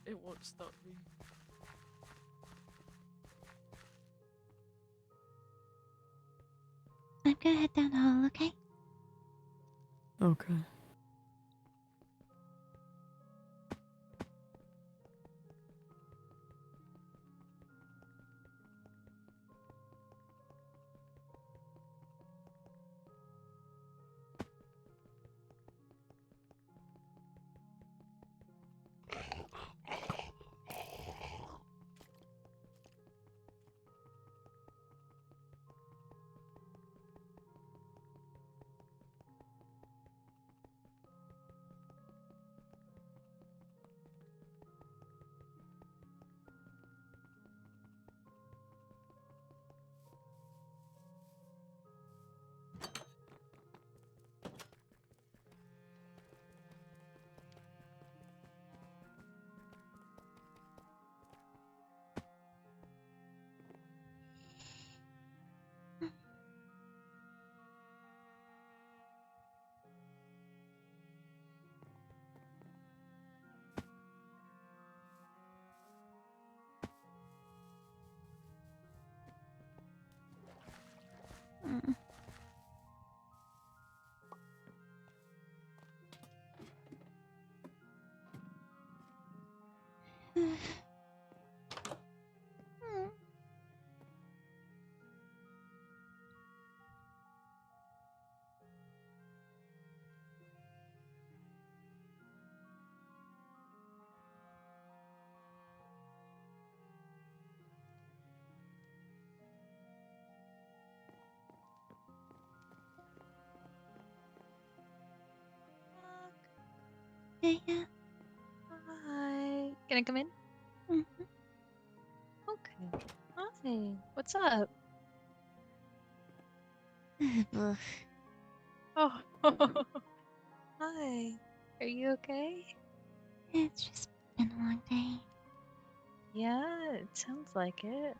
It won't stop me. I'm gonna head down the hall, okay? Okay. Mm. Mm. Yeah. Hi. Can I come in? Mm-hmm. Okay. Hi. What's up? Oh. Hi. Are you okay? It's just been a long day. Yeah, it sounds like it.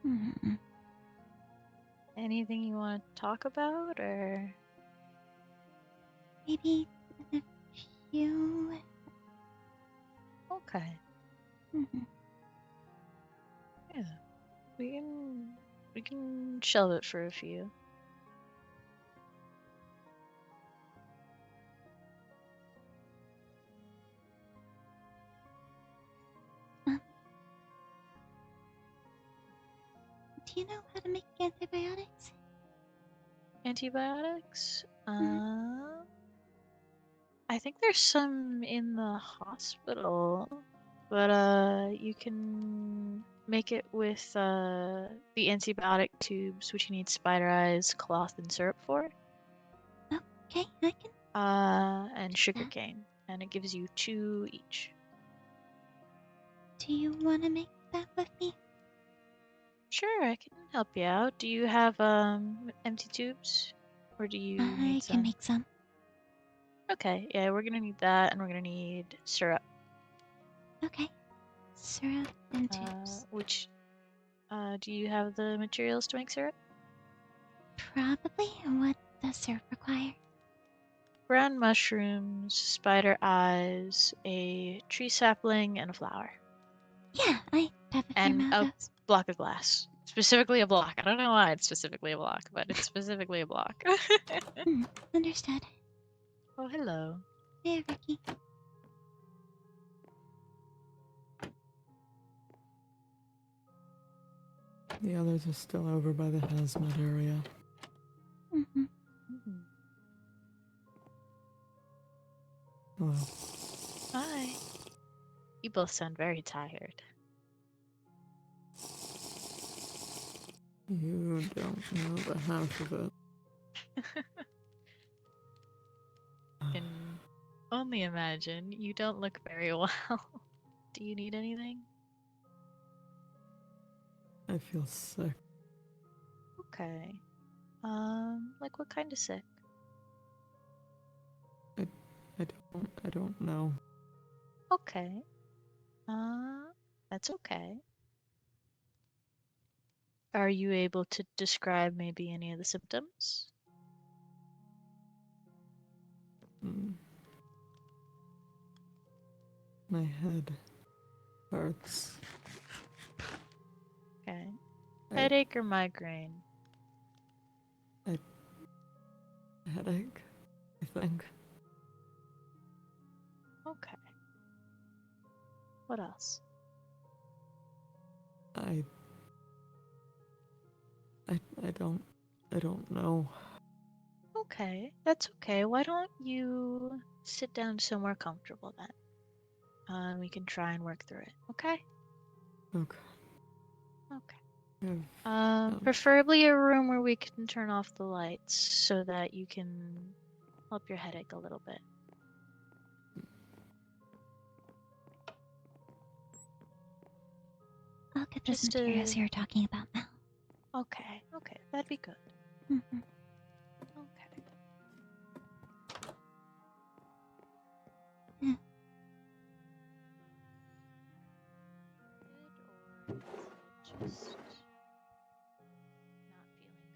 Mm-hmm. Anything you want to talk about, or? Maybe in a few. Okay. Mm-hmm. Yeah. We can shelve it for a few. Do you know how to make antibiotics? Antibiotics? Mhm. I think there's some in the hospital, but you can make it with the antibiotic tubes, which you need spider eyes, cloth, and syrup for, Okay, I can. and that. sugarcane, and it gives you 2 each. Do you want to make that with me? Sure, I can help you out. Do you have empty tubes, or do you I need can some? make some. Okay, yeah, we're gonna need that, and we're gonna need syrup. Okay. Syrup and tubes. Which, do you have the materials to make syrup? Probably. What does syrup require? Brown mushrooms, spider eyes, a tree sapling, and a flower. Yeah, I have a fair And amount a of those. block of glass. Specifically a block. I don't know why it's specifically a block, but it's specifically a block. Understood. Oh, hello. Hey, Ricky. The others are still over by the hazmat area. Mm-hmm. Hello. Hi. You both sound very tired. You don't know the half of it. Can only imagine. You don't look very well. Do you need anything? I feel sick. Okay. Like what kind of sick? I don't know. Okay. That's okay. Are you able to describe maybe any of the symptoms? Mm. My head hurts. Okay. I- Headache or migraine? Headache, I think. Okay. What else? I don't know. Okay, that's okay. Why don't you sit down somewhere comfortable then? We can try and work through it. Okay? Okay. Okay. I've, Preferably a room where we can turn off the lights so that you can help your headache a little bit. I'll get those Just materials you're talking about now. Okay, that'd be good. Mm-hmm. Okay. Yeah. Good, or is it just not feeling good?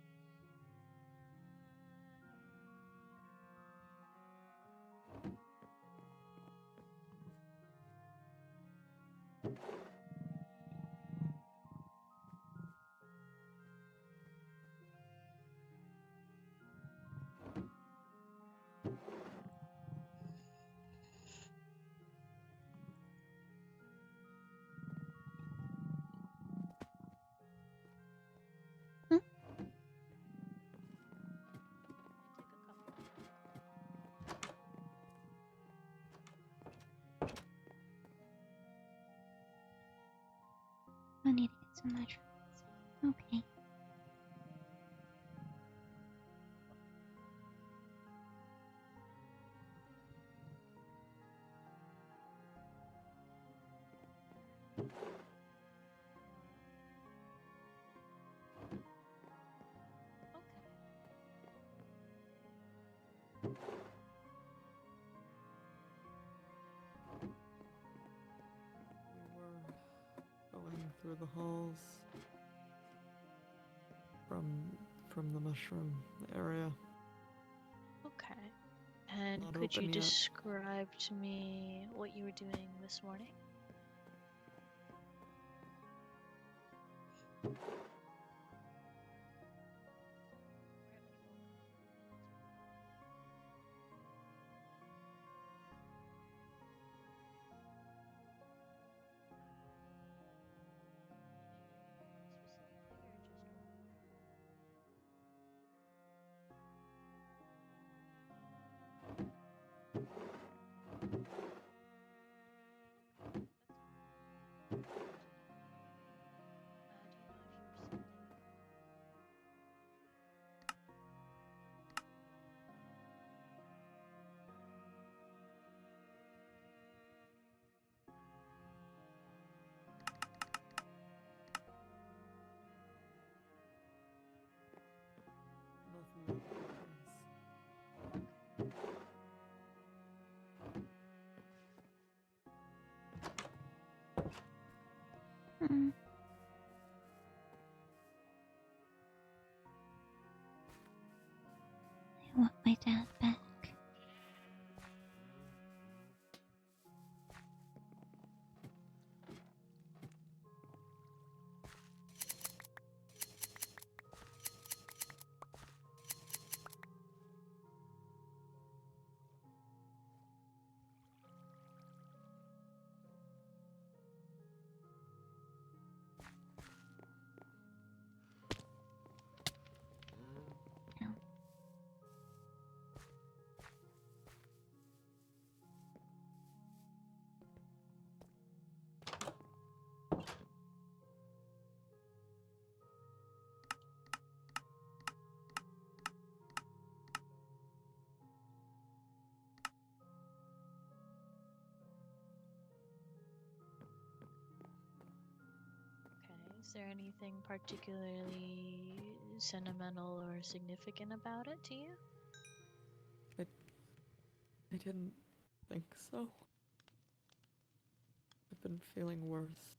Hmm? Take a couple. I need to get some mushrooms. Okay. we were going through the halls from the mushroom area. Okay. And Not could you open yet. describe to me what you were doing this morning? Hmm. I want my dad back. No. Okay, is there anything particularly sentimental or significant about it to you? I didn't think so. I've been feeling worse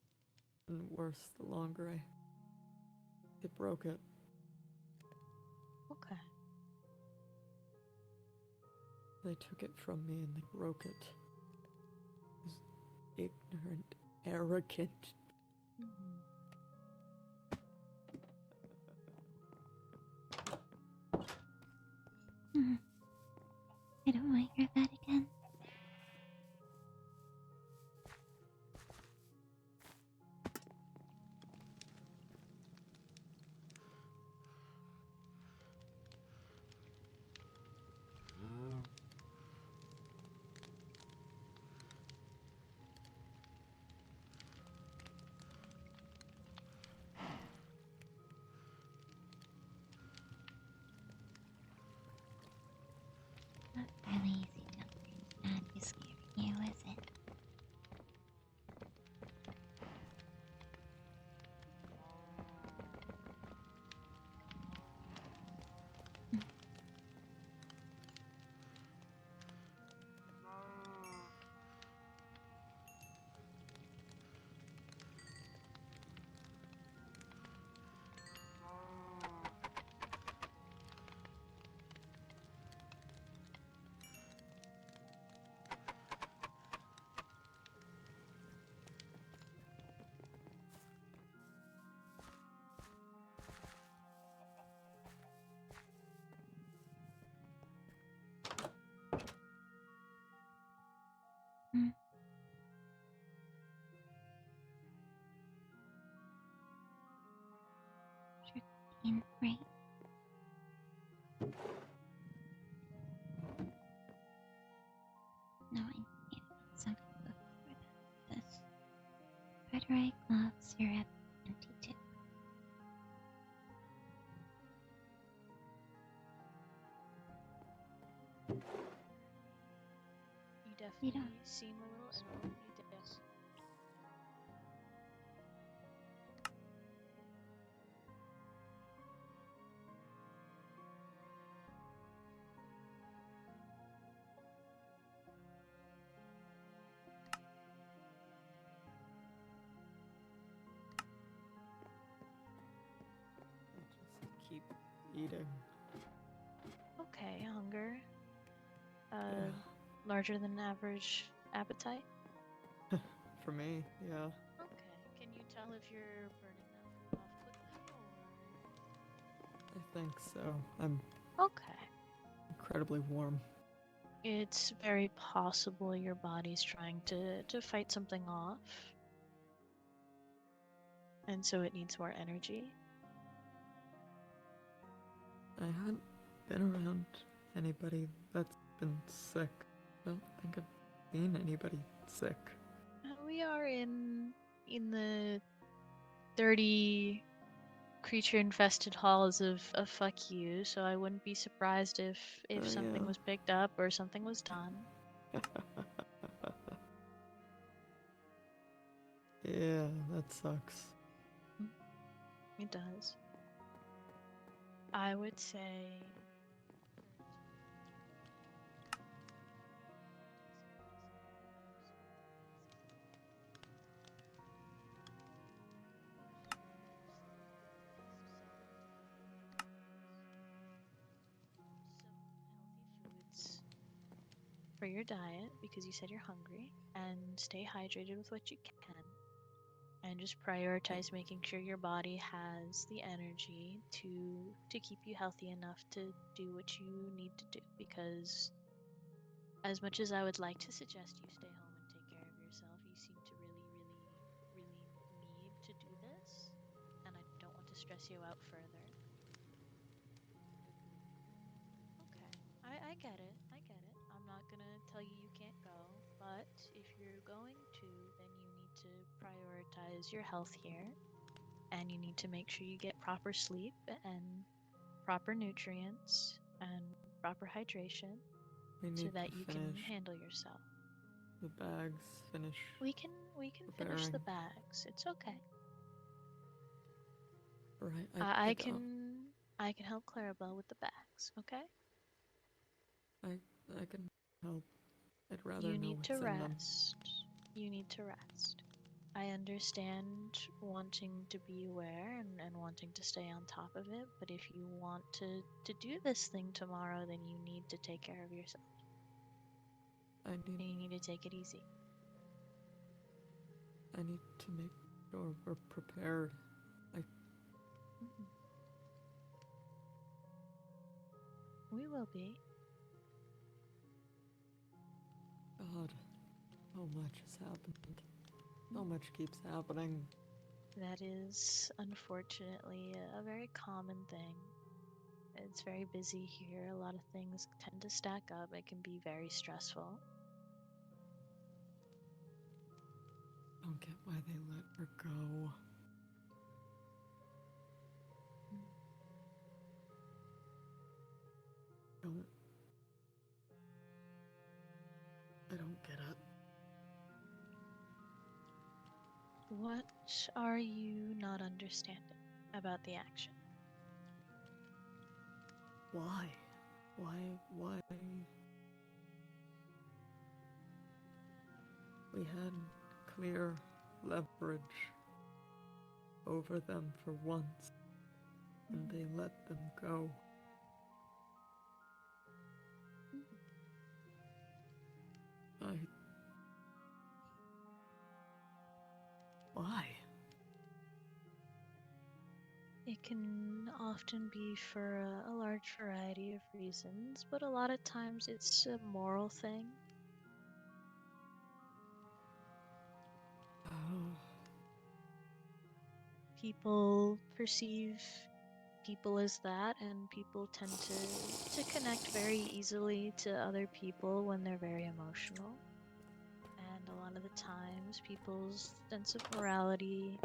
and worse the longer I broke it. Okay. They took it from me and they broke it. It was ignorant, arrogant. Mhm. Hmm. I don't want to hear that again. Not really easy telling your dad who's scaring you, is it? Hmm. Trickling, right? No, I need to get something before that. This Frederick love syrup empty tube. You You don't. definitely seem a little ill. You did. I just keep eating. Okay, hunger. Yeah. Larger than average appetite. For me, yeah. Okay. Can you tell if you're burning that food off quickly I think so. I'm or? Okay. incredibly warm. It's very possible your body's trying to fight something off. And so it needs more energy. I haven't been around anybody that's been sick. I don't think I've seen anybody sick. We are in the dirty creature infested halls of fuck you, so I wouldn't be surprised if Oh, something yeah. was picked up or something was done. Yeah, that sucks. It does. I would say your diet because you said you're hungry, and stay hydrated with what you can. And just prioritize making sure your body has the energy to keep you healthy enough to do what you need to do. Because as much as I would like to suggest you stay home and take care of yourself, you seem to really need to do this, and I don't want to stress you out further. Okay, I get it. I get it. I'm not gonna tell you you can't go, but if you're going to, then you need to prioritize your health here, and you need to make sure you get proper sleep and proper nutrients and proper hydration We so need that to you can finish handle yourself. the bags, finish We can finish the preparing. bags. It's okay. Right, I don't- I can help Clarabelle with the bags, okay? I can help. I'd rather You know need to what's in them. rest. You need to rest. I understand wanting to be aware and wanting to stay on top of it, but if you want to do this thing tomorrow, then you need to take care of yourself. I And need you need to take it easy. to make sure we're prepared. Mhm. We will be. God, so much has happened. So much keeps happening. That is unfortunately a very common thing. It's very busy here. A lot of things tend to stack up. It can be very stressful. I don't get why they let her go. Don't. I don't get it. What are you not understanding about the action? Why? Why? We had clear leverage over them for once, and they let them go. Why? It can often be for a large variety of reasons, but a lot of times it's a moral thing. Oh, People perceive people as that, and people tend to connect very easily to other people when they're very emotional. And a lot of the times, people's sense of morality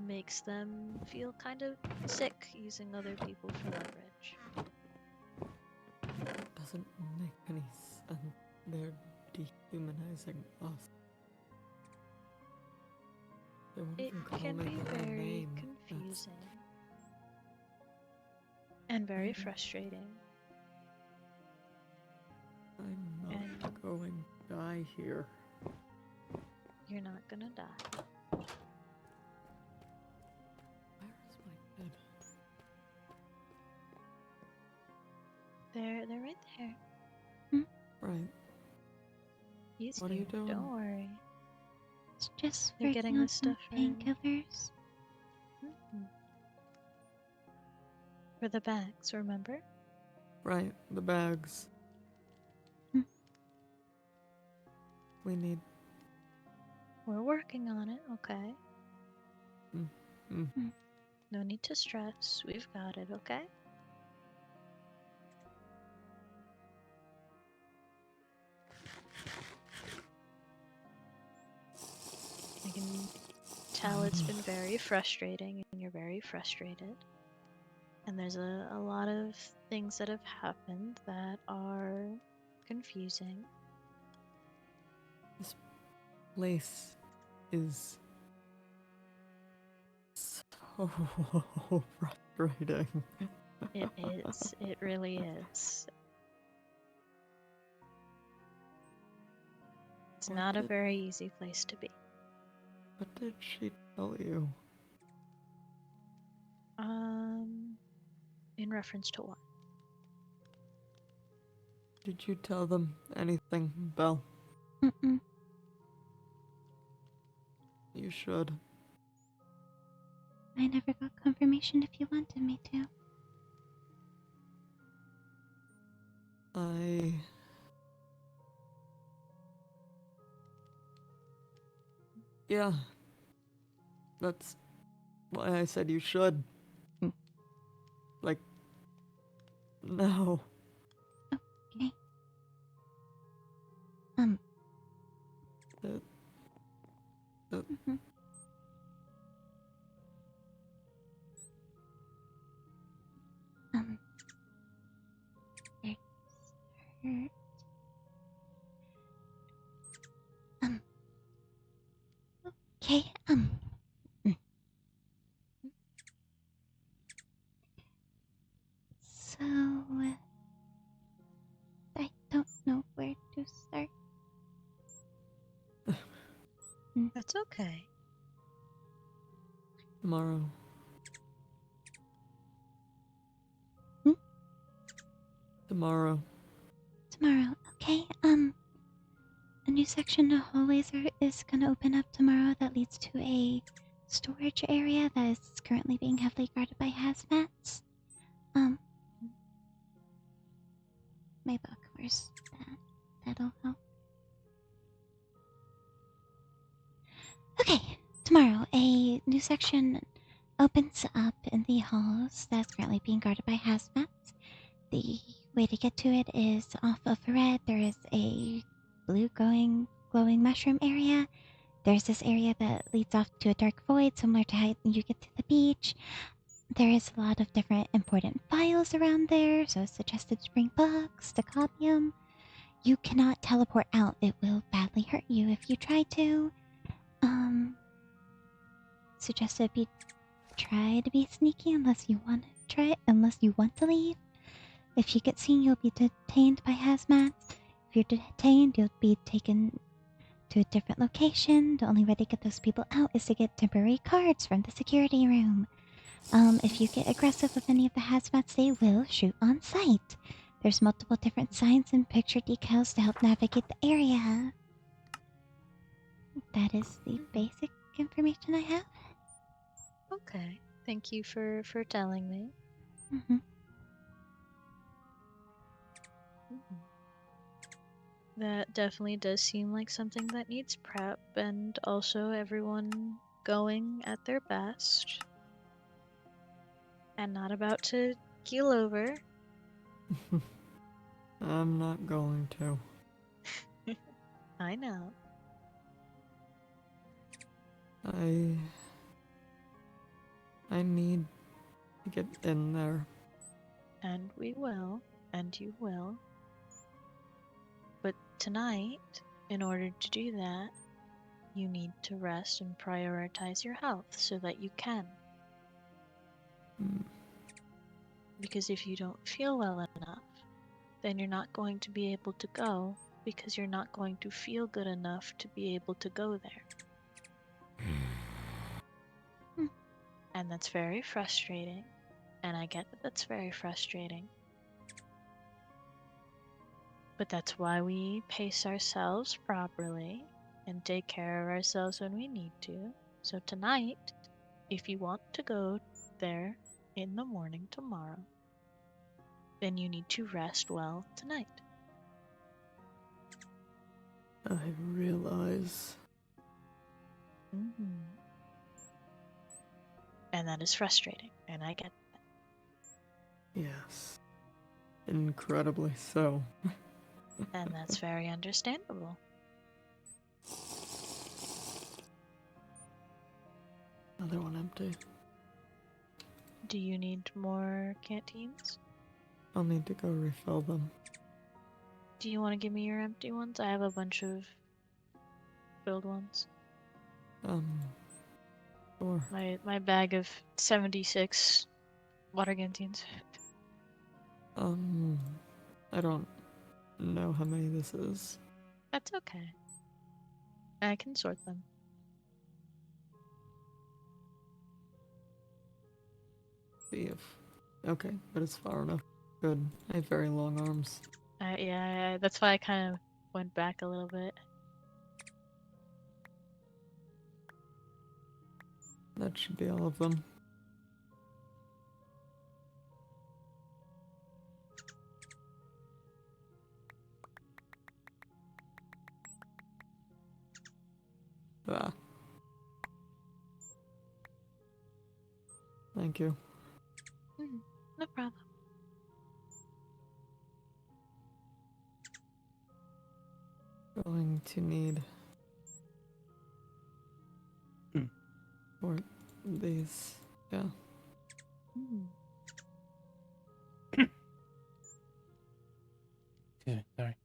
makes them feel kind of sick using other people for leverage. it doesn't make any sense. They're dehumanizing us. They won't It even call can me be by my very name. confusing and very I'm- frustrating. I'm not And going to die here. you're not gonna die. Where is my bed? They're right there. Right. He's What are here. you doing? Don't worry. It's just They're working getting on this some stuff for painkillers. for the bags, remember? Right, the bags. Hmm. We need. We're working on it, okay? Mm. No need to stress. We've got it, okay? I can tell it's been very frustrating, and you're very frustrated. And there's a lot of things that have happened that are confusing. This place is so frustrating. It is. It really is. It's What not a did- very easy place to be. What did she tell you? In reference to what? Did you tell them anything, Belle? Mm-mm. You should. I never got confirmation if you wanted me to. Yeah. That's why I said you should. Hmm. Like, no. Okay. The, Mhm. It hurt. Um, okay, mm. So, I don't know where to start. That's okay. tomorrow. Hmm? Tomorrow. Tomorrow, okay? A new section of hallways is gonna open up tomorrow that leads to a storage area that is currently being heavily guarded by hazmats. My book, where's that? That'll help. Okay, tomorrow a new section opens up in the halls that's currently being guarded by hazmats. The way to get to it is off of red. There is a blue glowing mushroom area. There's this area that leads off to a dark void, similar to how you get to the beach. There is a lot of different important files around there, so it's suggested to bring books, decopium. You cannot teleport out. It will badly hurt you if you try to. Suggested be try to be sneaky unless you want to unless you want to leave. If you get seen, you'll be detained by hazmats. If you're detained, you'll be taken to a different location. The only way to get those people out is to get temporary cards from the security room. If you get aggressive with any of the hazmats, they will shoot on sight. There's multiple different signs and picture decals to help navigate the area. That is the basic information I have. Okay. Thank you for telling me. Mm-hmm. That definitely does seem like something that needs prep, and also everyone going at their best and not about to keel over. I'm not going to. I know. I need to get in there. And we will, and you will. But tonight, in order to do that, you need to rest and prioritize your health so that you can. Mm. Because if you don't feel well enough, then you're not going to be able to go, because you're not going to feel good enough to be able to go there. And that's very frustrating, and I get that that's very frustrating. But that's why we pace ourselves properly and take care of ourselves when we need to. So tonight, if you want to go there in the morning tomorrow, then you need to rest well tonight. I realize. Mm-hmm. And that is frustrating, and I get that. Yes. Incredibly so. And that's very understandable. Another one empty. Do you need more canteens? I'll need to go refill them. Do you want to give me your empty ones? I have a bunch of filled ones. Sure. My bag of 76 water canteens. I don't know how many this is. That's okay. I can sort them. See if... Okay, but it's far enough. Good. I have very long arms. Yeah, that's why I kind of went back a little bit. That should be all of them. Ah. Thank you. No problem. Going to need for these. Yeah. Excuse me, sorry.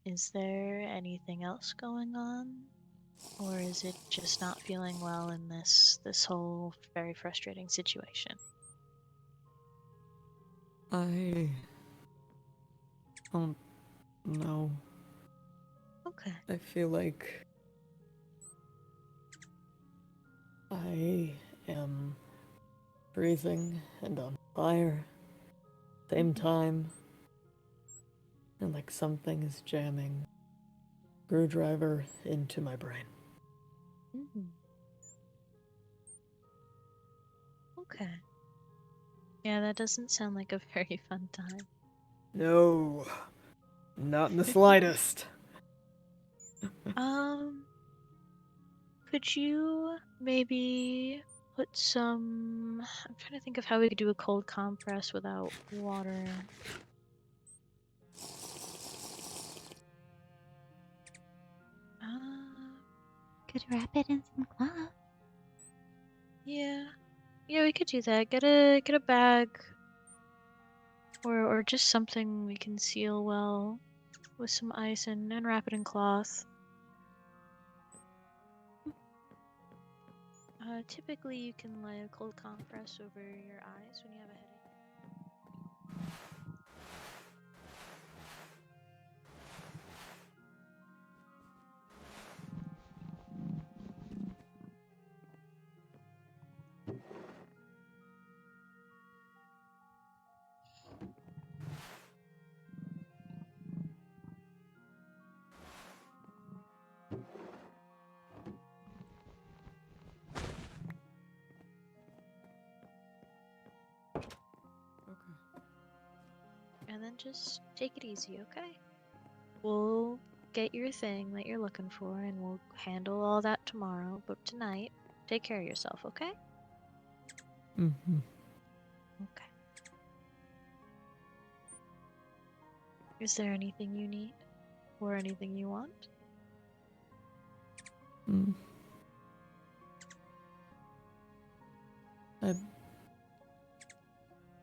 Is there anything else going on? Or is it just not feeling well in this whole very frustrating situation? I don't know. Okay. I feel like I am freezing and on fire same time, and like something is jamming screwdriver into my brain. Okay. Yeah, that doesn't sound like a very fun time. No, not in the slightest. Could you maybe put some... I'm trying to think of how we could do a cold compress without water. Could wrap it in some cloth. Yeah. Yeah, we could do that. Get a bag. Or just something we can seal well with some ice and wrap it in cloth. Typically you can lay a cold compress over your eyes when you have a headache. And then just take it easy, okay? We'll get your thing that you're looking for and we'll handle all that tomorrow. But tonight, take care of yourself, okay? Mm-hmm. Okay. Is there anything you need? Or anything you want?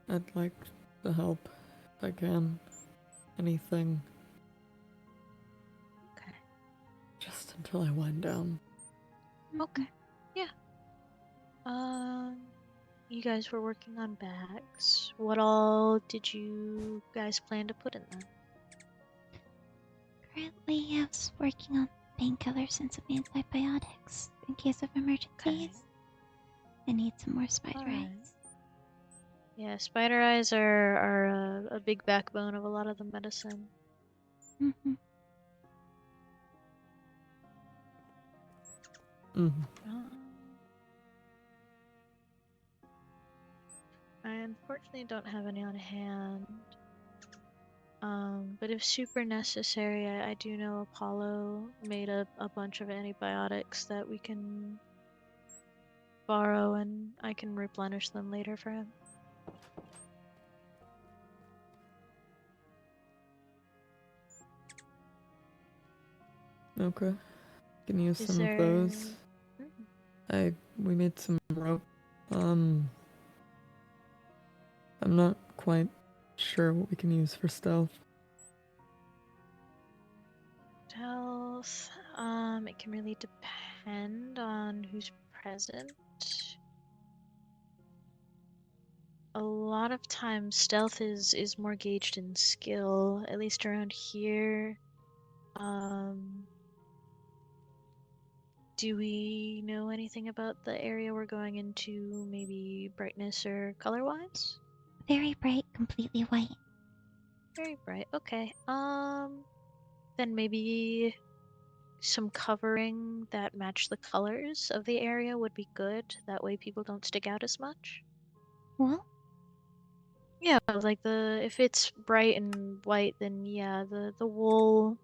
I'd like to help if I can. Anything. Okay. Just until I wind down. Okay. Yeah. You guys were working on bags. What all did you guys plan to put in them? Currently, I was working on painkillers and some antibiotics in case of emergencies. I need some more spider Alright. eyes. Yeah, spider eyes are a big backbone of a lot of the medicine. Mm-hmm. I unfortunately don't have any on hand. But if super necessary, I do know Apollo made a bunch of antibiotics that we can borrow and I can replenish them later for him. Okay. Can use Is some there... of those. We made some rope. I'm not quite sure what we can use for stealth. Stealth, it can really depend on who's present. A lot of times stealth is more gauged in skill, at least around here. Do we know anything about the area we're going into, maybe brightness or color-wise? Very bright, completely white. Very bright. Okay. Then maybe some covering that match the colors of the area would be good. That way people don't stick out as much. Wool? Yeah, like if it's bright and white, then yeah, the wool,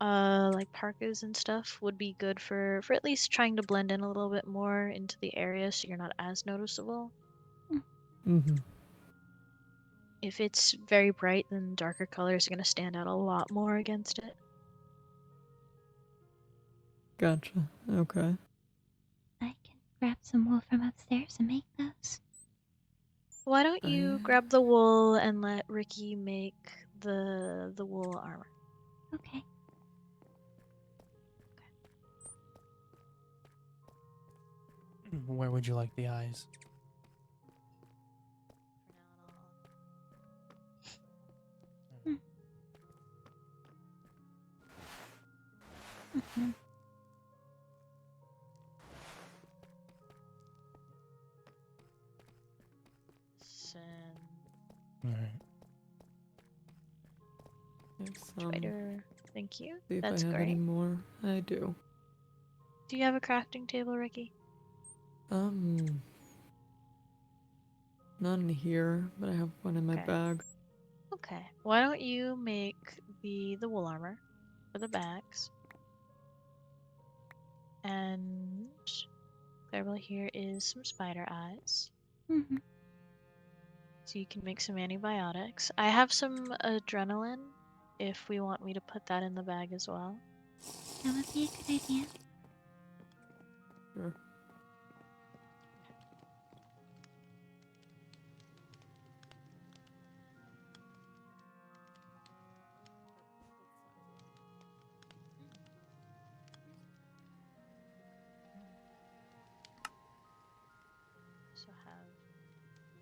like parkas and stuff would be good for at least trying to blend in a little bit more into the area so you're not as noticeable. Mm-hmm. If it's very bright, then darker colors are gonna stand out a lot more against it. Gotcha. Okay. I can grab some wool from upstairs and make those. Why don't you I- grab the wool and let Ricky make the wool armor? Okay. Where would you like the eyes? Mhm. Send Alright. Yes, spider. Thank you. see if That's I have great. any more. I do. Do you have a crafting table, Ricky? Not in here, but I have one in my Okay. bag. Okay. Why don't you make the wool armor for the bags? And Clarabelle, here is some spider eyes. Mhm. So you can make some antibiotics. I have some adrenaline if we want me to put that in the bag as well. That would be a good idea. Sure. So have.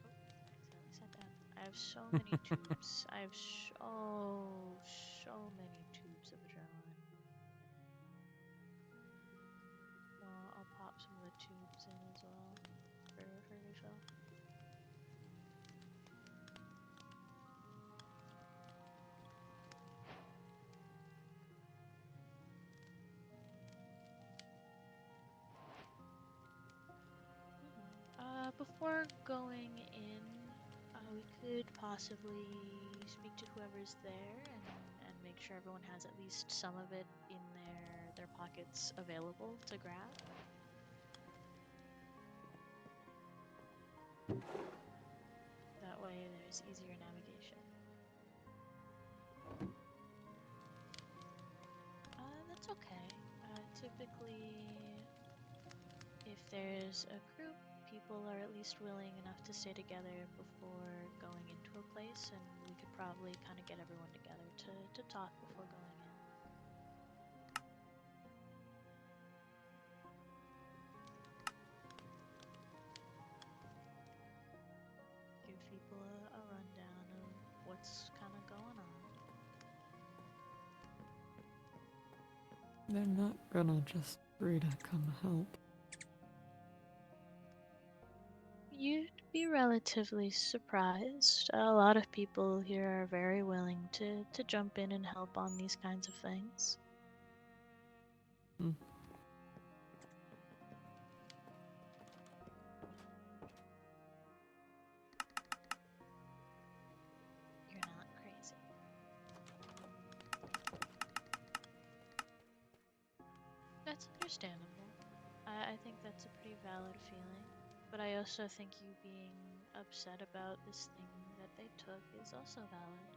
Oh, I accidentally said that. I have so many tubes. I have so many tubes of adrenaline. Well, I'll pop some of the tubes in as well for refill. Before going in, we could possibly speak to whoever's there and make sure everyone has at least some of it in their pockets available to grab. That way there's easier navigation. That's okay. Typically, if there's a group, people are at least willing enough to stay together before going into a place, and we could probably kind of get everyone together to talk before going in. Give people a rundown of what's kind of going on. They're not gonna just agree to come help. You'd be relatively surprised. A lot of people here are very willing to jump in and help on these kinds of things. Hmm. You're not crazy. That's understandable. I think that's a pretty valid feeling. But I also think you being upset about this thing that they took is also valid.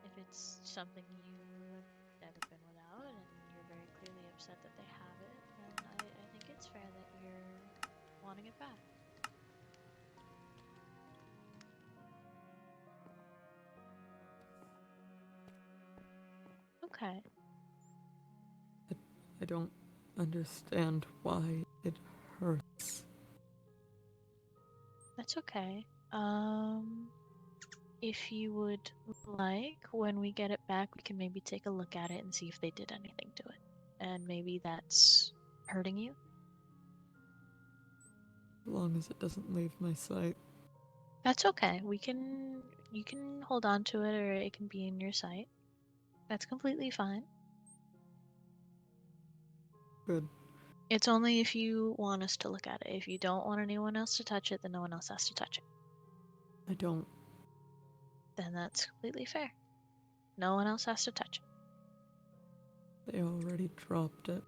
If it's something you've never been without and you're very clearly upset that they have it, then I think it's fair that you're wanting it back. Okay. I don't understand why it hurts. That's okay. If you would like, when we get it back, we can maybe take a look at it and see if they did anything to it. And maybe that's hurting you. As long as it doesn't leave my sight. That's okay. You can hold on to it, or it can be in your sight. That's completely fine. Good. It's only if you want us to look at it. If you don't want anyone else to touch it, then no one else has to touch it. I don't. Then that's completely fair. No one else has to touch it. They already dropped it.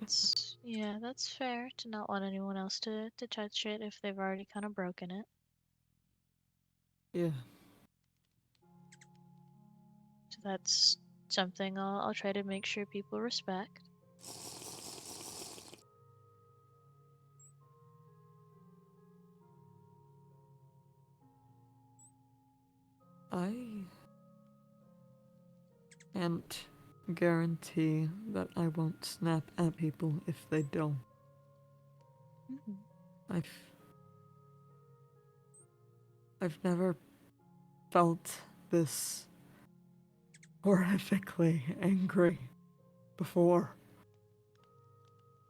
That's fair to not want anyone else to touch it if they've already kind of broken it. Yeah. So that's something I'll try to make sure people respect. I can't guarantee that I won't snap at people if they don't. I've never felt this horrifically angry before.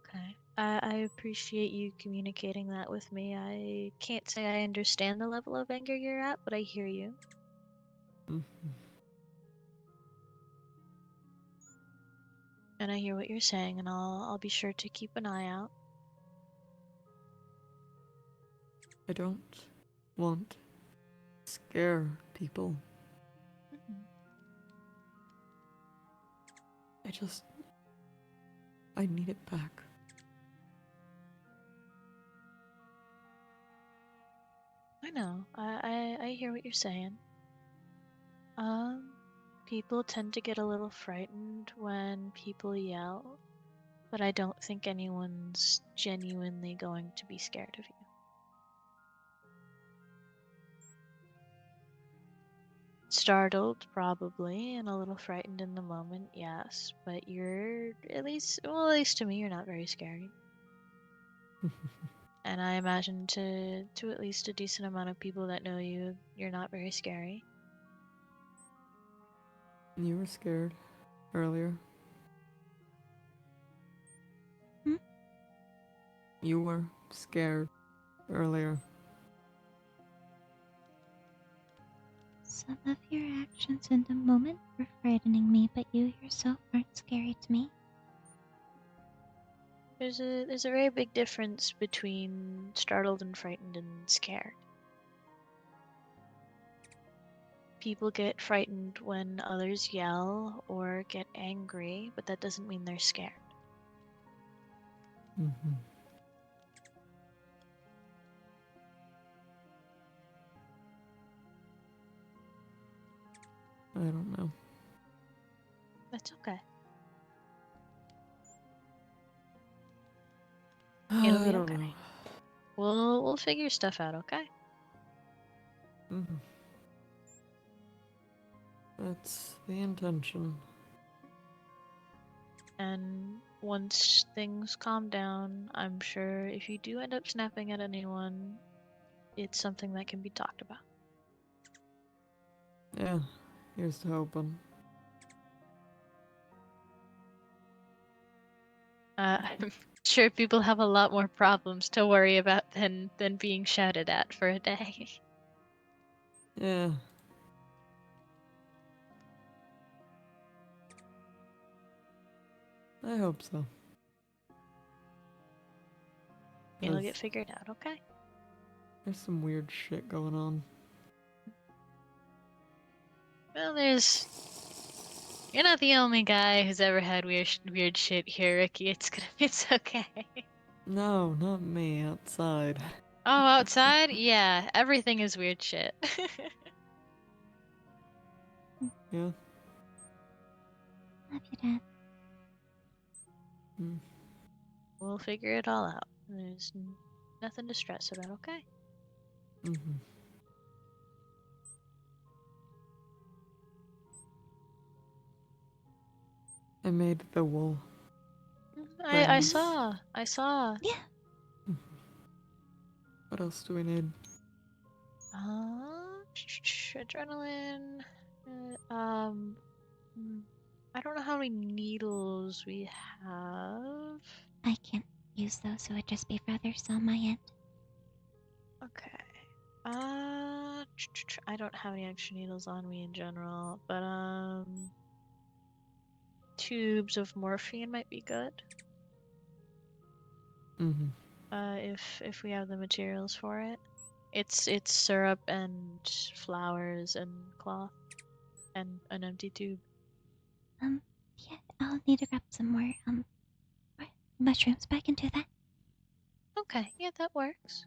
Okay. I appreciate you communicating that with me. I can't say I understand the level of anger you're at, but I hear you. Mhm. And I hear what you're saying, and I'll be sure to keep an eye out. I don't want to scare people. I need it back. I know. I hear what you're saying. People tend to get a little frightened when people yell, but I don't think anyone's genuinely going to be scared of you. Startled, probably, and a little frightened in the moment, yes, but you're at least to me, you're not very scary. And I imagine to at least a decent amount of people that know you, you're not very scary. You were scared earlier. Hmm? You were scared earlier. Some of your actions in the moment were frightening me, but you yourself aren't scary to me. There's a very big difference between startled and frightened and scared. People get frightened when others yell or get angry, but that doesn't mean they're scared. Mm-hmm. I don't know. That's okay. I It'll be don't okay. know. We'll figure stuff out, okay? Mm-hmm. That's the intention. And once things calm down, I'm sure if you do end up snapping at anyone, it's something that can be talked about. Yeah, here's to hoping. I'm sure people have a lot more problems to worry about than being shouted at for a day. Yeah. I hope so. It'll 'Cause get figured out, okay? there's some weird shit going on. Well, you're not the only guy who's ever had weird shit here, Ricky. It's okay. No, not me, outside. Oh, outside? Yeah, everything is weird shit. Yeah. Love you, Dad. Mm. We'll figure it all out. There's nothing to stress about, okay? Mm-hmm. I made the wool. I Things. saw. Yeah. What else do we need? Adrenaline. I don't know how many needles we have. I can't use those, so it'd just be for others on my end. Okay. I don't have any extra needles on me in general, but tubes of morphine might be good. Mm-hmm. If we have the materials for it. It's syrup and flowers and cloth and an empty tube. Yeah, I'll need to grab some more, mushrooms, but I can do that. Okay, yeah, that works.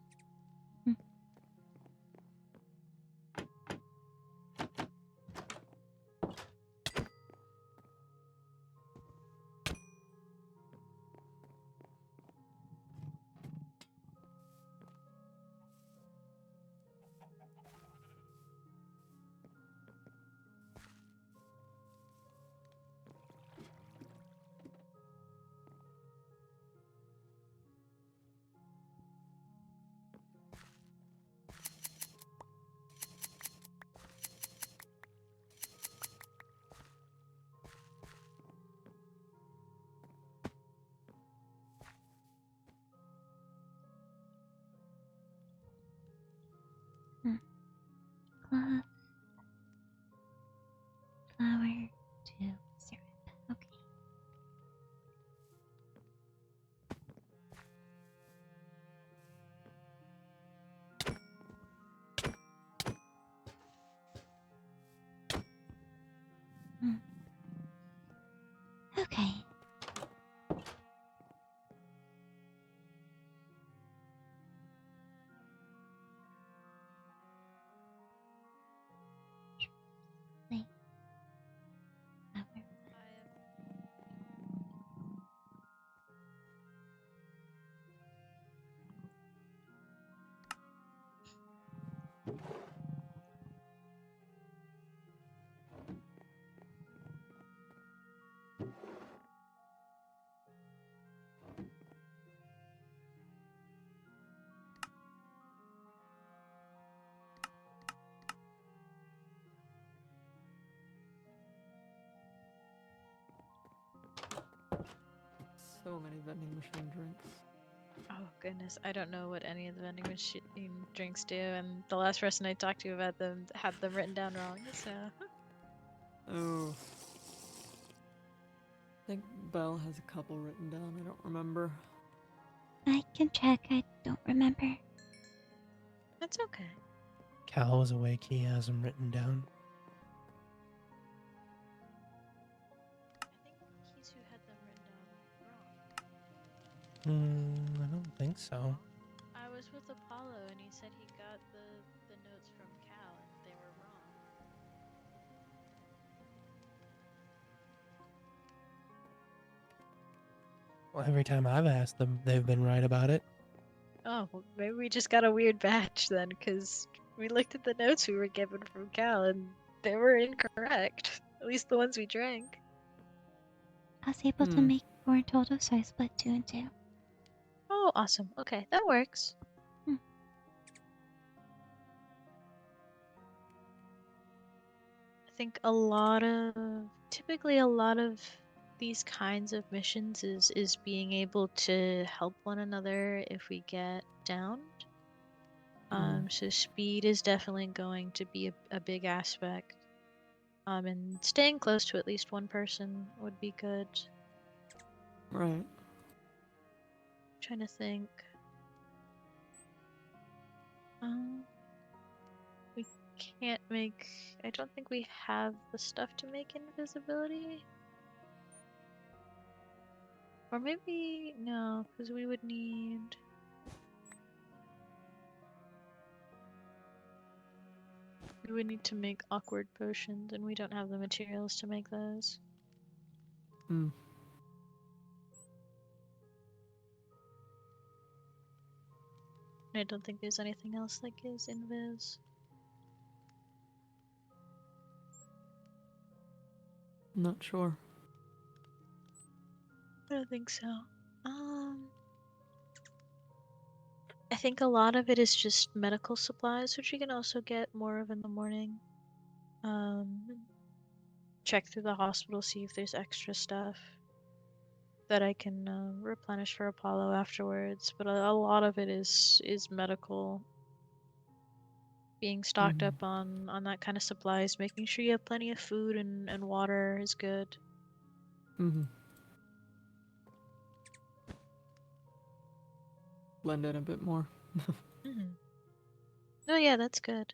Cloth, flour, tube, syrup. Okay. Okay. Wait. Flour. So many vending machine drinks. Oh goodness, I don't know what any of the vending machine drinks do, and the last person I talked to about them had them written down wrong. So Oh. I think Belle has a couple written down. I don't remember. I can check. I don't remember. that's okay. Cal was awake. He has them written down. I think he's who had them written down wrong. I don't think so. I was with Apollo, and he said he got the notes from Cal, and they were wrong. Well, every time I've asked them, they've been right about it. Oh, well, maybe we just got a weird batch then, because we looked at the notes we were given from Cal, and they were incorrect. At least the ones we drank. I was able to make 4 in total, so I split 2 and 2. Oh, awesome. Okay, that works. I think typically a lot of these kinds of missions is being able to help one another if we get downed. So speed is definitely going to be a big aspect. And staying close to at least one person would be good. Right. Trying to think. We can't make. I don't think we have the stuff to make invisibility. Or maybe no, because we would need. We would need to make awkward potions, and we don't have the materials to make those. I don't think there's anything else that gives invis. Not sure. I don't think so. I think a lot of it is just medical supplies, which you can also get more of in the morning. Check through the hospital, see if there's extra stuff that I can replenish for Apollo afterwards. But a lot of it is medical. Being stocked up on that kind of supplies, making sure you have plenty of food and water is good. Mm-hmm. Blend in a bit more. Oh yeah, that's good.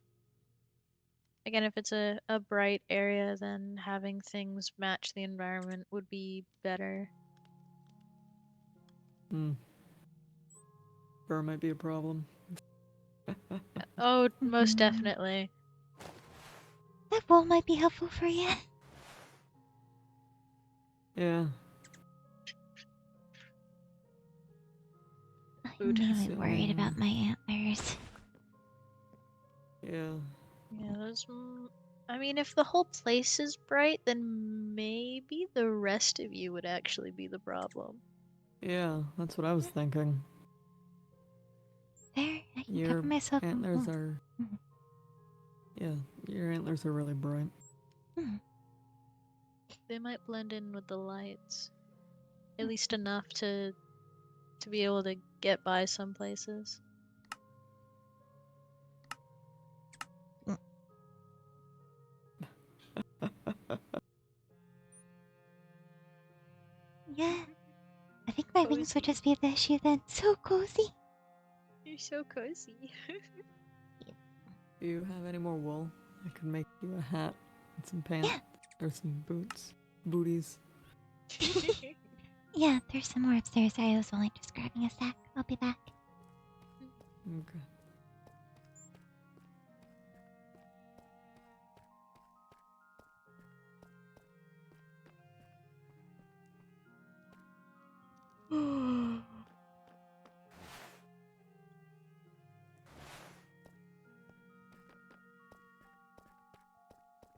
Again, if it's a bright area, then having things match the environment would be better. Fur might be a problem. Oh, most definitely. That wool might be helpful for you. Yeah. I'm Food. mainly worried about my antlers. Yeah. Yeah, those. I mean, if the whole place is bright, then maybe the rest of you would actually be the problem. Yeah, that's what I was thinking. There, I can Your cover myself in antlers wool. are... Mhm. Yeah, your antlers are really bright. They might blend in with the lights, at least enough to be able to get by some places. Yeah. I think my wings would just be the issue then. So cozy. You're so cozy. Do you have any more wool? I could make you a hat and some pants. Yeah. Or some boots. Booties. Yeah, there's some more upstairs. I was only just grabbing a sack. I'll be back. Okay.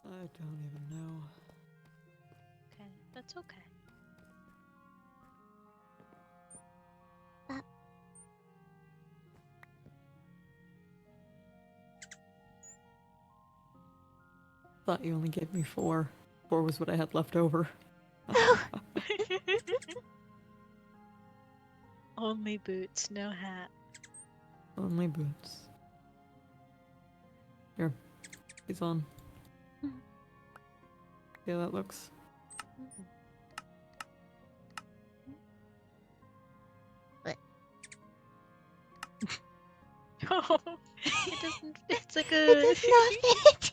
I don't even know. Okay, that's okay. Thought you only gave me 4. 4 was what I had left over. Only boots, no hat. Only boots. Here. He's on. See how that looks? No, it doesn't fit so It good. does not fit.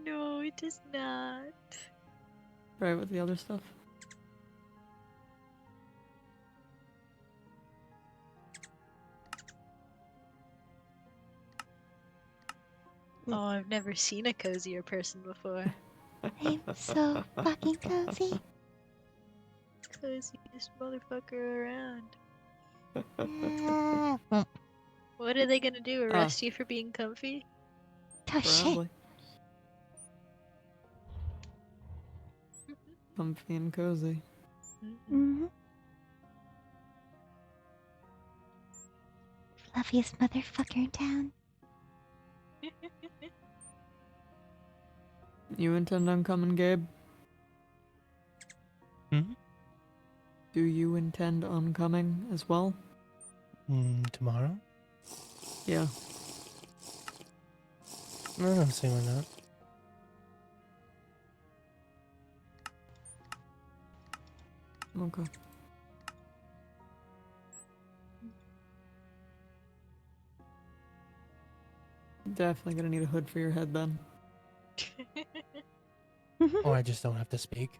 No, it does not. Right with the other stuff? Oh, I've never seen a cozier person before. I'm so fucking cozy. Coziest motherfucker around. Oh What are they gonna do? Arrest you for being comfy? shit. Probably. Comfy and cozy. Mm-hmm. Fluffiest motherfucker in town. You intend on coming, Gabe? Hmm? Do you intend on coming as well? Tomorrow? Yeah. I don't see why not. Okay. Definitely gonna need a hood for your head then. Or I just don't have to speak.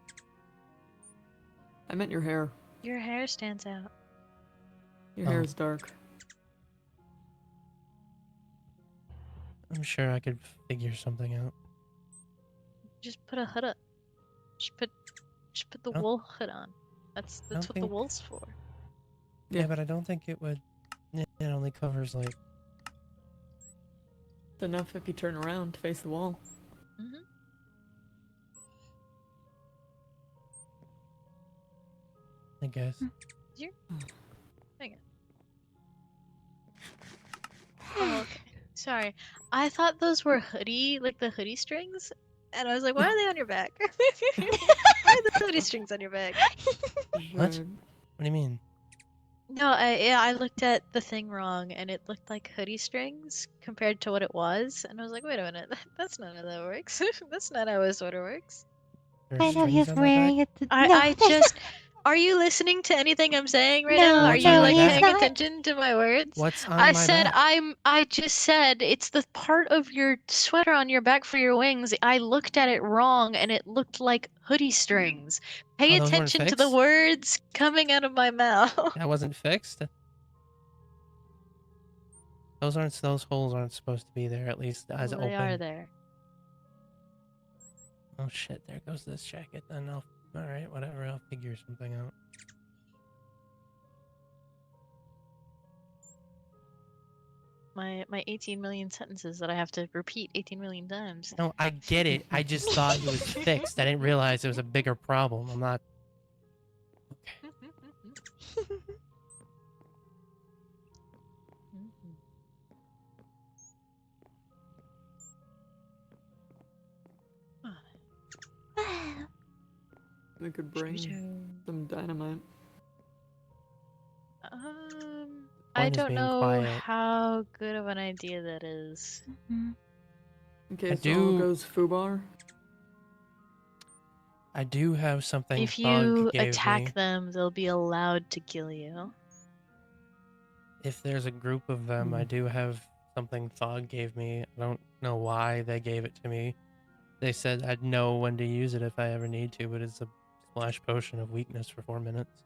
I meant your hair. Your hair stands out. Your hair Oh. is dark. I'm sure I could figure something out. Just put a hood up. Just put the Oh. wool hood on. That's don't what the think- wool's for. Yeah, but I don't think it would. It only covers like. It's enough if you turn around to face the wall. Mm-hmm. I guess. Hang on. Oh, okay. Sorry. I thought those were hoodie, like the hoodie strings. And I was like, why are they on your back? Why are the hoodie strings on your back? What? Sure. What do you mean? No, I looked at the thing wrong and it looked like hoodie strings compared to what it was. And I was like, wait a minute, that's not how that works. That's not how a sweater works. There's I know strings he's on my back? wearing it. I just. Are you listening to anything I'm saying right now? No, Are What's you on no, my like he's back? paying not. attention to my words? What's on I my said back? I just said it's the part of your sweater on your back for your wings. I looked at it wrong and it looked like hoodie strings. Pay Oh, those weren't attention to the fixed? words coming out of my mouth. That wasn't fixed? Those holes aren't supposed to be there, at least as Well, they are open. there. Oh shit, there goes this jacket. Then alright, whatever, I'll figure something out. My 18 million sentences that I have to repeat 18 million times. No, I get it. I just thought it was fixed. I didn't realize it was a bigger problem. I'm not... We could bring some dynamite. I Point is don't being know quiet. how good of an idea that is. Mhm. In case all goes foobar. I do have something If Thug you gave attack me. them, they'll be allowed to kill you. If there's a group of them, I do have something Thug gave me. I don't know why they gave it to me. They said I'd know when to use it if I ever need to, but it's a splash potion of weakness for 4 minutes.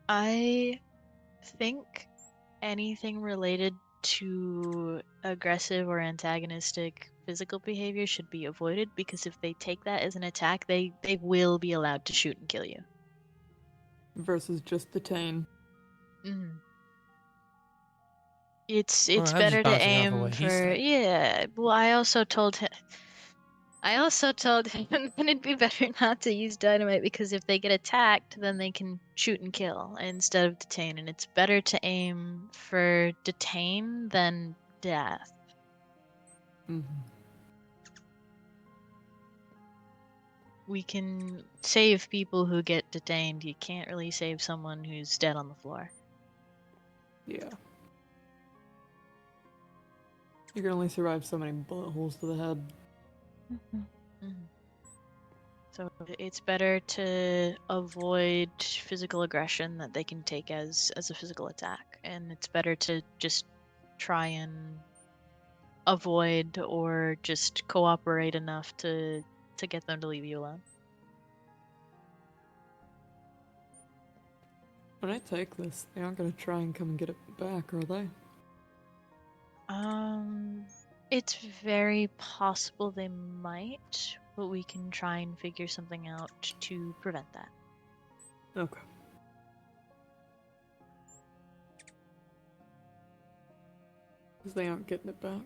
I think anything related to aggressive or antagonistic physical behavior should be avoided because if they take that as an attack, they will be allowed to shoot and kill you. Versus just detain. Mm. It's Well, I'm just better to bouncing off of aim what he for said. yeah. Well, I also told him that it'd be better not to use dynamite because if they get attacked, then they can shoot and kill instead of detain, and it's better to aim for detain than death. We can save people who get detained. You can't really save someone who's dead on the floor. Yeah. You can only survive so many bullet holes to the head. So it's better to avoid physical aggression that they can take as a physical attack, and it's better to just try and avoid or just cooperate enough to get them to leave you alone. When I take this, they aren't gonna try and come and get it back, are they? It's very possible they might, but we can try and figure something out to prevent that. Okay. Because they aren't getting it back.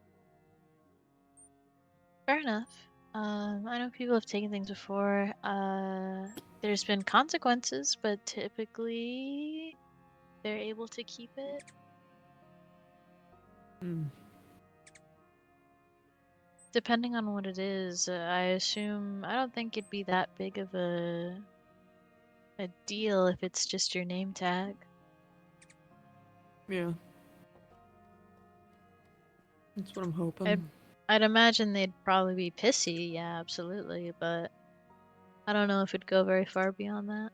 Fair enough. I know people have taken things before. There's been consequences, but typically they're able to keep it. Depending on what it is, I don't think it'd be that big of a deal if it's just your name tag. Yeah. That's what I'm hoping. I'd imagine they'd probably be pissy, yeah, absolutely, but I don't know if it'd go very far beyond that.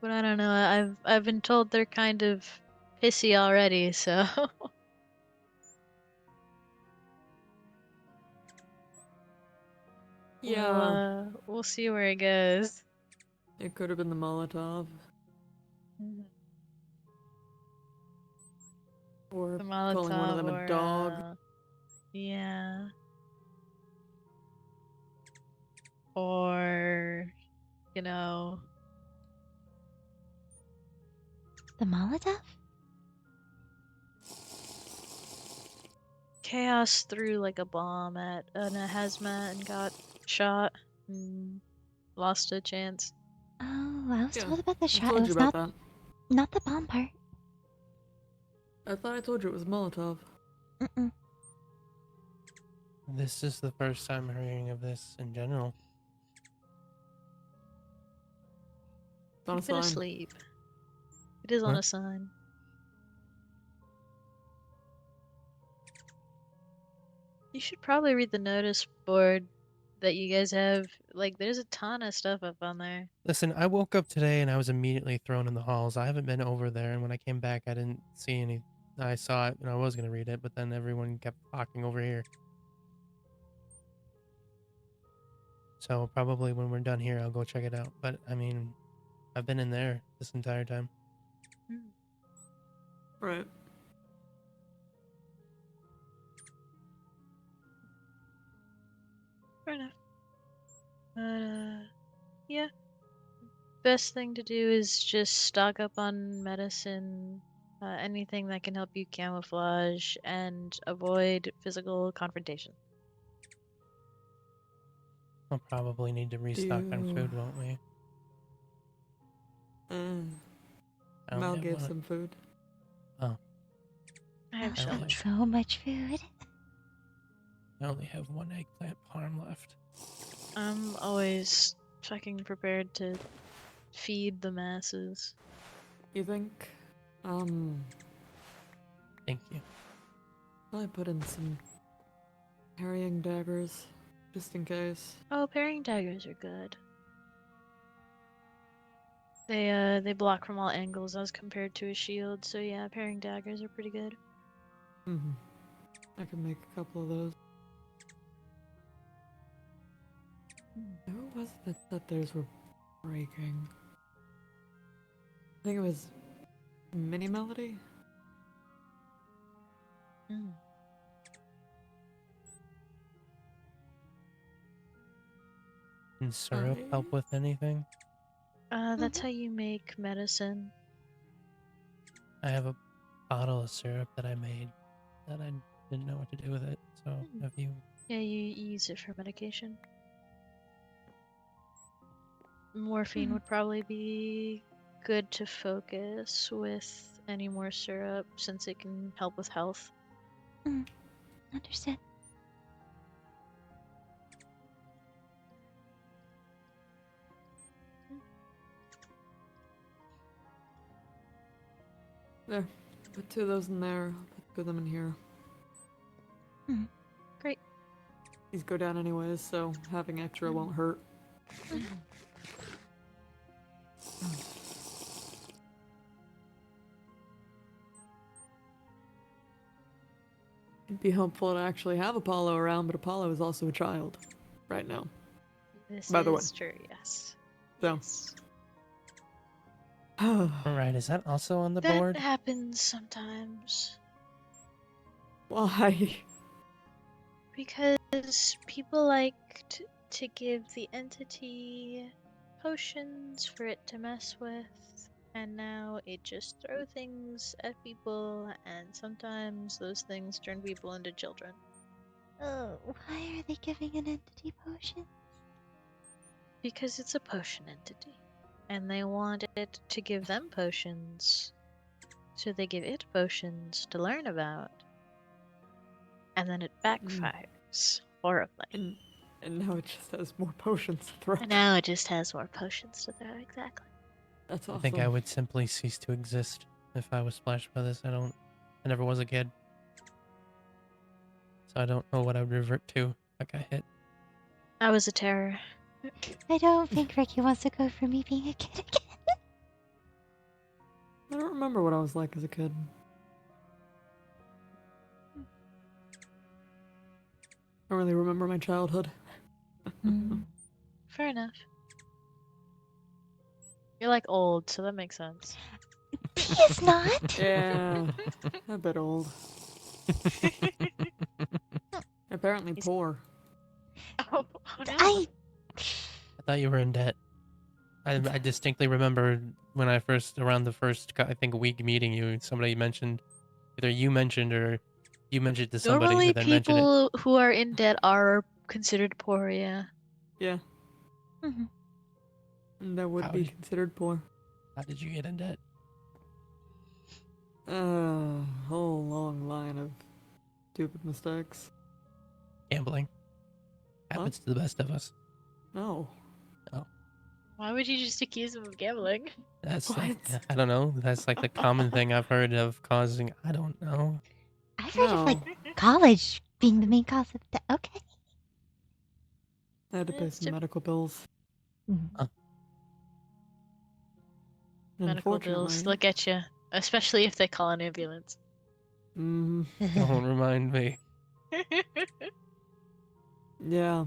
But I don't know. I've been told they're kind of pissy already, so Yeah. we'll see where it goes. It could have been the Molotov. Or The Molotov, calling one of them a dog. Yeah. Or, you know. The Molotov? Chaos threw like a bomb at a hazmat and got shot and lost a chance. Oh, I was Yeah, told about the I shot. It told you was about that. not the bomb part. I thought I told you it was Molotov. Mm-mm. This is the first time hearing of this in general. It's on a You've been sign. asleep. It is on a sign. You should probably read the notice board that you guys have. Like, there's a ton of stuff up on there. Listen, I woke up today and I was immediately thrown in the halls. I haven't been over there, and when I came back, I didn't see any. I saw it and I was gonna read it, but then everyone kept talking over here. So probably when we're done here, I'll go check it out. But I mean, I've been in there this entire time. Right. Fair enough. Yeah. Best thing to do is just stock up on medicine, anything that can help you camouflage, and avoid physical confrontation. We'll probably need to restock on food, won't we? I only Mel have gave one. some food. Oh, I have I so only much. have, So much food. I only have one eggplant parm left. I'm always fucking prepared to feed the masses. You think? Thank you. I put in some carrying daggers, just in case. Oh, parrying daggers are good. They block from all angles as compared to a shield, so yeah, parrying daggers are pretty good. Mm-hmm. I can make a couple of those. Who was it that said theirs were breaking? I think it was Mini Melody? Mm. Can syrup help with anything? That's how you make medicine. I have a bottle of syrup that I made that I didn't know what to do with it. So have you? Yeah, you use it for medication. Morphine would probably be good to focus with any more syrup since it can help with health. Understood. There. Put 2 of those in there. I'll put 2 of them in here. Great. These go down anyways, so having extra won't hurt. It'd be helpful to actually have Apollo around, but Apollo is also a child right now. This By the way. is true, yes. So. Yes. Alright, is that also on the That board? happens sometimes. Why? Because people like to give the entity potions for it to mess with, and now it just throws things at people, and sometimes those things turn people into children. Oh, why are they giving an entity potion? Because it's a potion entity, and they want it to give them potions, so they give it potions to learn about, and then it backfires horribly. And now it just has more potions to throw. And now it just has more potions to throw, exactly. That's awesome. I think I would simply cease to exist if I was splashed by this. I never was a kid. So I don't know what I would revert to if I got hit. I was a terror. I don't think Ricky wants to go for me being a kid again. I don't remember what I was like as a kid. I don't really remember my childhood. Fair enough. You're like old, so that makes sense. He is not. Yeah, a bit old. Apparently poor. Oh no. I thought you were in debt. I distinctly remember when I first, around the first, I think, week meeting you, somebody mentioned, either you mentioned or you mentioned to somebody Normally who then mentioned it. people who are in debt are considered poor, yeah. Yeah. And that would How be did- considered poor. How did you get in debt? Whole long line of stupid mistakes. Gambling happens to the best of us. No. Why would you just accuse him of gambling? That's like, What? I don't know. That's like the common thing I've heard of causing. I don't know. I've heard of like No. college being the main cause of that. Okay. I had to pay It's some medical bills. medical bills. Unfortunately. They'll get you, especially if they call an ambulance. Mm, Don't remind me. yeah.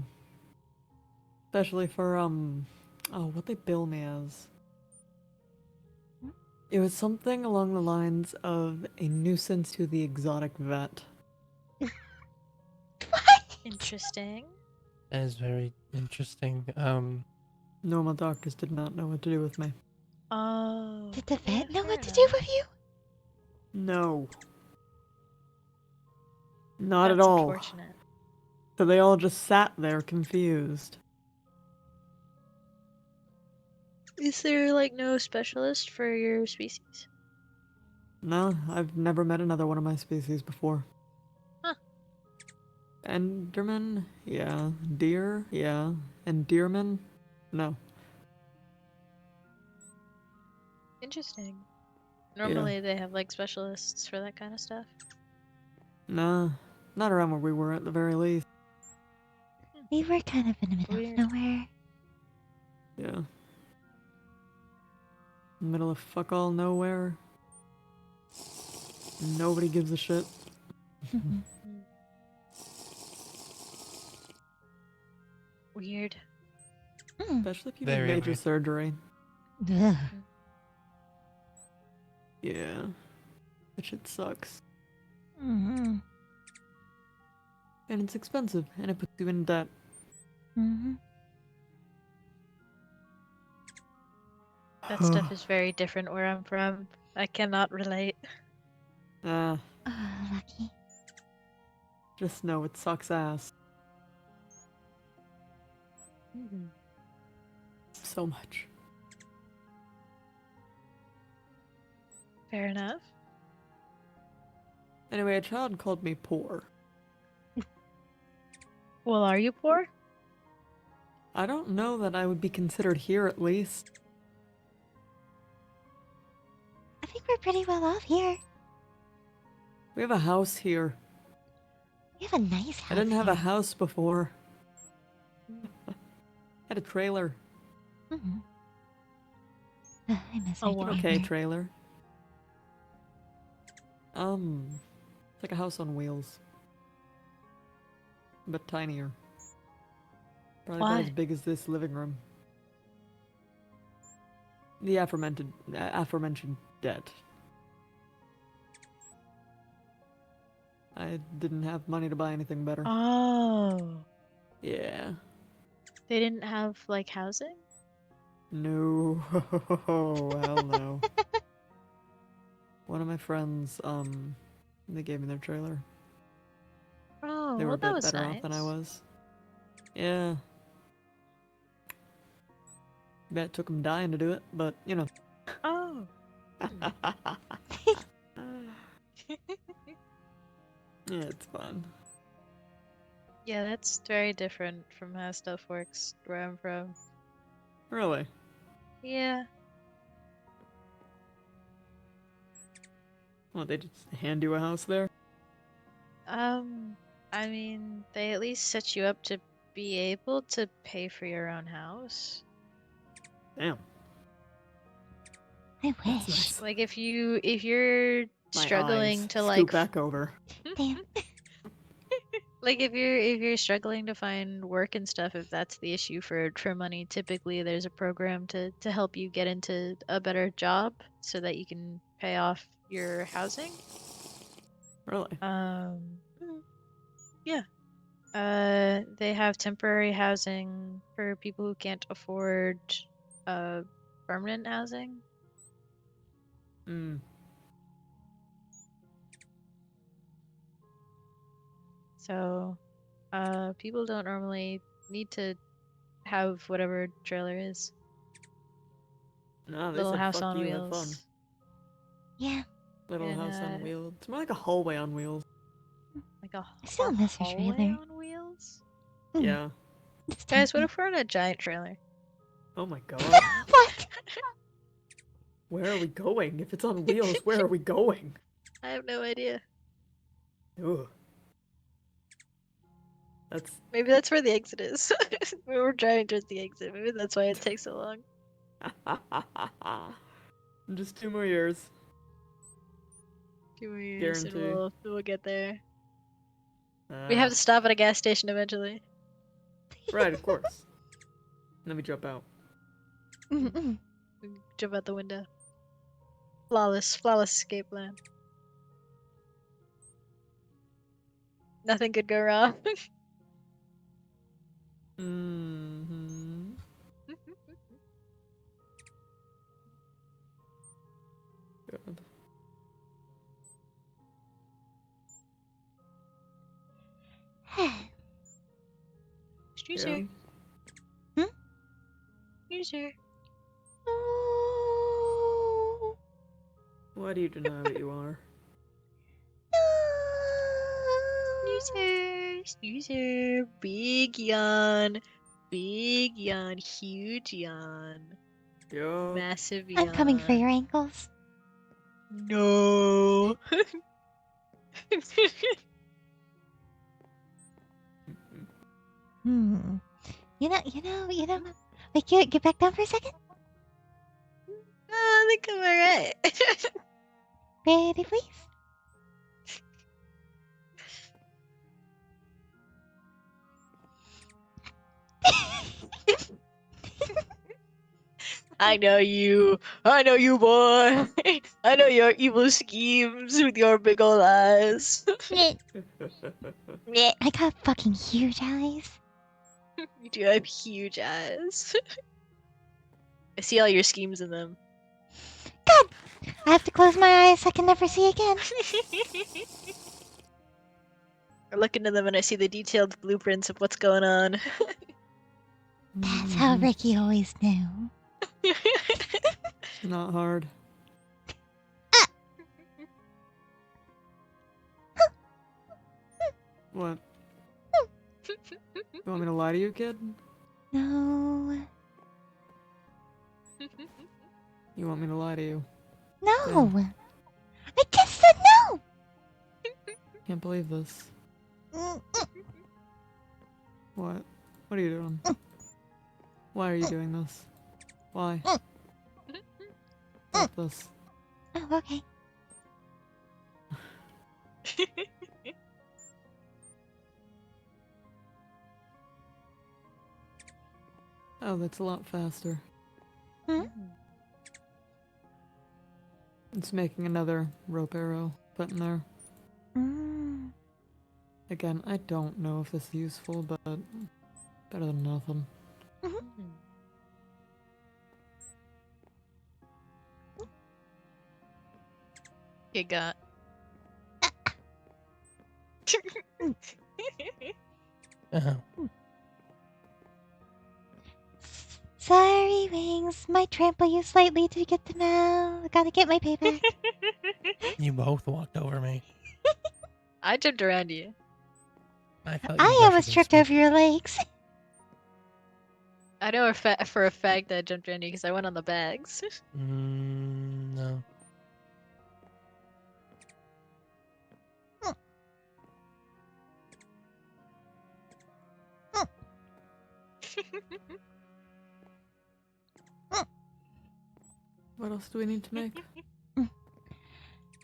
Especially for, what they bill me as. It was something along the lines of a nuisance to the exotic vet. Interesting. That is very interesting. Normal doctors did not know what to do with me. Oh. Did the yeah, vet know fair what to do enough. with you? No. Not That's at all. unfortunate. So they all just sat there confused. Is there like no specialist for your species? No, I've never met another one of my species before. Huh. Enderman? Yeah. Deer? Yeah. Endearman? No. Interesting. Normally they have like specialists for that kind of stuff. Nah. Not around where we were at the very least. We were kind of in the middle Weird. of nowhere. Yeah. Middle of fuck all nowhere. Nobody gives a shit. Weird. Especially if you need Very major weird. surgery. Ugh. Yeah. That shit sucks. Mhm. And it's expensive, and it puts you in debt. Mhm. That stuff is very different where I'm from. I cannot relate. Ah, Oh, lucky. just know it sucks ass. So much. Fair enough. Anyway, a child called me poor. Well, are you poor? I don't know that I would be considered here at least. I think we're pretty well off here. We have a house here. We have a nice house I didn't have a here. house before. I had a trailer. Mhm. Ugh, I miss Oh, my wow. Okay, trailer. trailer. It's like a house on wheels. But tinier. Probably about Why? as big as this living room. The aforementioned debt. I didn't have money to buy anything better. Oh. Yeah. They didn't have like housing? No. Hell no. One of my friends, they gave me their trailer. Oh, They were well, a that bit was better nice. off than I was. Yeah. Bet it took them dying to do it, but, you know. Oh. Yeah, it's fun. Yeah, that's very different from how stuff works where I'm from. Really? Yeah. Well, they just hand you a house there? I mean, they at least set you up to be able to pay for your own house. Damn. I That's wish. nice. Like if you're My struggling eyes to scoot like back over. Damn. like if you're struggling to find work and stuff, if that's the issue for money, typically there's a program to help you get into a better job so that you can pay off your housing. Really? Yeah. They have temporary housing for people who can't afford permanent housing. Mm. So, people don't normally need to have whatever trailer is. No, they Little said house fuck on you, have fun. wheels. Yeah. Little And, house on wheels. It's more like a hallway on wheels. like a, I still a miss her hallway trailer. on wheels. Mm. Yeah. It's Guys, what tiny. if we're in a giant trailer? Oh my god. What? Where are we going? If it's on wheels, where are we going? I have no idea. Ugh. That's Maybe that's where the exit is. We were driving towards the exit. Maybe that's why it takes so long. just 2 more years. 2 more years and Guarantee. we'll get there. We have to stop at a gas station eventually. Right, of course. Let me jump out. Mm-mm. We jump out the window. Flawless escape plan. Nothing could go wrong. Mm-hmm. God. User. Really? User. No. Why do you deny what you are? User. Big yawn. Big yawn. Huge yawn. Yo. Massive yawn. I'm coming for your ankles. No. Hmm. You know. Wait, get back down for a second. I think I'm alright. Ready, please. I know you, boy. I know your evil schemes with your big old eyes. I got fucking huge eyes. You do have huge eyes. I see all your schemes in them. God! I have to close my eyes. I can never see again. I look into them and I see the detailed blueprints of what's going on. That's how Ricky always knew. Not hard. What? You want me to lie to you, kid? No. You want me to lie to you? No. I just said no. Can't believe this. Mm-mm. What? What are you doing? Why are you doing this? Why? Stop this. Oh, okay. Oh, that's a lot faster. Hmm? It's making another rope arrow put in there. Mm. Again, I don't know if this is useful, but better than nothing. You got. Uh-huh. Sorry, Wings. Might trample you slightly to get to now. Gotta get my payback. You both walked over me. I jumped around you. I felt you I brush almost against tripped me. over your legs. I know for a fact that I jumped around you because I went on the bags. No. What else do we need to make?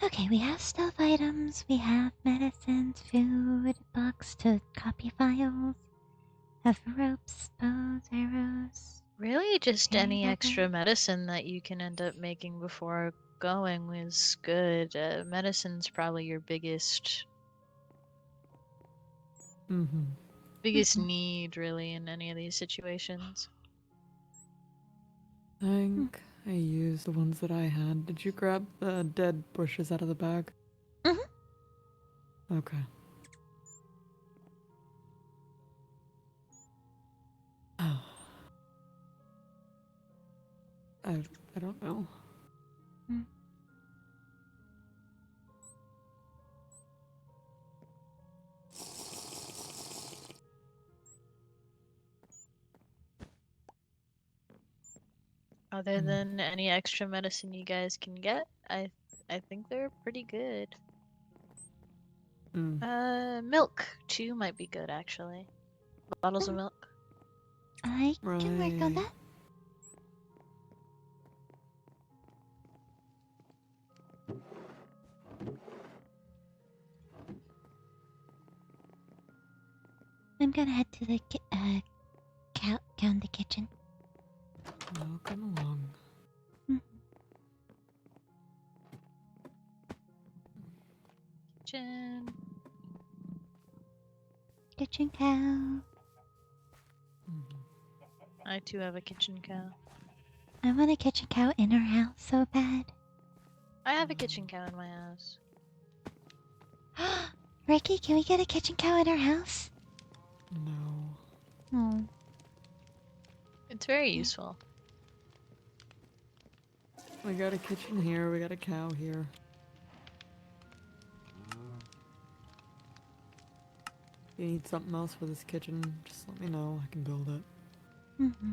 Okay, we have stuff items, we have medicines, food, books to copy files, have ropes, bows, arrows. Really, just any Okay, extra medicine that you can end up making before going was good. Medicine's probably your biggest Mm-hmm. need, really, in any of these situations. I think I used the ones that I had. Did you grab the dead bushes out of the bag? Mhm. Okay. I don't know. Mm. Other than any extra medicine you guys can get, I think they're pretty good. Milk too might be good actually. Bottles of milk. I can work on Right. that. I'm gonna head to the down the kitchen. Welcome along. Kitchen. Kitchen cow. I too have a kitchen cow. I want a kitchen cow in our house so bad. I have a kitchen cow in my house. Ricky, can we get a kitchen cow in our house? No. Oh. It's very useful. We got a kitchen here, we got a cow here. If you need something else for this kitchen, just let me know. I can build it. Mm-hmm.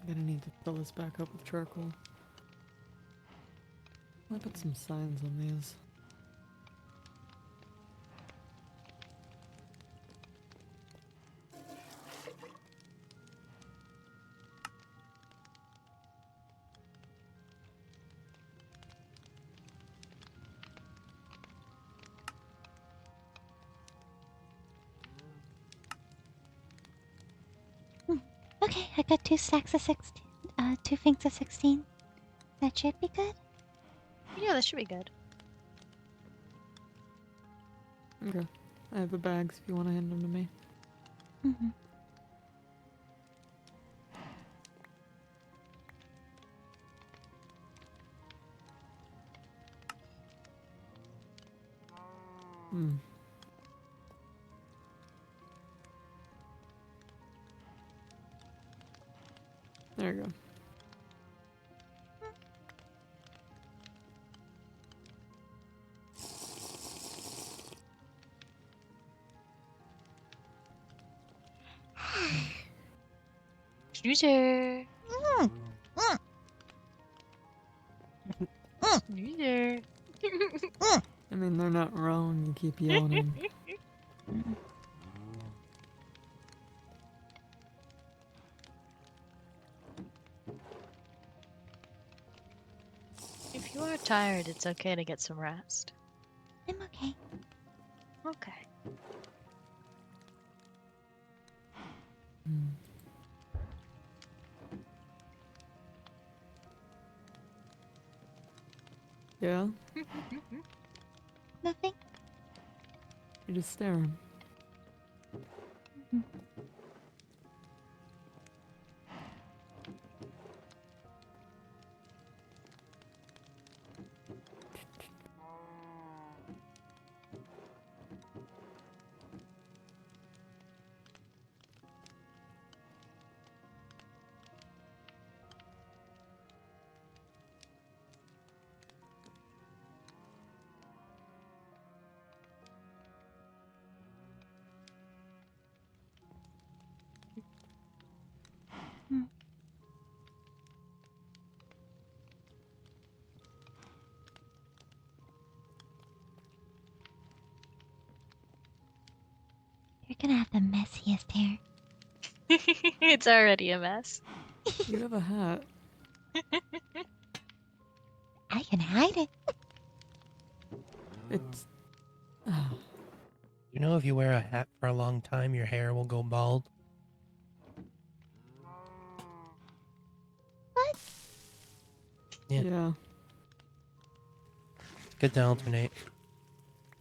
I'm gonna need to fill this back up with charcoal. I'll put some signs on these. Okay, I got 2 stacks of 16. 2 things of 16. That should be good. Yeah, that should be good. Okay. I have the bags if you want to hand them to me. Mm-hmm. There you go. Snoozer. Snoozer. I mean, they're not wrong. You keep yawning. If you are tired, it's okay to get some rest. I'm okay. Okay. Yeah? Nothing? You're just staring. You're gonna have the messiest hair. It's already a mess. You have a hat. I can hide it. It's... You know, if you wear a hat for a long time, your hair will go bald. What? Yeah. Yeah. Good to alternate.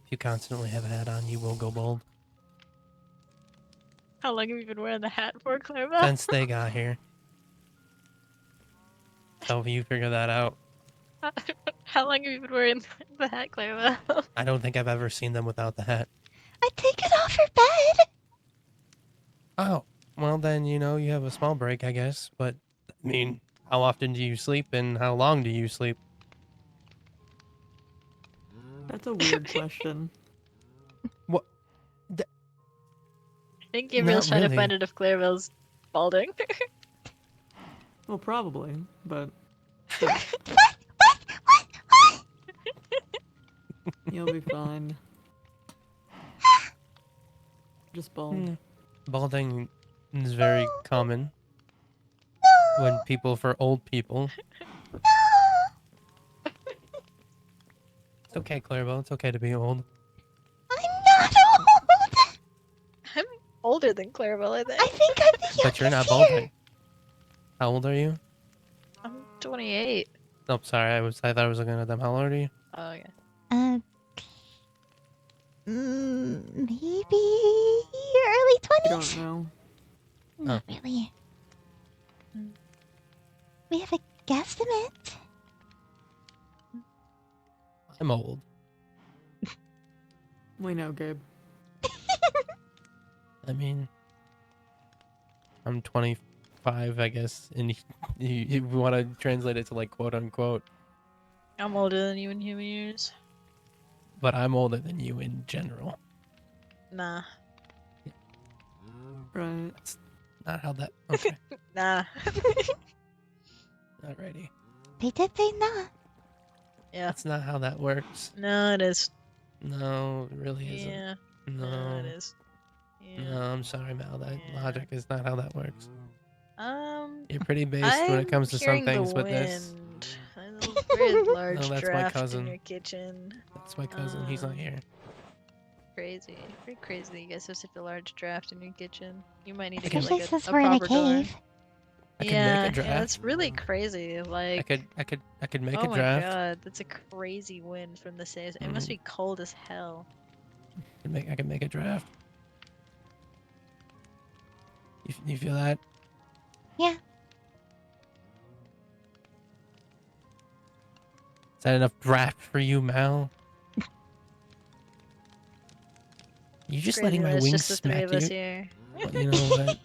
If you constantly have a hat on, you will go bald. How long have you been wearing the hat for, Clarabelle? Since they got here. So you figure that out. How long have you been wearing the hat, Clarabelle? I don't think I've ever seen them without the hat. I take it off for bed. Oh, well then, you know, you have a small break, I guess. But, I mean, how often do you sleep and how long do you sleep? That's a weird question. What? I think Gabriel's Not trying to really. find out if Clarabelle's balding. Well, probably, but you'll be fine. Just bald. Hmm. Balding is very common when for old people. It's okay, Clarabelle. It's okay to be old. I'm not old. I'm older than Clarabelle, I think. I think I'm the youngest But you're not here. balding. How old are you? I'm 28. Oh, sorry. I thought I was looking at them. How old are you? Oh, yeah. Maybe early I 20s. don't know. Not really. We have a guesstimate. I'm old. We know, Gabe. I mean, I'm 25, I guess, and you want to translate it to like quote unquote, I'm older than you in human years. but I'm older than you in general. Nah. Right. That's not how that. Okay. Nah. Alrighty. They did say not. Yeah. That's not how that works. No, it is. No, it really isn't. Yeah. No. it is. Yeah. No, I'm sorry, Mal. That Yeah. logic is not how that works. You're pretty I'm based when it comes to some hearing things the with this. wind. There's a very large No, that's my draft cousin. in your kitchen. That's my cousin. He's not here. Crazy. Pretty crazy that you guys have such a large draft in your kitchen. You might need to Okay. get Especially like since a we're in a proper door. cave. I could Yeah, make a draft. yeah, that's really crazy. Like, I could make oh a my draft. god, that's a crazy wind from the saves. It must be cold as hell. I could make a draft. You feel that? Yeah. Is that enough draft for you, Mal? You just Crazy letting my that it's wings just the three smack of us you? here. Well, you know what?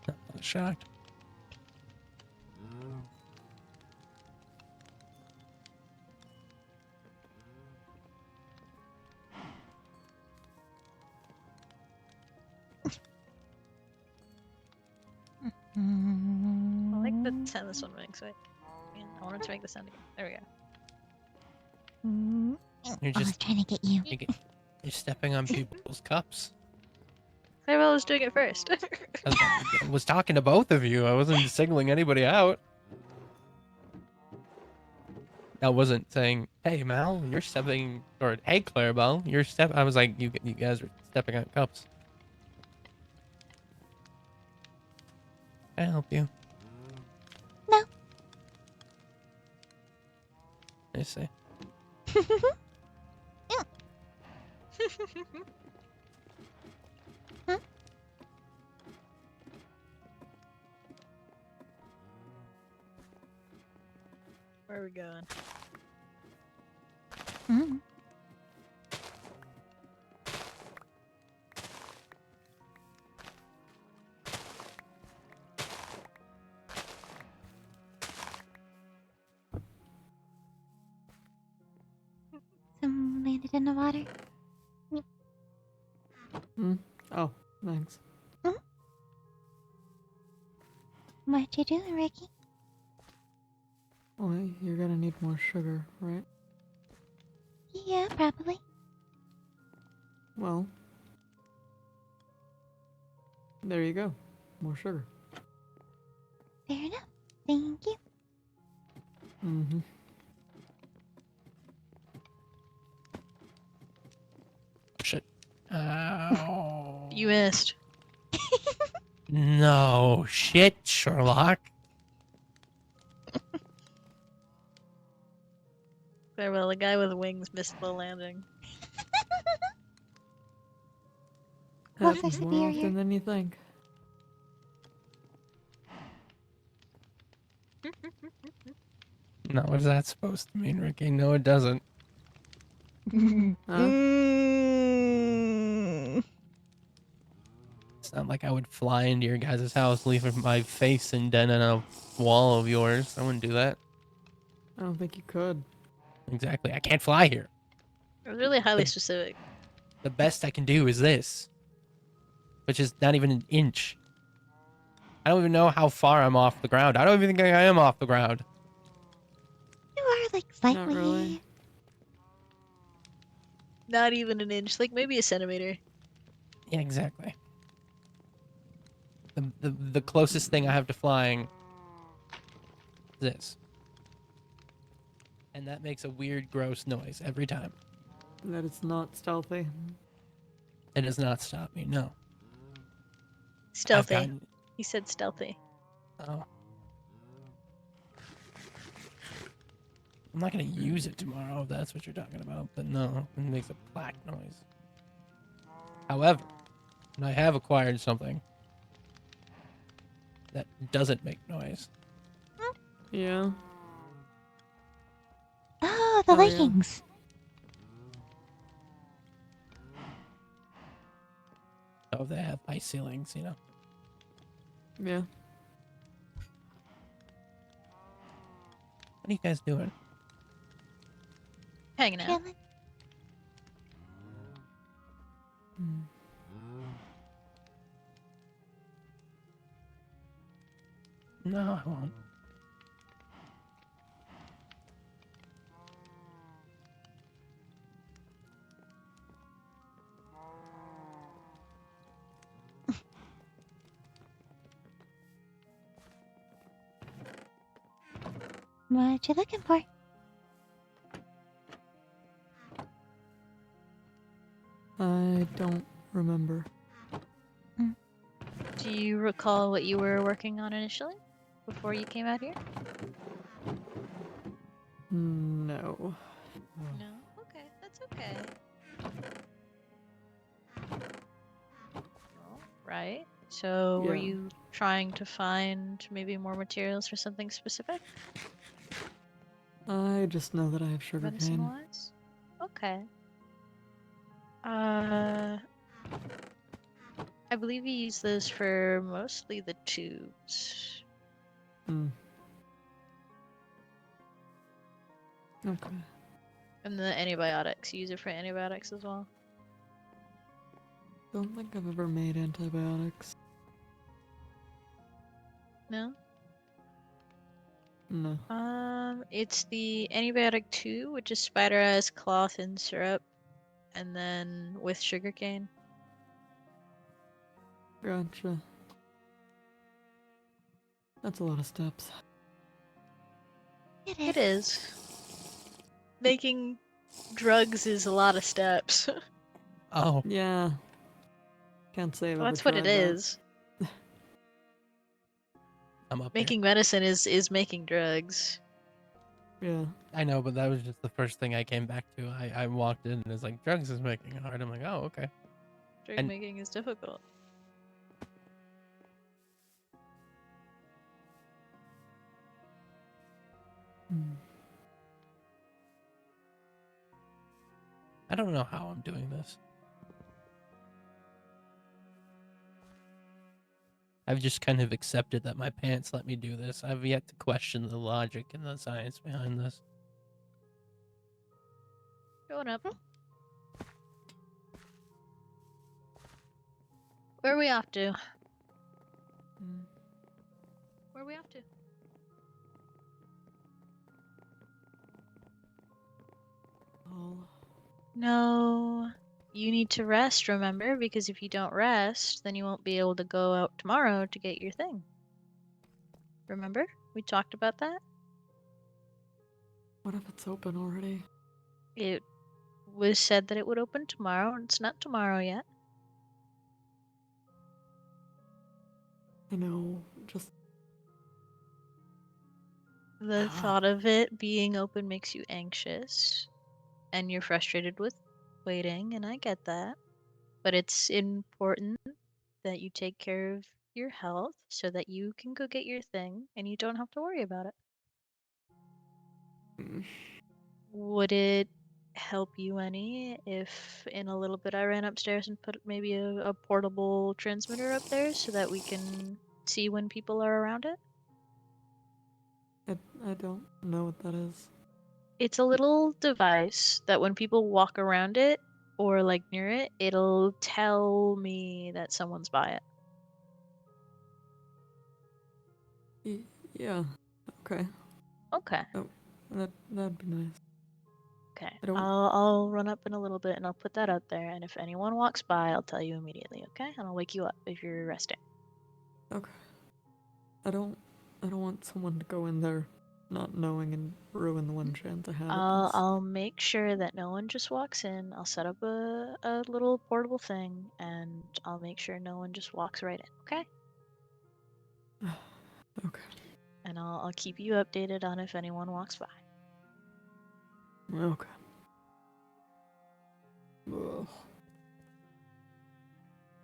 I'm not shocked. I like the sound this one makes. Wait, man, I wanted to make the sound again. There we go. You're I was just trying to get you. you're stepping on people's cups. Clarabelle was doing it first. I was talking to both of you. I wasn't singling anybody out. I wasn't saying, "Hey Mal, you're stepping," or "Hey Clarabelle, you're step." I was like, "You guys are stepping on cups." Can I help you? No. I see. Where are we going? Mm. Some landed in the water. Oh, thanks. What you doing, Ricky? Well, you're gonna need more sugar, right? Yeah, probably. Well, there you go. More sugar. Fair enough. Thank you. Mm-hmm. Shit. Ow. You missed. No shit, Sherlock. Clarabelle, the guy with wings missed the landing. Well, Happens for more superior. often than you think. No, what's that supposed to mean, Ricky? No, it doesn't. Huh? It's not like I would fly into your guys' house, leaving my face indent in a wall of yours. I wouldn't do that. I don't think you could. Exactly. I can't fly here. It was really highly The- specific. The best I can do is this, which is not even an inch. I don't even know how far I'm off the ground. I don't even think I am off the ground. You are like slightly. Not really. Not even an inch, like maybe a centimeter. Yeah, exactly. The closest thing I have to flying is this. And that makes a weird, gross noise every time. That it's not stealthy. It does not stop me, no. Stealthy. gotten- He said stealthy. Oh. I'm not going to use it tomorrow if that's what you're talking about, but no, it makes a plaque noise. However, and I have acquired something that doesn't make noise. Yeah. Oh, the Oh, yeah. leggings. So they have high ceilings, you know. Yeah. What are you guys doing? Hanging out. Chilling. Hmm. No, I won't. What you looking for? I don't remember. Do you recall what you were working on initially? Before you came out here? No. No? Okay, that's okay. Right. So were Yeah. you trying to find maybe more materials for something specific? I just know that I have sugarcane. Medicine-wise? Okay. I believe you use those for mostly the tubes. Hmm. Okay. And the antibiotics. You use it for antibiotics as well? Don't think I've ever made antibiotics. No? No. It's the antibiotic 2, which is spider eyes, cloth, and syrup, and then with sugarcane. Gotcha. That's a lot of steps. It is. Making drugs is a lot of steps. Oh, Yeah. Can't say I've Well, ever that's what it tried that. is. I'm up Making medicine is making drugs. Yeah. here. I know, but that was just the first thing I came back to. I walked in and it's like, drugs is making it hard. I'm like, oh, okay. Drug And- making is difficult. Hmm. I don't know how I'm doing this. I've just kind of accepted that my pants let me do this. I've yet to question the logic and the science behind this. Going up. Where are we off to? Hmm. Where are we off to? Oh. No. You need to rest, remember? Because if you don't rest, then you won't be able to go out tomorrow to get your thing. Remember? We talked about that? What if it's open already? It was said that it would open tomorrow, and it's not tomorrow yet. I know. Just. The thought of it being open makes you anxious, and you're frustrated with waiting, and I get that. But it's important that you take care of your health so that you can go get your thing and you don't have to worry about it. Hmm. Would it help you any if in a little bit I ran upstairs and put maybe a portable transmitter up there so that we can see when people are around it? I don't know what that is. It's a little device that when people walk around it or like near it, it'll tell me that someone's by it. Yeah. Okay. Okay. That'd be nice. Okay. I don't. I'll run up in a little bit and I'll put that out there, and if anyone walks by, I'll tell you immediately, okay? And I'll wake you up if you're resting. Okay. I don't want someone to go in there not knowing and ruin the one chance I have at this. I'll make sure that no one just walks in. I'll set up a little portable thing, and I'll make sure no one just walks right in, okay? Okay. And I'll keep you updated on if anyone walks by. Okay. Ugh.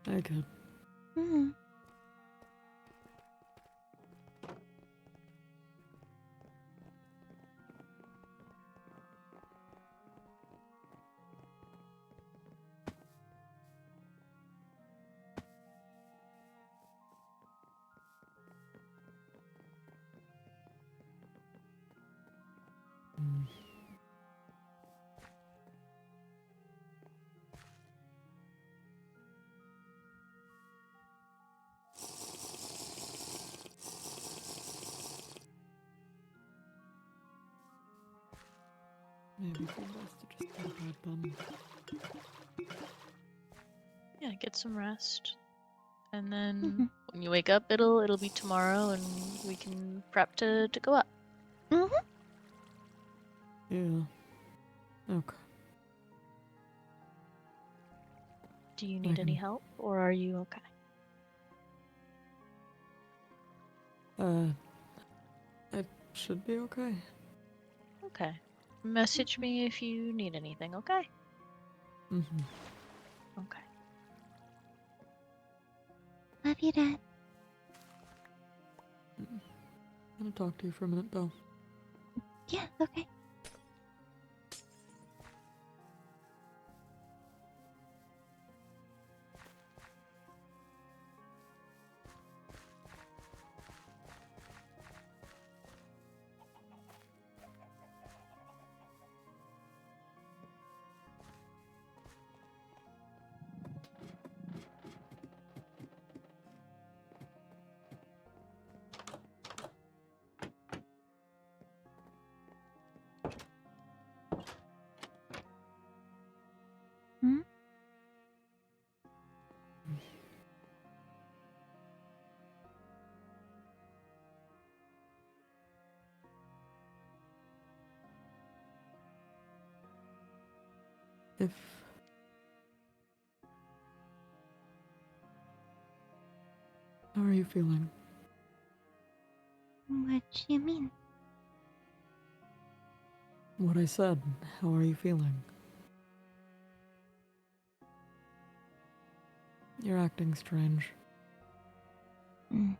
I could. Hmm. Mm. Maybe it'd be best to just go to bed then. Yeah, get some rest. And then Mhm. when you wake up, it'll be tomorrow, and we can prep to go up. Mhm. Yeah. Okay. Do you need any can- help, or are you okay? I should be okay. Okay. Message me if you need anything, okay? Mm-hmm. Okay. Love you, Dad. I'm gonna talk to you for a minute though. Yeah, okay. Hmm? If how are you feeling? What do you mean? What I said. How are you feeling? You're acting strange. Mm.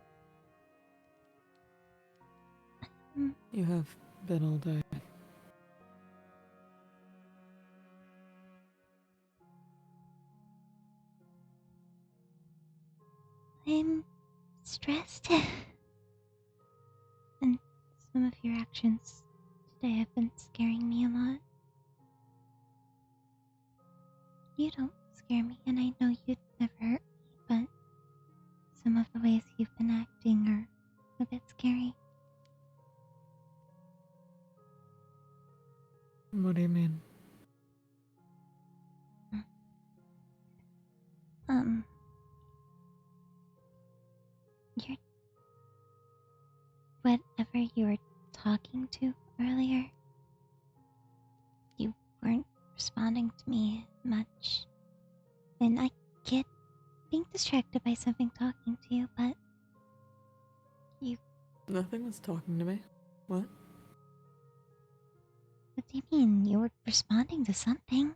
You have been all day. I'm stressed. And some of your actions today have been scaring me a lot. You don't scare me, and I know you'd never hurt me, but some of the ways you've been acting are a bit scary. What do you mean? Um, you're whatever you were talking to earlier, you weren't responding to me much. And I get being distracted by something talking to you, but Nothing was talking to me. What? what do you mean? You were responding to something.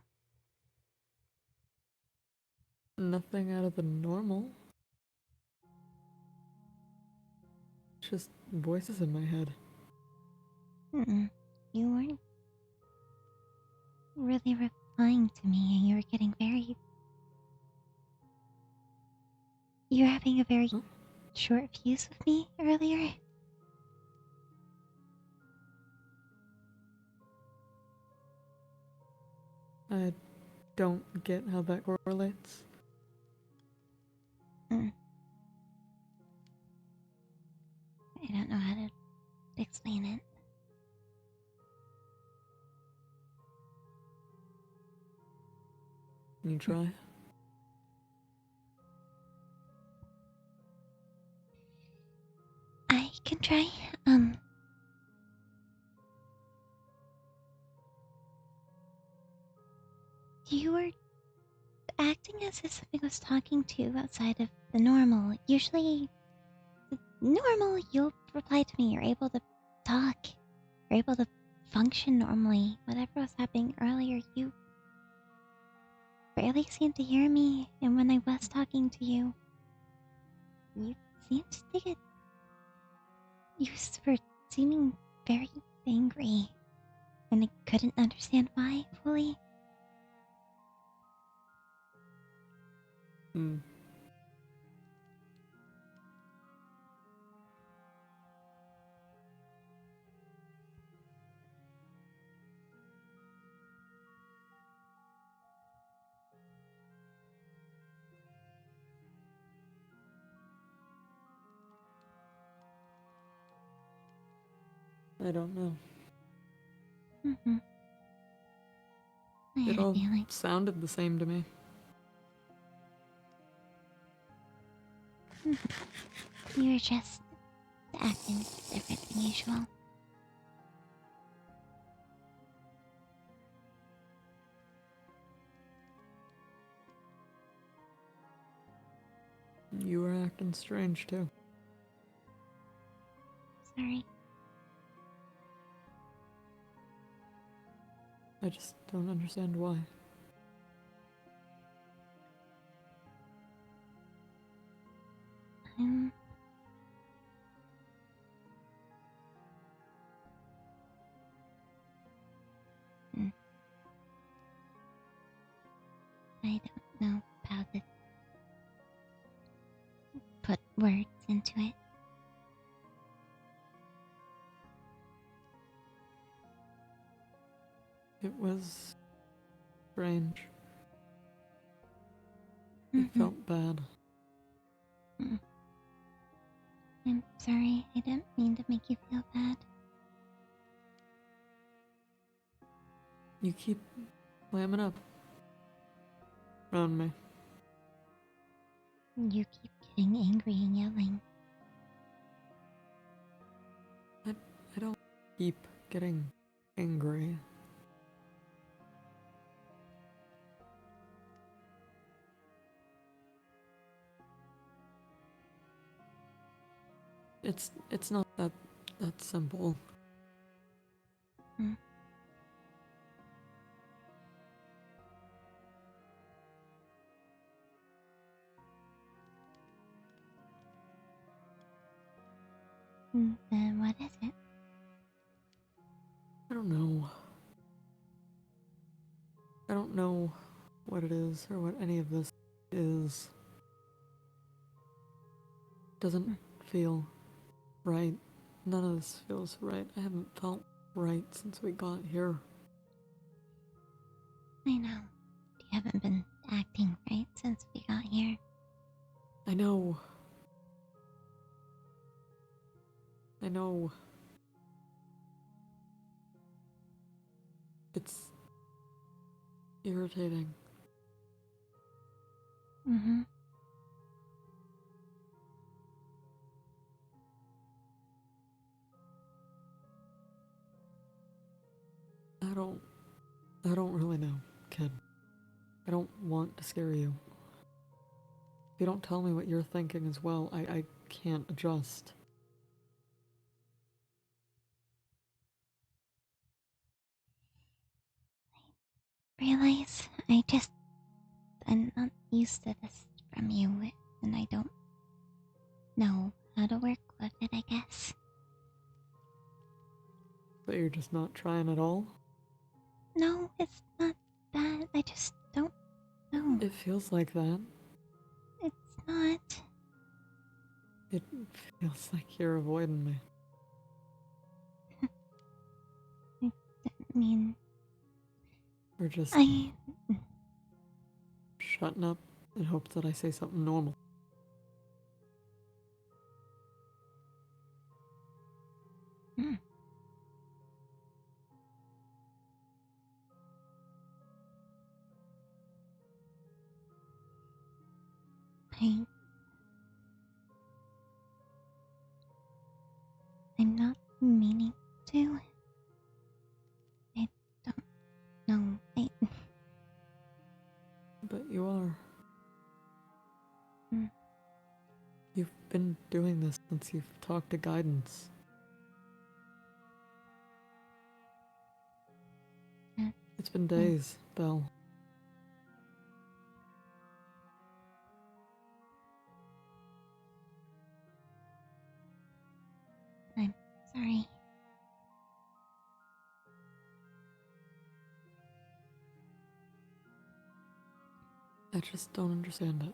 Nothing out of the normal. Just voices in my head. Mm-mm. You weren't. really replying to me, and you were getting very. You were having a very Huh? short fuse with me earlier. I don't get how that correlates. I don't know how to explain it. Can you try? I can try. You were acting as if something was talking to you outside of the normal. Usually, normal, you'll reply to me. You're able to talk. You're able to function normally. Whatever was happening earlier, you barely seemed to hear me. And when I was talking to you, you seemed to get. You were seeming very angry. And I couldn't understand why fully. Hmm. I don't know. Mm-hmm. I It had a all feeling. sounded the same to me. You were just acting different than usual. You were acting strange too. Sorry. I just don't understand why. I'm. Hmm. I don't know how to put words into it. It was strange. It Mm-hmm. felt bad. I'm sorry. I didn't mean to make you feel bad. You keep slamming up around me. You keep getting angry and yelling. I don't keep getting angry. It's not that simple. Hmm. Then what is it? I don't know. I don't know what it is or what any of this is. Doesn't feel right. None of this feels right. I haven't felt right since we got here. I know. You haven't been acting right since we got here. I know. I know. It's irritating. Mm-hmm. I don't really know, kid. I don't want to scare you. If you don't tell me what you're thinking as well, I can't adjust. Realize I'm not used to this from you, and I don't know how to work with it, I guess. But you're just not trying at all? No, it's not that. I just don't know. It feels like that. It's not. It feels like you're avoiding me. I mean, Or just I. shutting up in hopes that I say something normal. Hmm. I. I'm not meaning to. I don't know. But you are. Hmm. You've been doing this since you've talked to guidance. Hmm. It's been days, Belle. I'm sorry. I just don't understand it.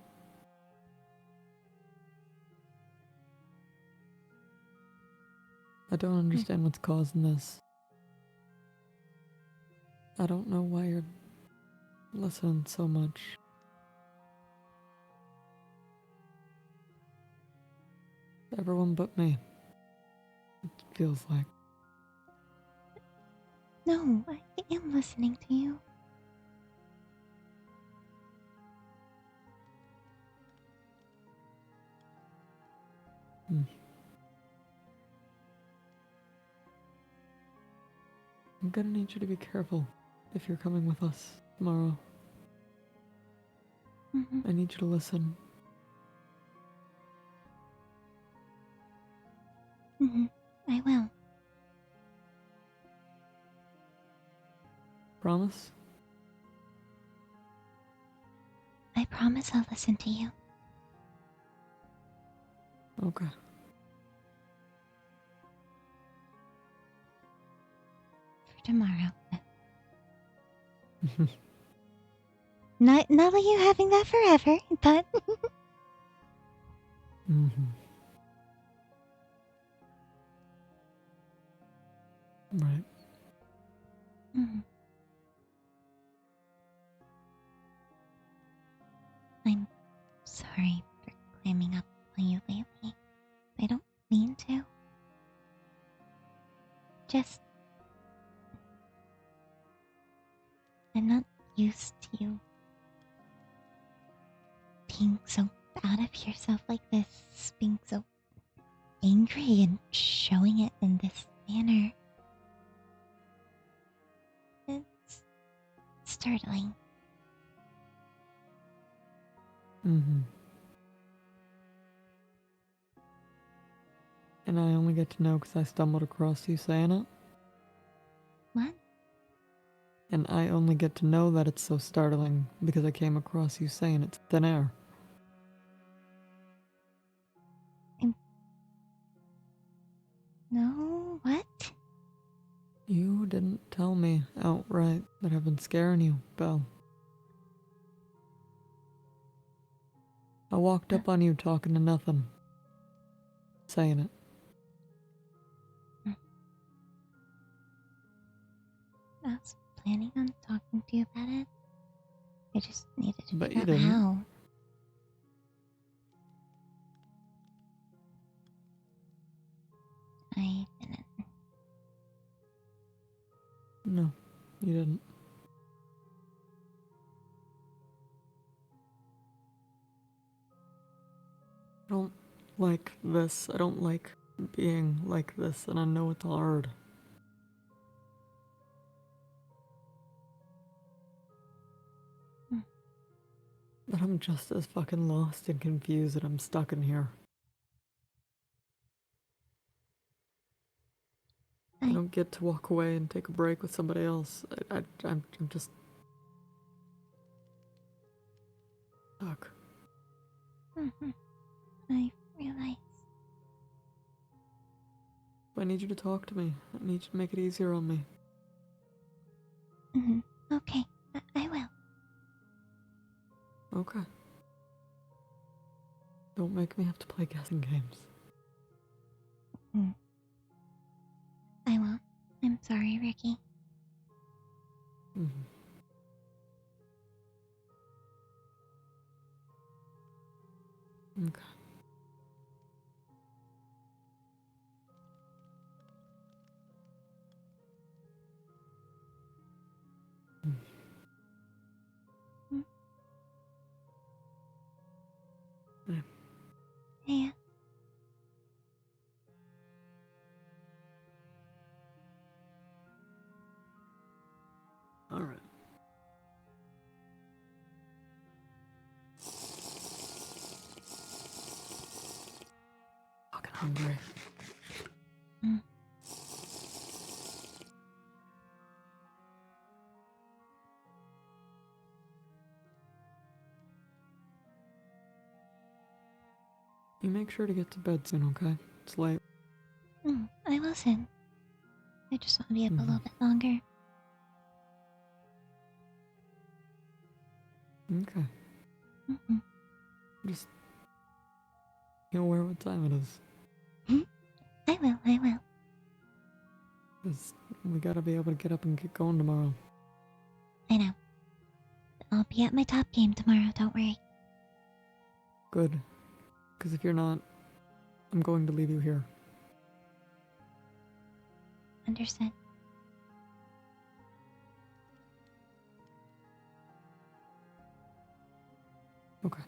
I don't understand what's causing this. I don't know why you're listening so much. Everyone but me. It feels like. No, I am listening to you. Hmm. I'm gonna need you to be careful if you're coming with us tomorrow. Mm-hmm. I need you to listen. Mm-hmm. I will. Promise? I promise I'll listen to you. Okay. For tomorrow. Not like you having that forever, but Mm-hmm. Right. Mhm. I'm sorry for climbing up on you lately. I don't mean to. Just I'm not used to you being so out of yourself like this, being so angry and showing it in this manner. It's startling. Mm-hmm. And I only get to know because I stumbled across you saying it. What? And I only get to know that it's so startling because I came across you saying it's thin air. No, what? You didn't tell me outright that I've been scaring you, Belle. I walked up on you talking to nothing. Saying it. I was planning on talking to you about it. I just needed to But figure you out didn't. how. I didn't. No, you didn't. I don't like this. I don't like being like this, and I know it's hard. Hmm. But I'm just as fucking lost and confused that I'm stuck in here. I don't get to walk away and take a break with somebody else. I'm just stuck. Mm-hmm. I realize. I need you to talk to me. I need you to make it easier on me. Mm-hmm. Okay. Don't make me have to play guessing games. I won't. I'm sorry, Ricky. Mm-hmm. Okay. Yeah. All right. Fucking hungry. You make sure to get to bed soon, okay? It's late. I will soon. I just want to be up a little bit longer. Okay. Mm-hmm. Just you aware what time it is. I will. 'Cause we gotta be able to get up and get going tomorrow. I know. I'll be at my top game tomorrow, don't worry. Good. Because if you're not, I'm going to leave you here. Understood. Okay.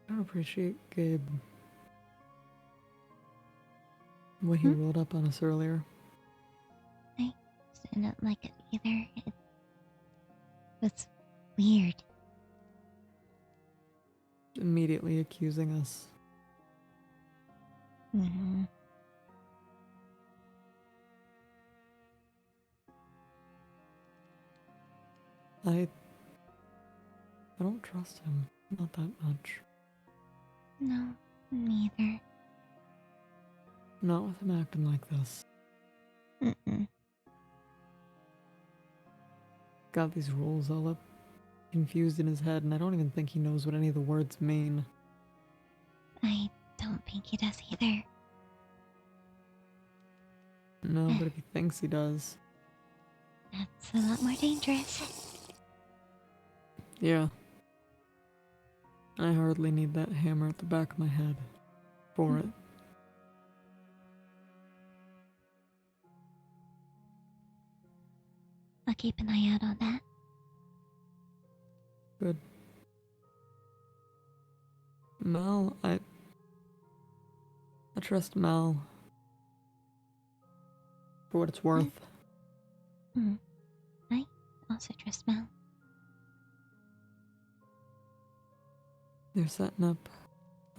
I don't appreciate Gabe. What he rolled up on us earlier. I didn't like it either. It was weird. Immediately accusing us. Mm-hmm. I don't trust him. Not that much. No, neither. Not with him acting like this. Mm-mm. Got these rules all up confused in his head, and I don't even think he knows what any of the words mean. I don't think he does either. No, but if he thinks he does. That's a lot more dangerous. Yeah. I hardly need that hammer at the back of my head for it. I'll keep an eye out on that. Good. Mel, I trust Mel. For what it's worth. I also trust Mel. They're setting up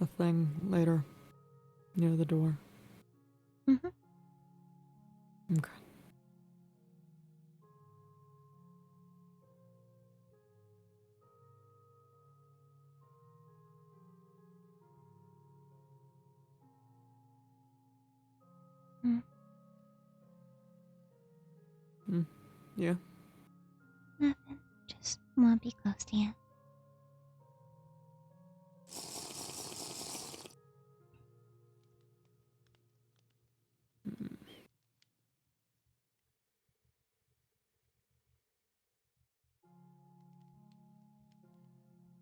a thing later near the door. Mm-hmm. Okay. Yeah. Nothing. Just want to be close to you.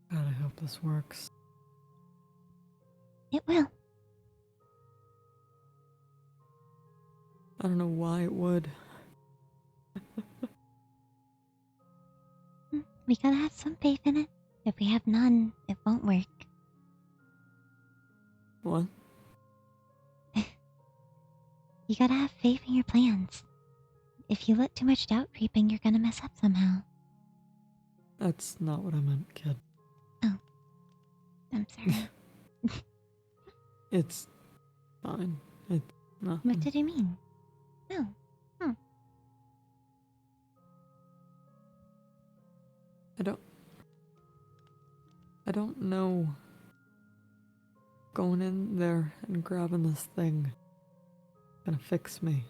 God, I hope this works. It will. I don't know why it would. We gotta have some faith in it. If we have none, it won't work. What? You gotta have faith in your plans. if you let too much doubt creeping, you're gonna mess up somehow. That's not what I meant, kid. I'm sorry. It's fine. It's nothing. What did you mean? No. I don't know. Going in there and grabbing this thing gonna fix me.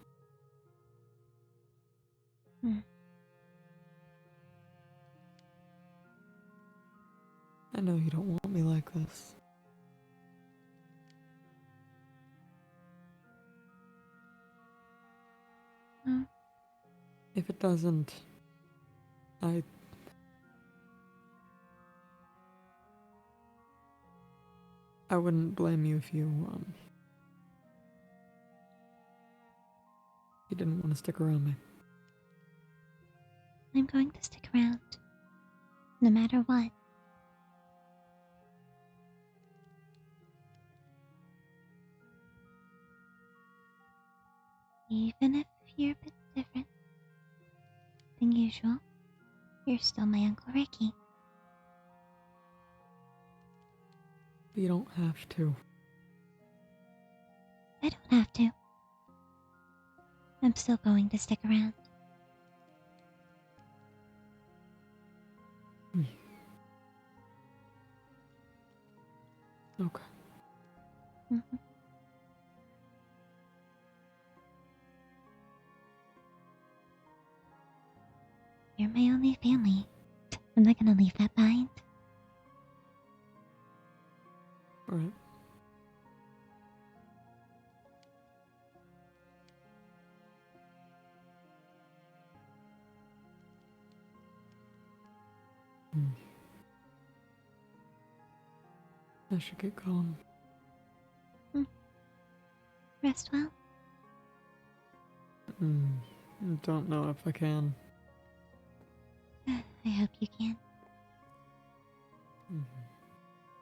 Hmm. I know you don't want me like this. Hmm. If it doesn't, I wouldn't blame you if you didn't want to stick around me. I'm going to stick around. No matter what. Even if you're a bit different than usual, you're still my Uncle Ricky. But you don't have to. I don't have to. I'm still going to stick around. Okay. Mhm. You're my only family. I'm not gonna leave that behind. Alright. I should get going. Rest well. I don't know if I can. I hope you can.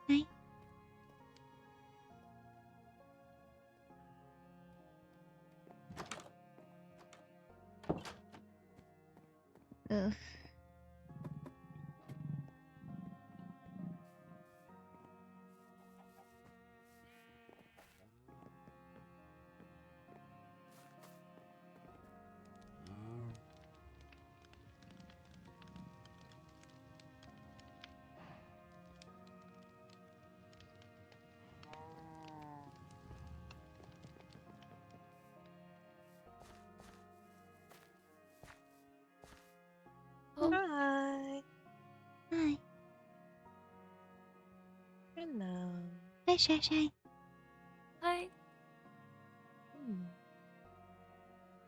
Night. Oof. Hi. Hi. Hello. Hi, Shy Shy. Hi.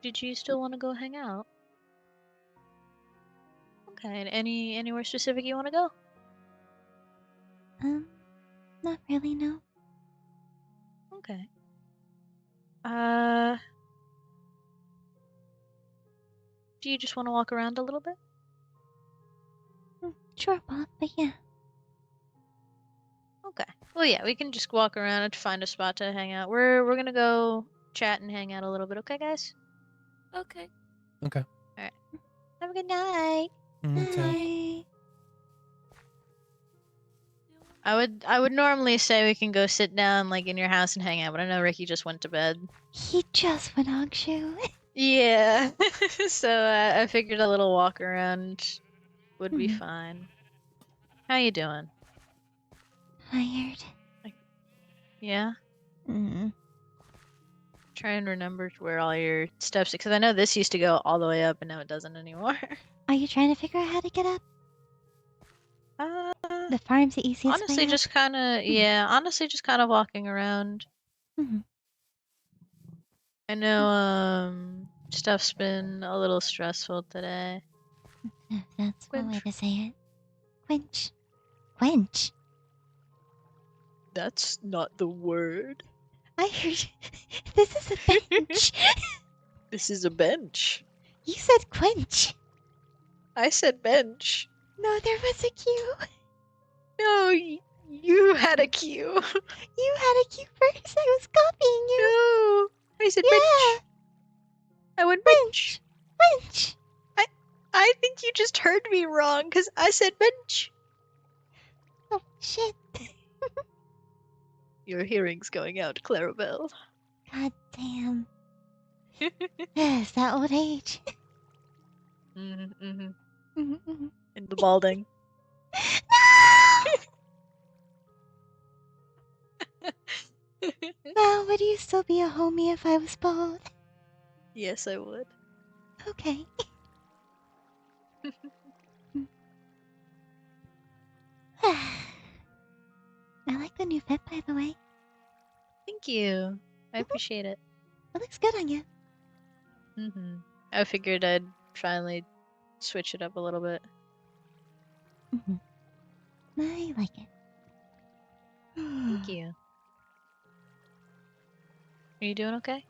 Did you still want to go hang out? Okay. And anywhere specific you want to go? Not really, no. Okay. Do you just want to walk around a little bit? Sure, Bob, but yeah. Okay. Well, yeah, we can just walk around and find a spot to hang out. We're gonna go chat and hang out a little bit, okay, guys? Okay. Okay. Have a good night. Okay. Hi. I would normally say we can go sit down like in your house and hang out, but I know Ricky just went to bed. He just went on shoe. Yeah. So I figured a little walk around would be Mhm. fine. How you doing? Tired. Yeah. Mm. Try and remember where all your steps, because I know this used to go all the way up and now it doesn't anymore. Are you trying to figure out how to get up? Uh, The farm's the easiest honestly, way up. just kind of honestly, just kind of walking around. Mhm. I know stuff's been a little stressful today. If that's one way Quench. to say it. Quench. Quench. That's not the word. I heard you. This is a bench. This is a bench. You said quench. I said bench. No, there was a cue. No, you had a cue. You had a cue first. I was copying you. No, I said Yeah. bench. I went bench. Wench! I think you just heard me wrong, because I said bench. Oh, shit. Your hearing's going out, Clarabelle. God damn. Yes, that old age. Mm-hmm. No! And the balding. Now, would you still be a homie if I was bald? Yes, I would. Okay. I like the new fit, by the way. Thank you. I appreciate it. It looks good on you. Mm-hmm. I figured I'd finally switch it up a little bit. Mhm. I like it. Thank you. Are you doing okay?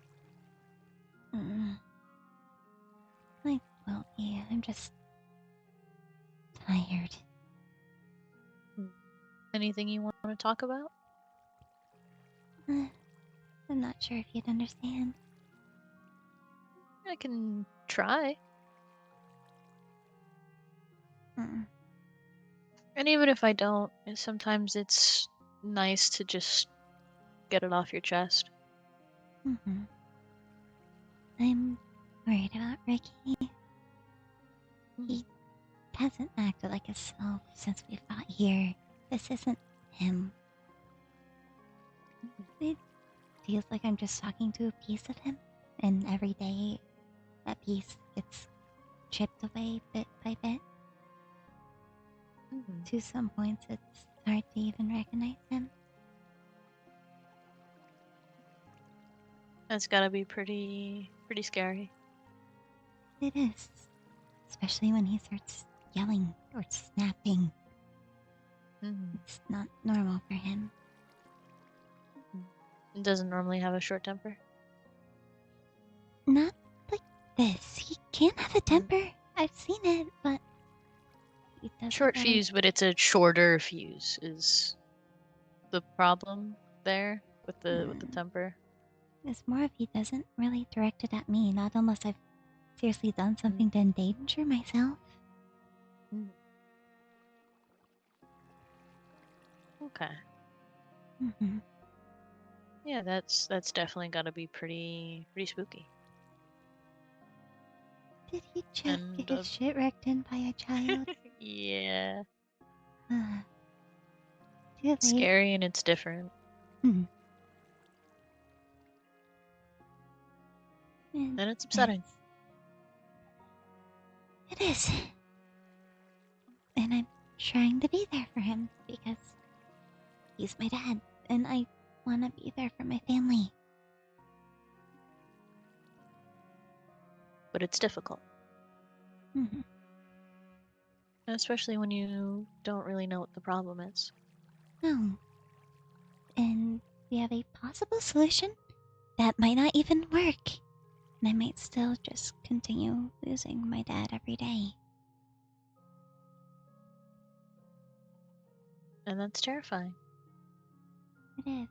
Well, yeah, I'm just tired. Anything you want to talk about? I'm not sure if you'd understand. I can try. Mm-mm. And even if I don't, sometimes it's nice to just get it off your chest. Mm-hmm. I'm worried about Ricky. He hasn't acted like himself since we got here. This isn't him. It feels like I'm just talking to a piece of him, and every day that piece gets chipped away bit by bit. To some points, it's hard to even recognize him. That's gotta be pretty scary. It is. Especially when he starts yelling or snapping. It's not normal for him. It doesn't normally have a short temper. Not like this. He can have a temper. I've seen it, but he doesn't Short really... fuse, but it's a shorter fuse is the problem there with the temper. It's more if he doesn't really direct it at me, not unless I've seriously done something to endanger myself. Okay. Mm-hmm. Yeah, that's definitely gotta be pretty spooky. Did he just get And his shit wrecked in by a child? yeah, Too late. scary and it's different. And And it's upsetting. It is. And I'm trying to be there for him because he's my dad, and I want to be there for my family. But it's difficult. Mm-hmm. Especially when you don't really know what the problem is. No. And we have a possible solution that might not even work. And I might still just continue losing my dad every day. And that's terrifying. It is.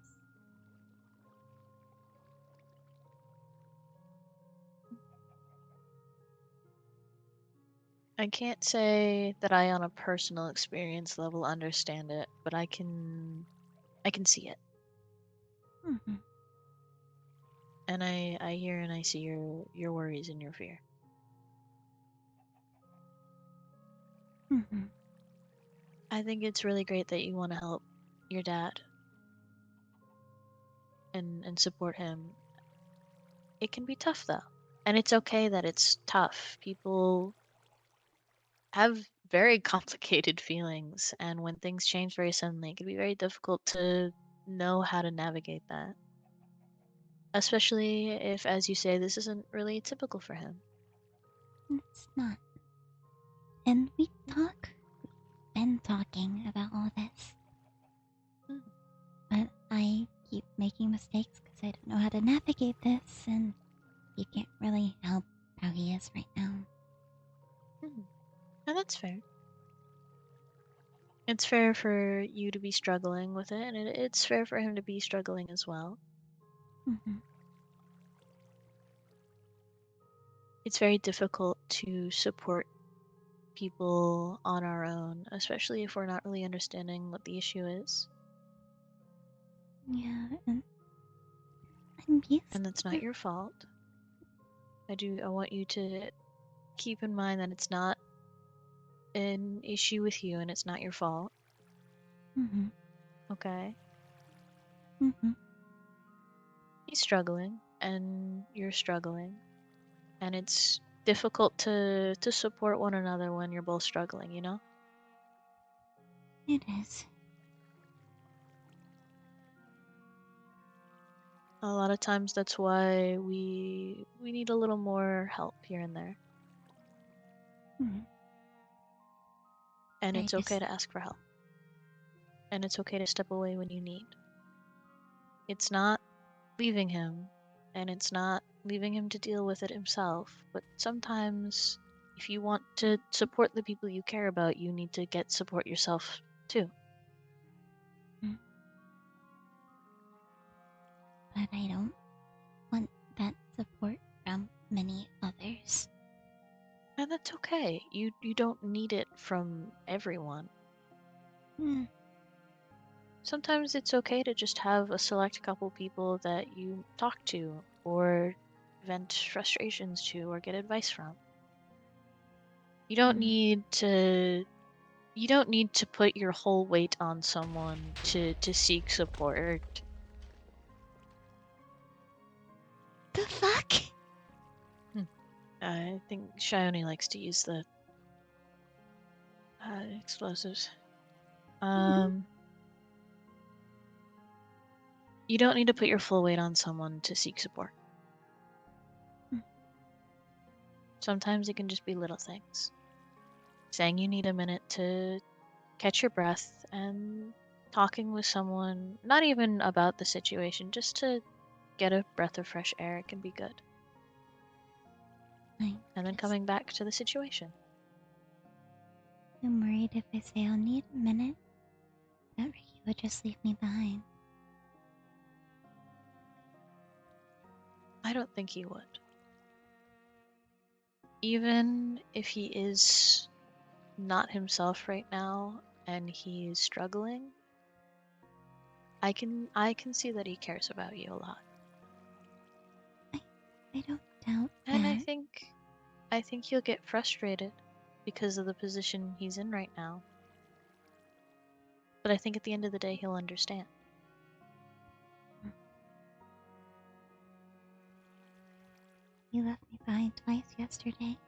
I can't say that I on a personal experience level understand it, but I can see it. Mm-hmm. And I hear and I see your worries and your fear. Mm-hmm. I think it's really great that you want to help your dad and support him. It can be tough though. And it's okay that it's tough. People have very complicated feelings, and when things change very suddenly, it can be very difficult to know how to navigate that. Especially if, as you say, this isn't really typical for him. It's not. And we've been talking about all this. But I keep making mistakes because I don't know how to navigate this, and he can't really help how he is right now. And that's fair. It's fair for you to be struggling with it, and it's fair for him to be struggling as well. Mm-hmm. it's very difficult to support people on our own, especially if we're not really understanding what the issue is. Yeah, and I'm used And that's to not your fault. I want you to keep in mind that it's not an issue with you and it's not your fault, Mm-hmm. okay? Mm-hmm. He's struggling and you're struggling, and it's difficult to support one another when you're both struggling, you know? It is. A lot of times that's why we need a little more help here and there. Mm-hmm. And I it's okay just to ask for help. And it's okay to step away when you need. It's not leaving him, and it's not leaving him to deal with it himself, but sometimes if you want to support the people you care about, you need to get support yourself too. but I don't want that support from many others. And that's okay. You don't need it from everyone. Hmm. Sometimes it's okay to just have a select couple people that you talk to or vent frustrations to or get advice from. You don't need to put your whole weight on someone to seek support. The fuck? I think Shione likes to use the explosives. You don't need to put your full weight on someone to seek support. Sometimes it can just be little things. Saying you need a minute to catch your breath and talking with someone, not even about the situation, just to get a breath of fresh air, it can be good. And then coming back to the situation. I'm worried if I say I'll need a minute, that Ricky would just leave me behind. I don't think he would. Even if he is not himself right now and he is struggling, I can see that he cares about you a lot. I don't doubt And that. I think he'll get frustrated because of the position he's in right now. But I think at the end of the day he'll understand. You left me behind twice yesterday.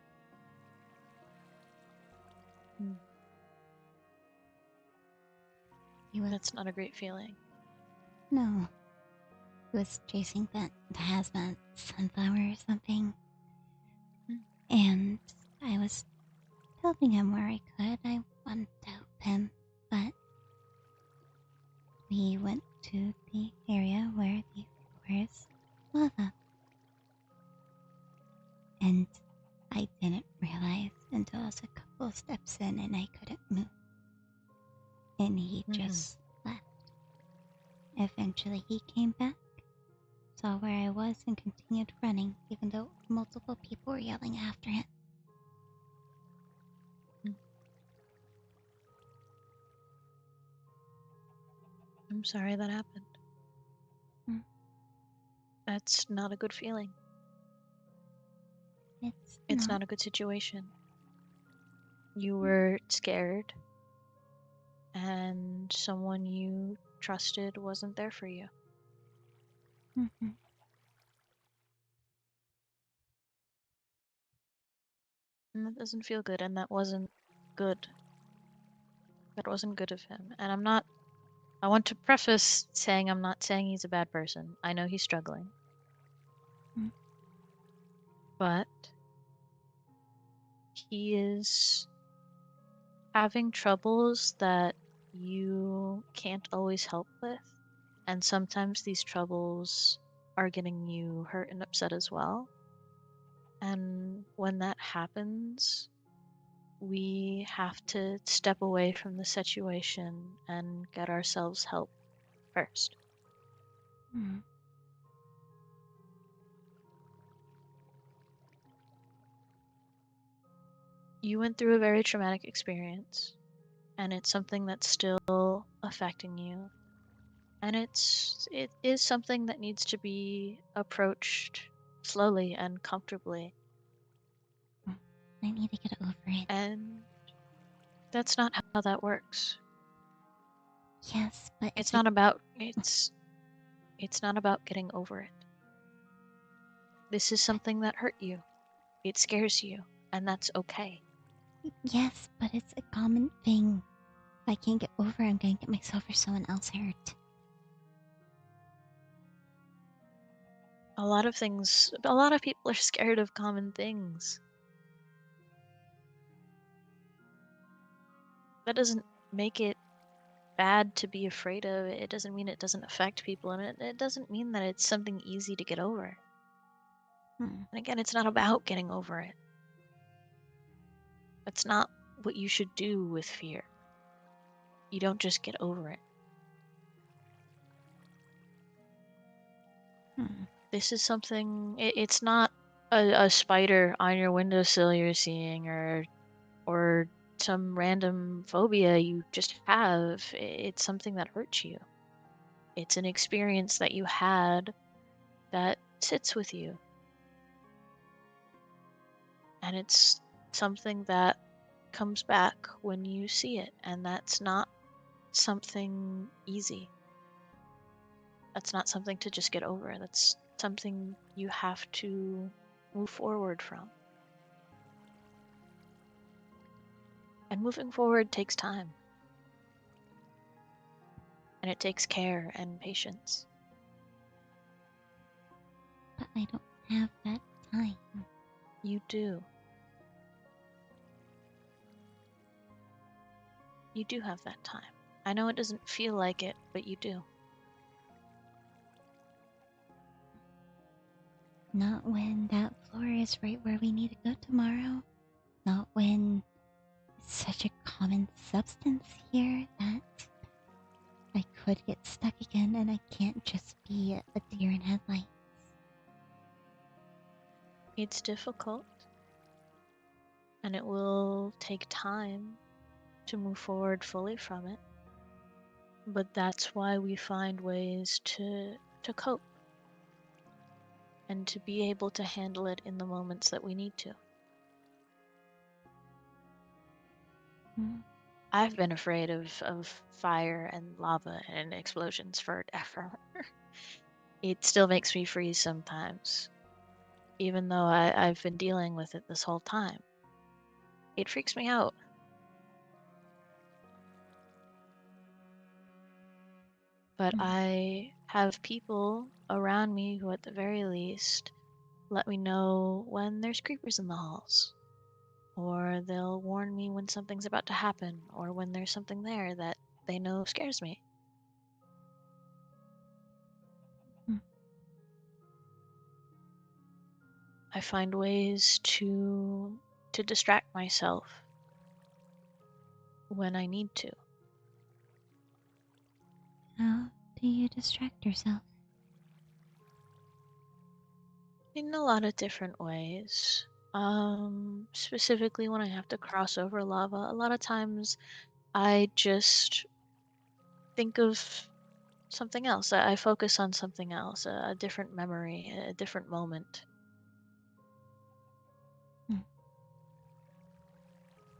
That's not a great feeling. No. He was chasing the hazmat sunflower or something. And I was helping him where I could. I wanted to help him, but we went to the area where the forest lava. And I didn't realize until I was a couple steps in and I couldn't move. And he just left. Eventually he came back, saw where I was, and continued running, even though multiple people were yelling after him. I'm sorry that happened. That's not a good feeling. It's not a good situation. You were scared, and someone you trusted wasn't there for you. Mm-hmm. And that doesn't feel good, and that wasn't good. That wasn't good of him. And I want to preface saying I'm not saying he's a bad person. I know he's struggling. But he is having troubles that you can't always help with. And sometimes these troubles are getting you hurt and upset as well. And when that happens, we have to step away from the situation and get ourselves help first. You went through a very traumatic experience, and it's something that's still affecting you. And it is something that needs to be approached slowly and comfortably. I need to get over it. And that's not how that works. Yes, but It's not about it's not about getting over it. This is something that hurt you. It scares you, and that's okay. Yes, but it's a common thing. If I can't get over it, I'm gonna get myself or someone else hurt. A lot of people are scared of common things. That doesn't make it bad to be afraid of. It doesn't mean it doesn't affect people, and it doesn't mean that it's something easy to get over. And again, it's not about getting over it. That's not what you should do with fear. You don't just get over it. This is something, it's not a spider on your windowsill you're seeing, or some random phobia you just have. It's something that hurts you. It's an experience that you had that sits with you. And it's something that comes back when you see it, and that's not something easy. That's not something to just get over. That's something you have to move forward from. And moving forward takes time. And it takes care and patience. But I don't have that time. You do. You do have that time. I know it doesn't feel like it, but you do. Not when that floor is right where we need to go tomorrow. Not when it's such a common substance here that I could get stuck again and I can't just be a deer in headlights. It's difficult. And it will take time to move forward fully from it. But that's why we find ways to cope and to be able to handle it in the moments that we need to. I've been afraid of fire and lava and explosions forever. It still makes me freeze sometimes, even though I've been dealing with it this whole time. It freaks me out. But I have people around me who, at the very least, let me know when there's creepers in the halls. Or they'll warn me when something's about to happen, or when there's something there that they know scares me. I find ways to distract myself when I need to. How do you distract yourself? In a lot of different ways. Specifically when I have to cross over lava, a lot of times I just think of something else. I focus on something else, a different memory, a different moment.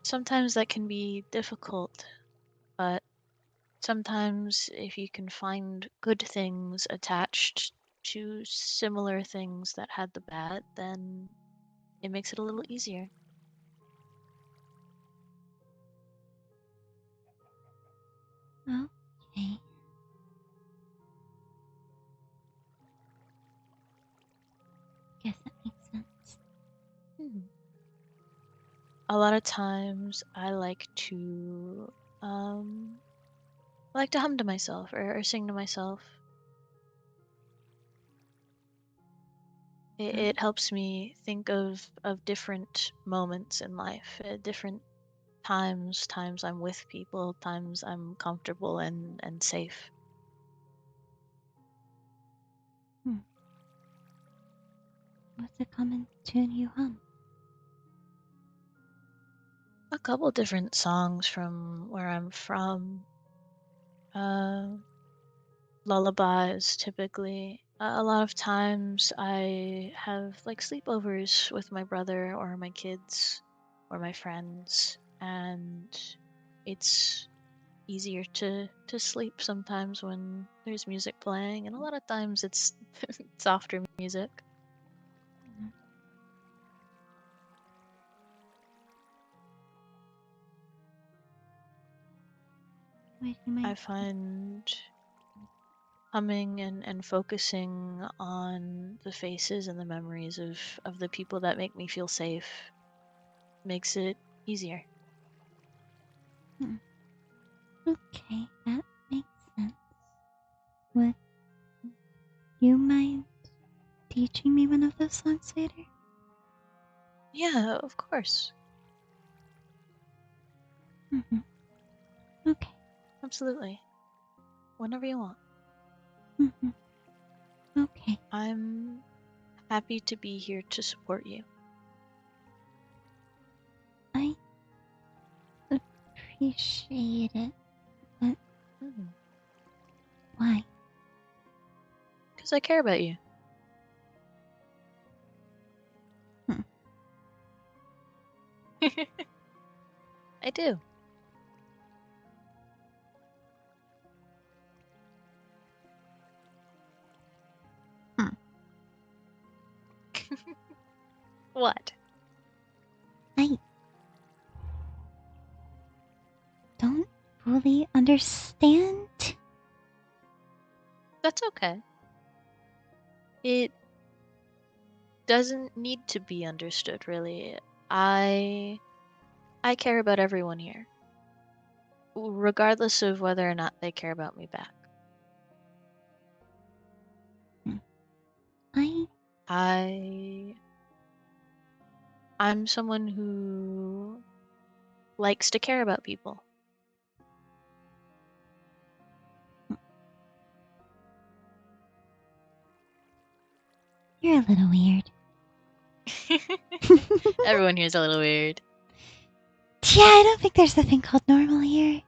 Sometimes that can be difficult, but sometimes if you can find good things attached to similar things that had the bad, then it makes it a little easier. Okay. Guess that makes sense. A lot of times I like to hum to myself or sing to myself. It helps me think of different moments in life, different times I'm with people, times I'm comfortable and safe. What's a common tune you hum? A couple different songs from where I'm from. Lullabies, typically. A lot of times I have like sleepovers with my brother or my kids or my friends, and it's easier to sleep sometimes when there's music playing, and a lot of times it's softer music. Would you mind? I find humming and focusing on the faces and the memories of the people that make me feel safe makes it easier. Okay, that makes sense. Would you mind teaching me one of those songs later? Yeah, of course. Mm-hmm. Okay. Absolutely. Whenever you want. Mm-hmm. Okay. I'm happy to be here to support you. I appreciate it. But why? Because I care about you. Hmm. I do. Hmm. What? I don't fully understand. That's okay. It doesn't need to be understood, really. I care about everyone here, regardless of whether or not they care about me back. I I'm someone who likes to care about people. You're a little weird. Everyone here's a little weird. Yeah, I don't think there's a thing called normal here.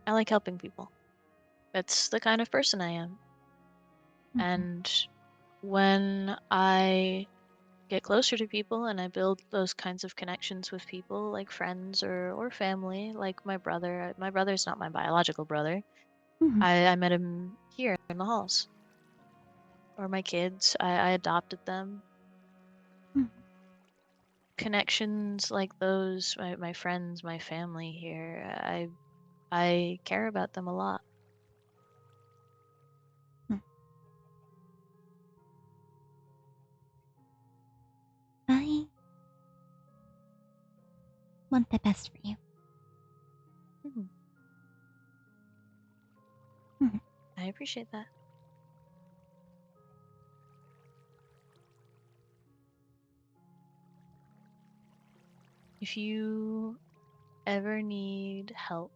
I like helping people. That's the kind of person I am. Mhm. And when I get closer to people and I build those kinds of connections with people, like friends or family, like my brother. My brother's not my biological brother. Mhm. I met him here in the halls. Or my kids, I adopted them. Mhm. Connections like those, my friends, my family here, I care about them a lot. I want the best for you. Mhm. Mhm. I appreciate that. If you ever need help,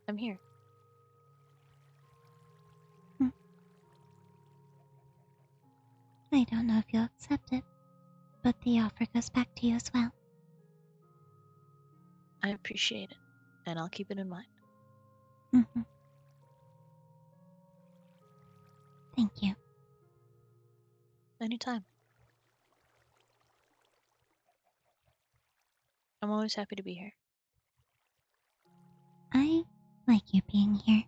I'm here. I don't know if you'll accept it, but the offer goes back to you as well. I appreciate it, and I'll keep it in mind. Mhm. Thank you. Anytime. I'm always happy to be here. I like you being here.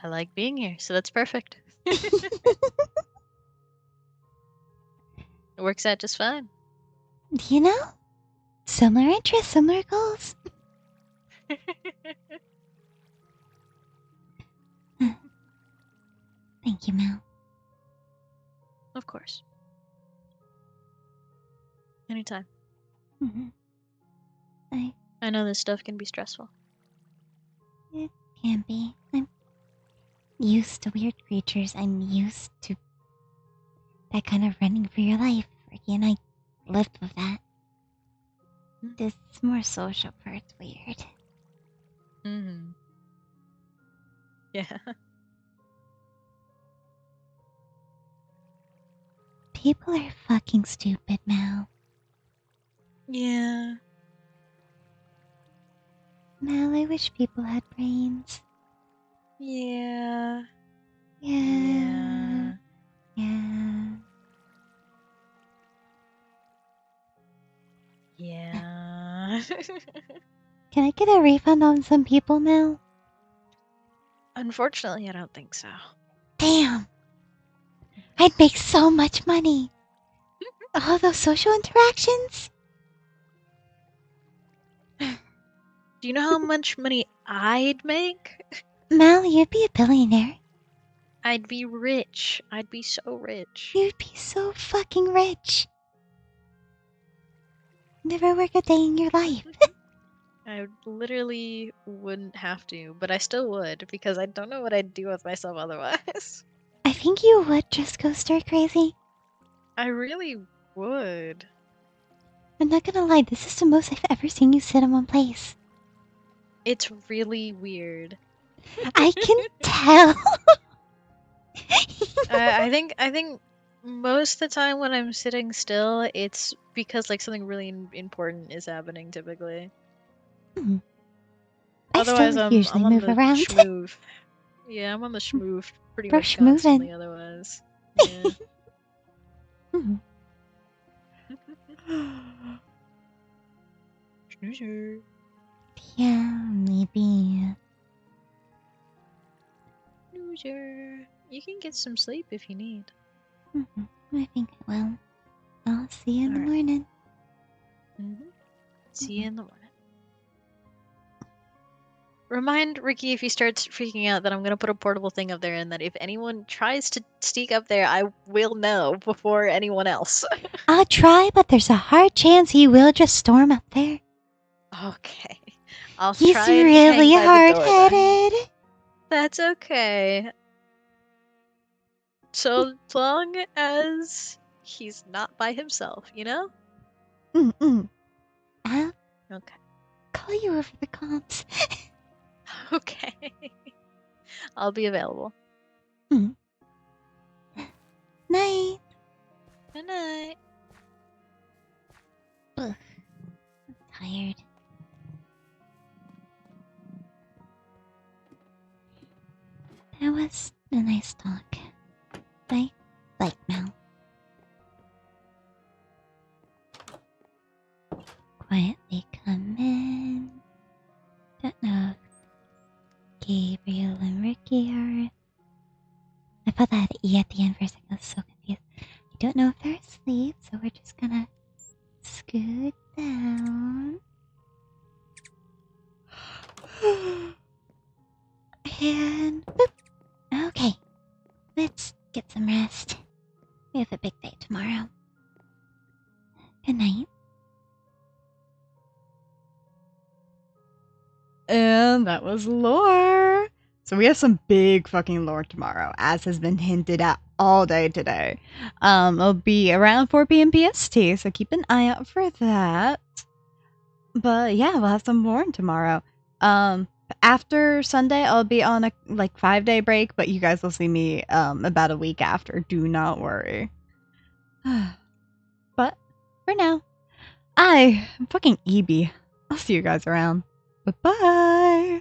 I like being here, so that's perfect. It works out just fine. You know? Similar interests, similar goals. Thank you, Mel. Of course. Anytime. Mhm. I know this stuff can be stressful. It can be. I'm used to weird creatures. I'm used to that kind of running for your life. And I lived with that. This more social part's weird. Mm-hmm. Yeah. People are fucking stupid, Mal. Yeah. Mal, I wish people had brains. Yeah. Yeah. Yeah. Yeah. Can I get a refund on some people, Mal? Unfortunately, I don't think so. Damn. I'd make so much money. All those social interactions. Do you know how much money I'd make? Mal, you'd be a billionaire. I'd be rich. I'd be so rich. You'd be so fucking rich. Never work a day in your life. I literally wouldn't have to, but I still would because I don't know what I'd do with myself otherwise. I think you would just go stir crazy. I really would. I'm not gonna lie, this is the most I've ever seen you sit in one place. It's really weird. I can tell. I think most of the time when I'm sitting still, it's because like something really important is happening typically. I Otherwise, still I'm usually on move the around. schmooze. Yeah, I'm on the schmooze pretty Bro, much schmoovin'. constantly. Otherwise, yeah. Mhm. Snoozer. Yeah, maybe. Snoozer. You can get some sleep if you need. I think I will. I'll see you in the Alright. morning. See you in the morning. Remind Ricky if he starts freaking out that I'm gonna put a portable thing up there, and that if anyone tries to sneak up there, I will know before anyone else. I'll try, but there's a hard chance he will just storm up there. Okay. I'll He's try and hang really by the door then. hard-headed. That's okay. So long as he's not by himself, you know? I'll Okay. call you over the comms. Okay. I'll be available. Night. Good night. Ugh. I'm tired. That was a nice talk. I like Mel. Quietly come in. Don't know if Gabriel and Ricky are. I put that E at the end for a second. I was so confused. I don't know if they're asleep, so we're just gonna scoot down. And boop. Okay. Let's get some rest. We have a big day tomorrow. Good night. And that was lore. So we have some big fucking lore tomorrow, as has been hinted at all day today. It'll be around 4 p.m. PST, so keep an eye out for that. But yeah, we'll have some lore tomorrow. After Sunday, I'll be on a 5-day break, but you guys will see me about a week after. Do not worry. But for now, I'm fucking EB. I'll see you guys around. Bye-bye.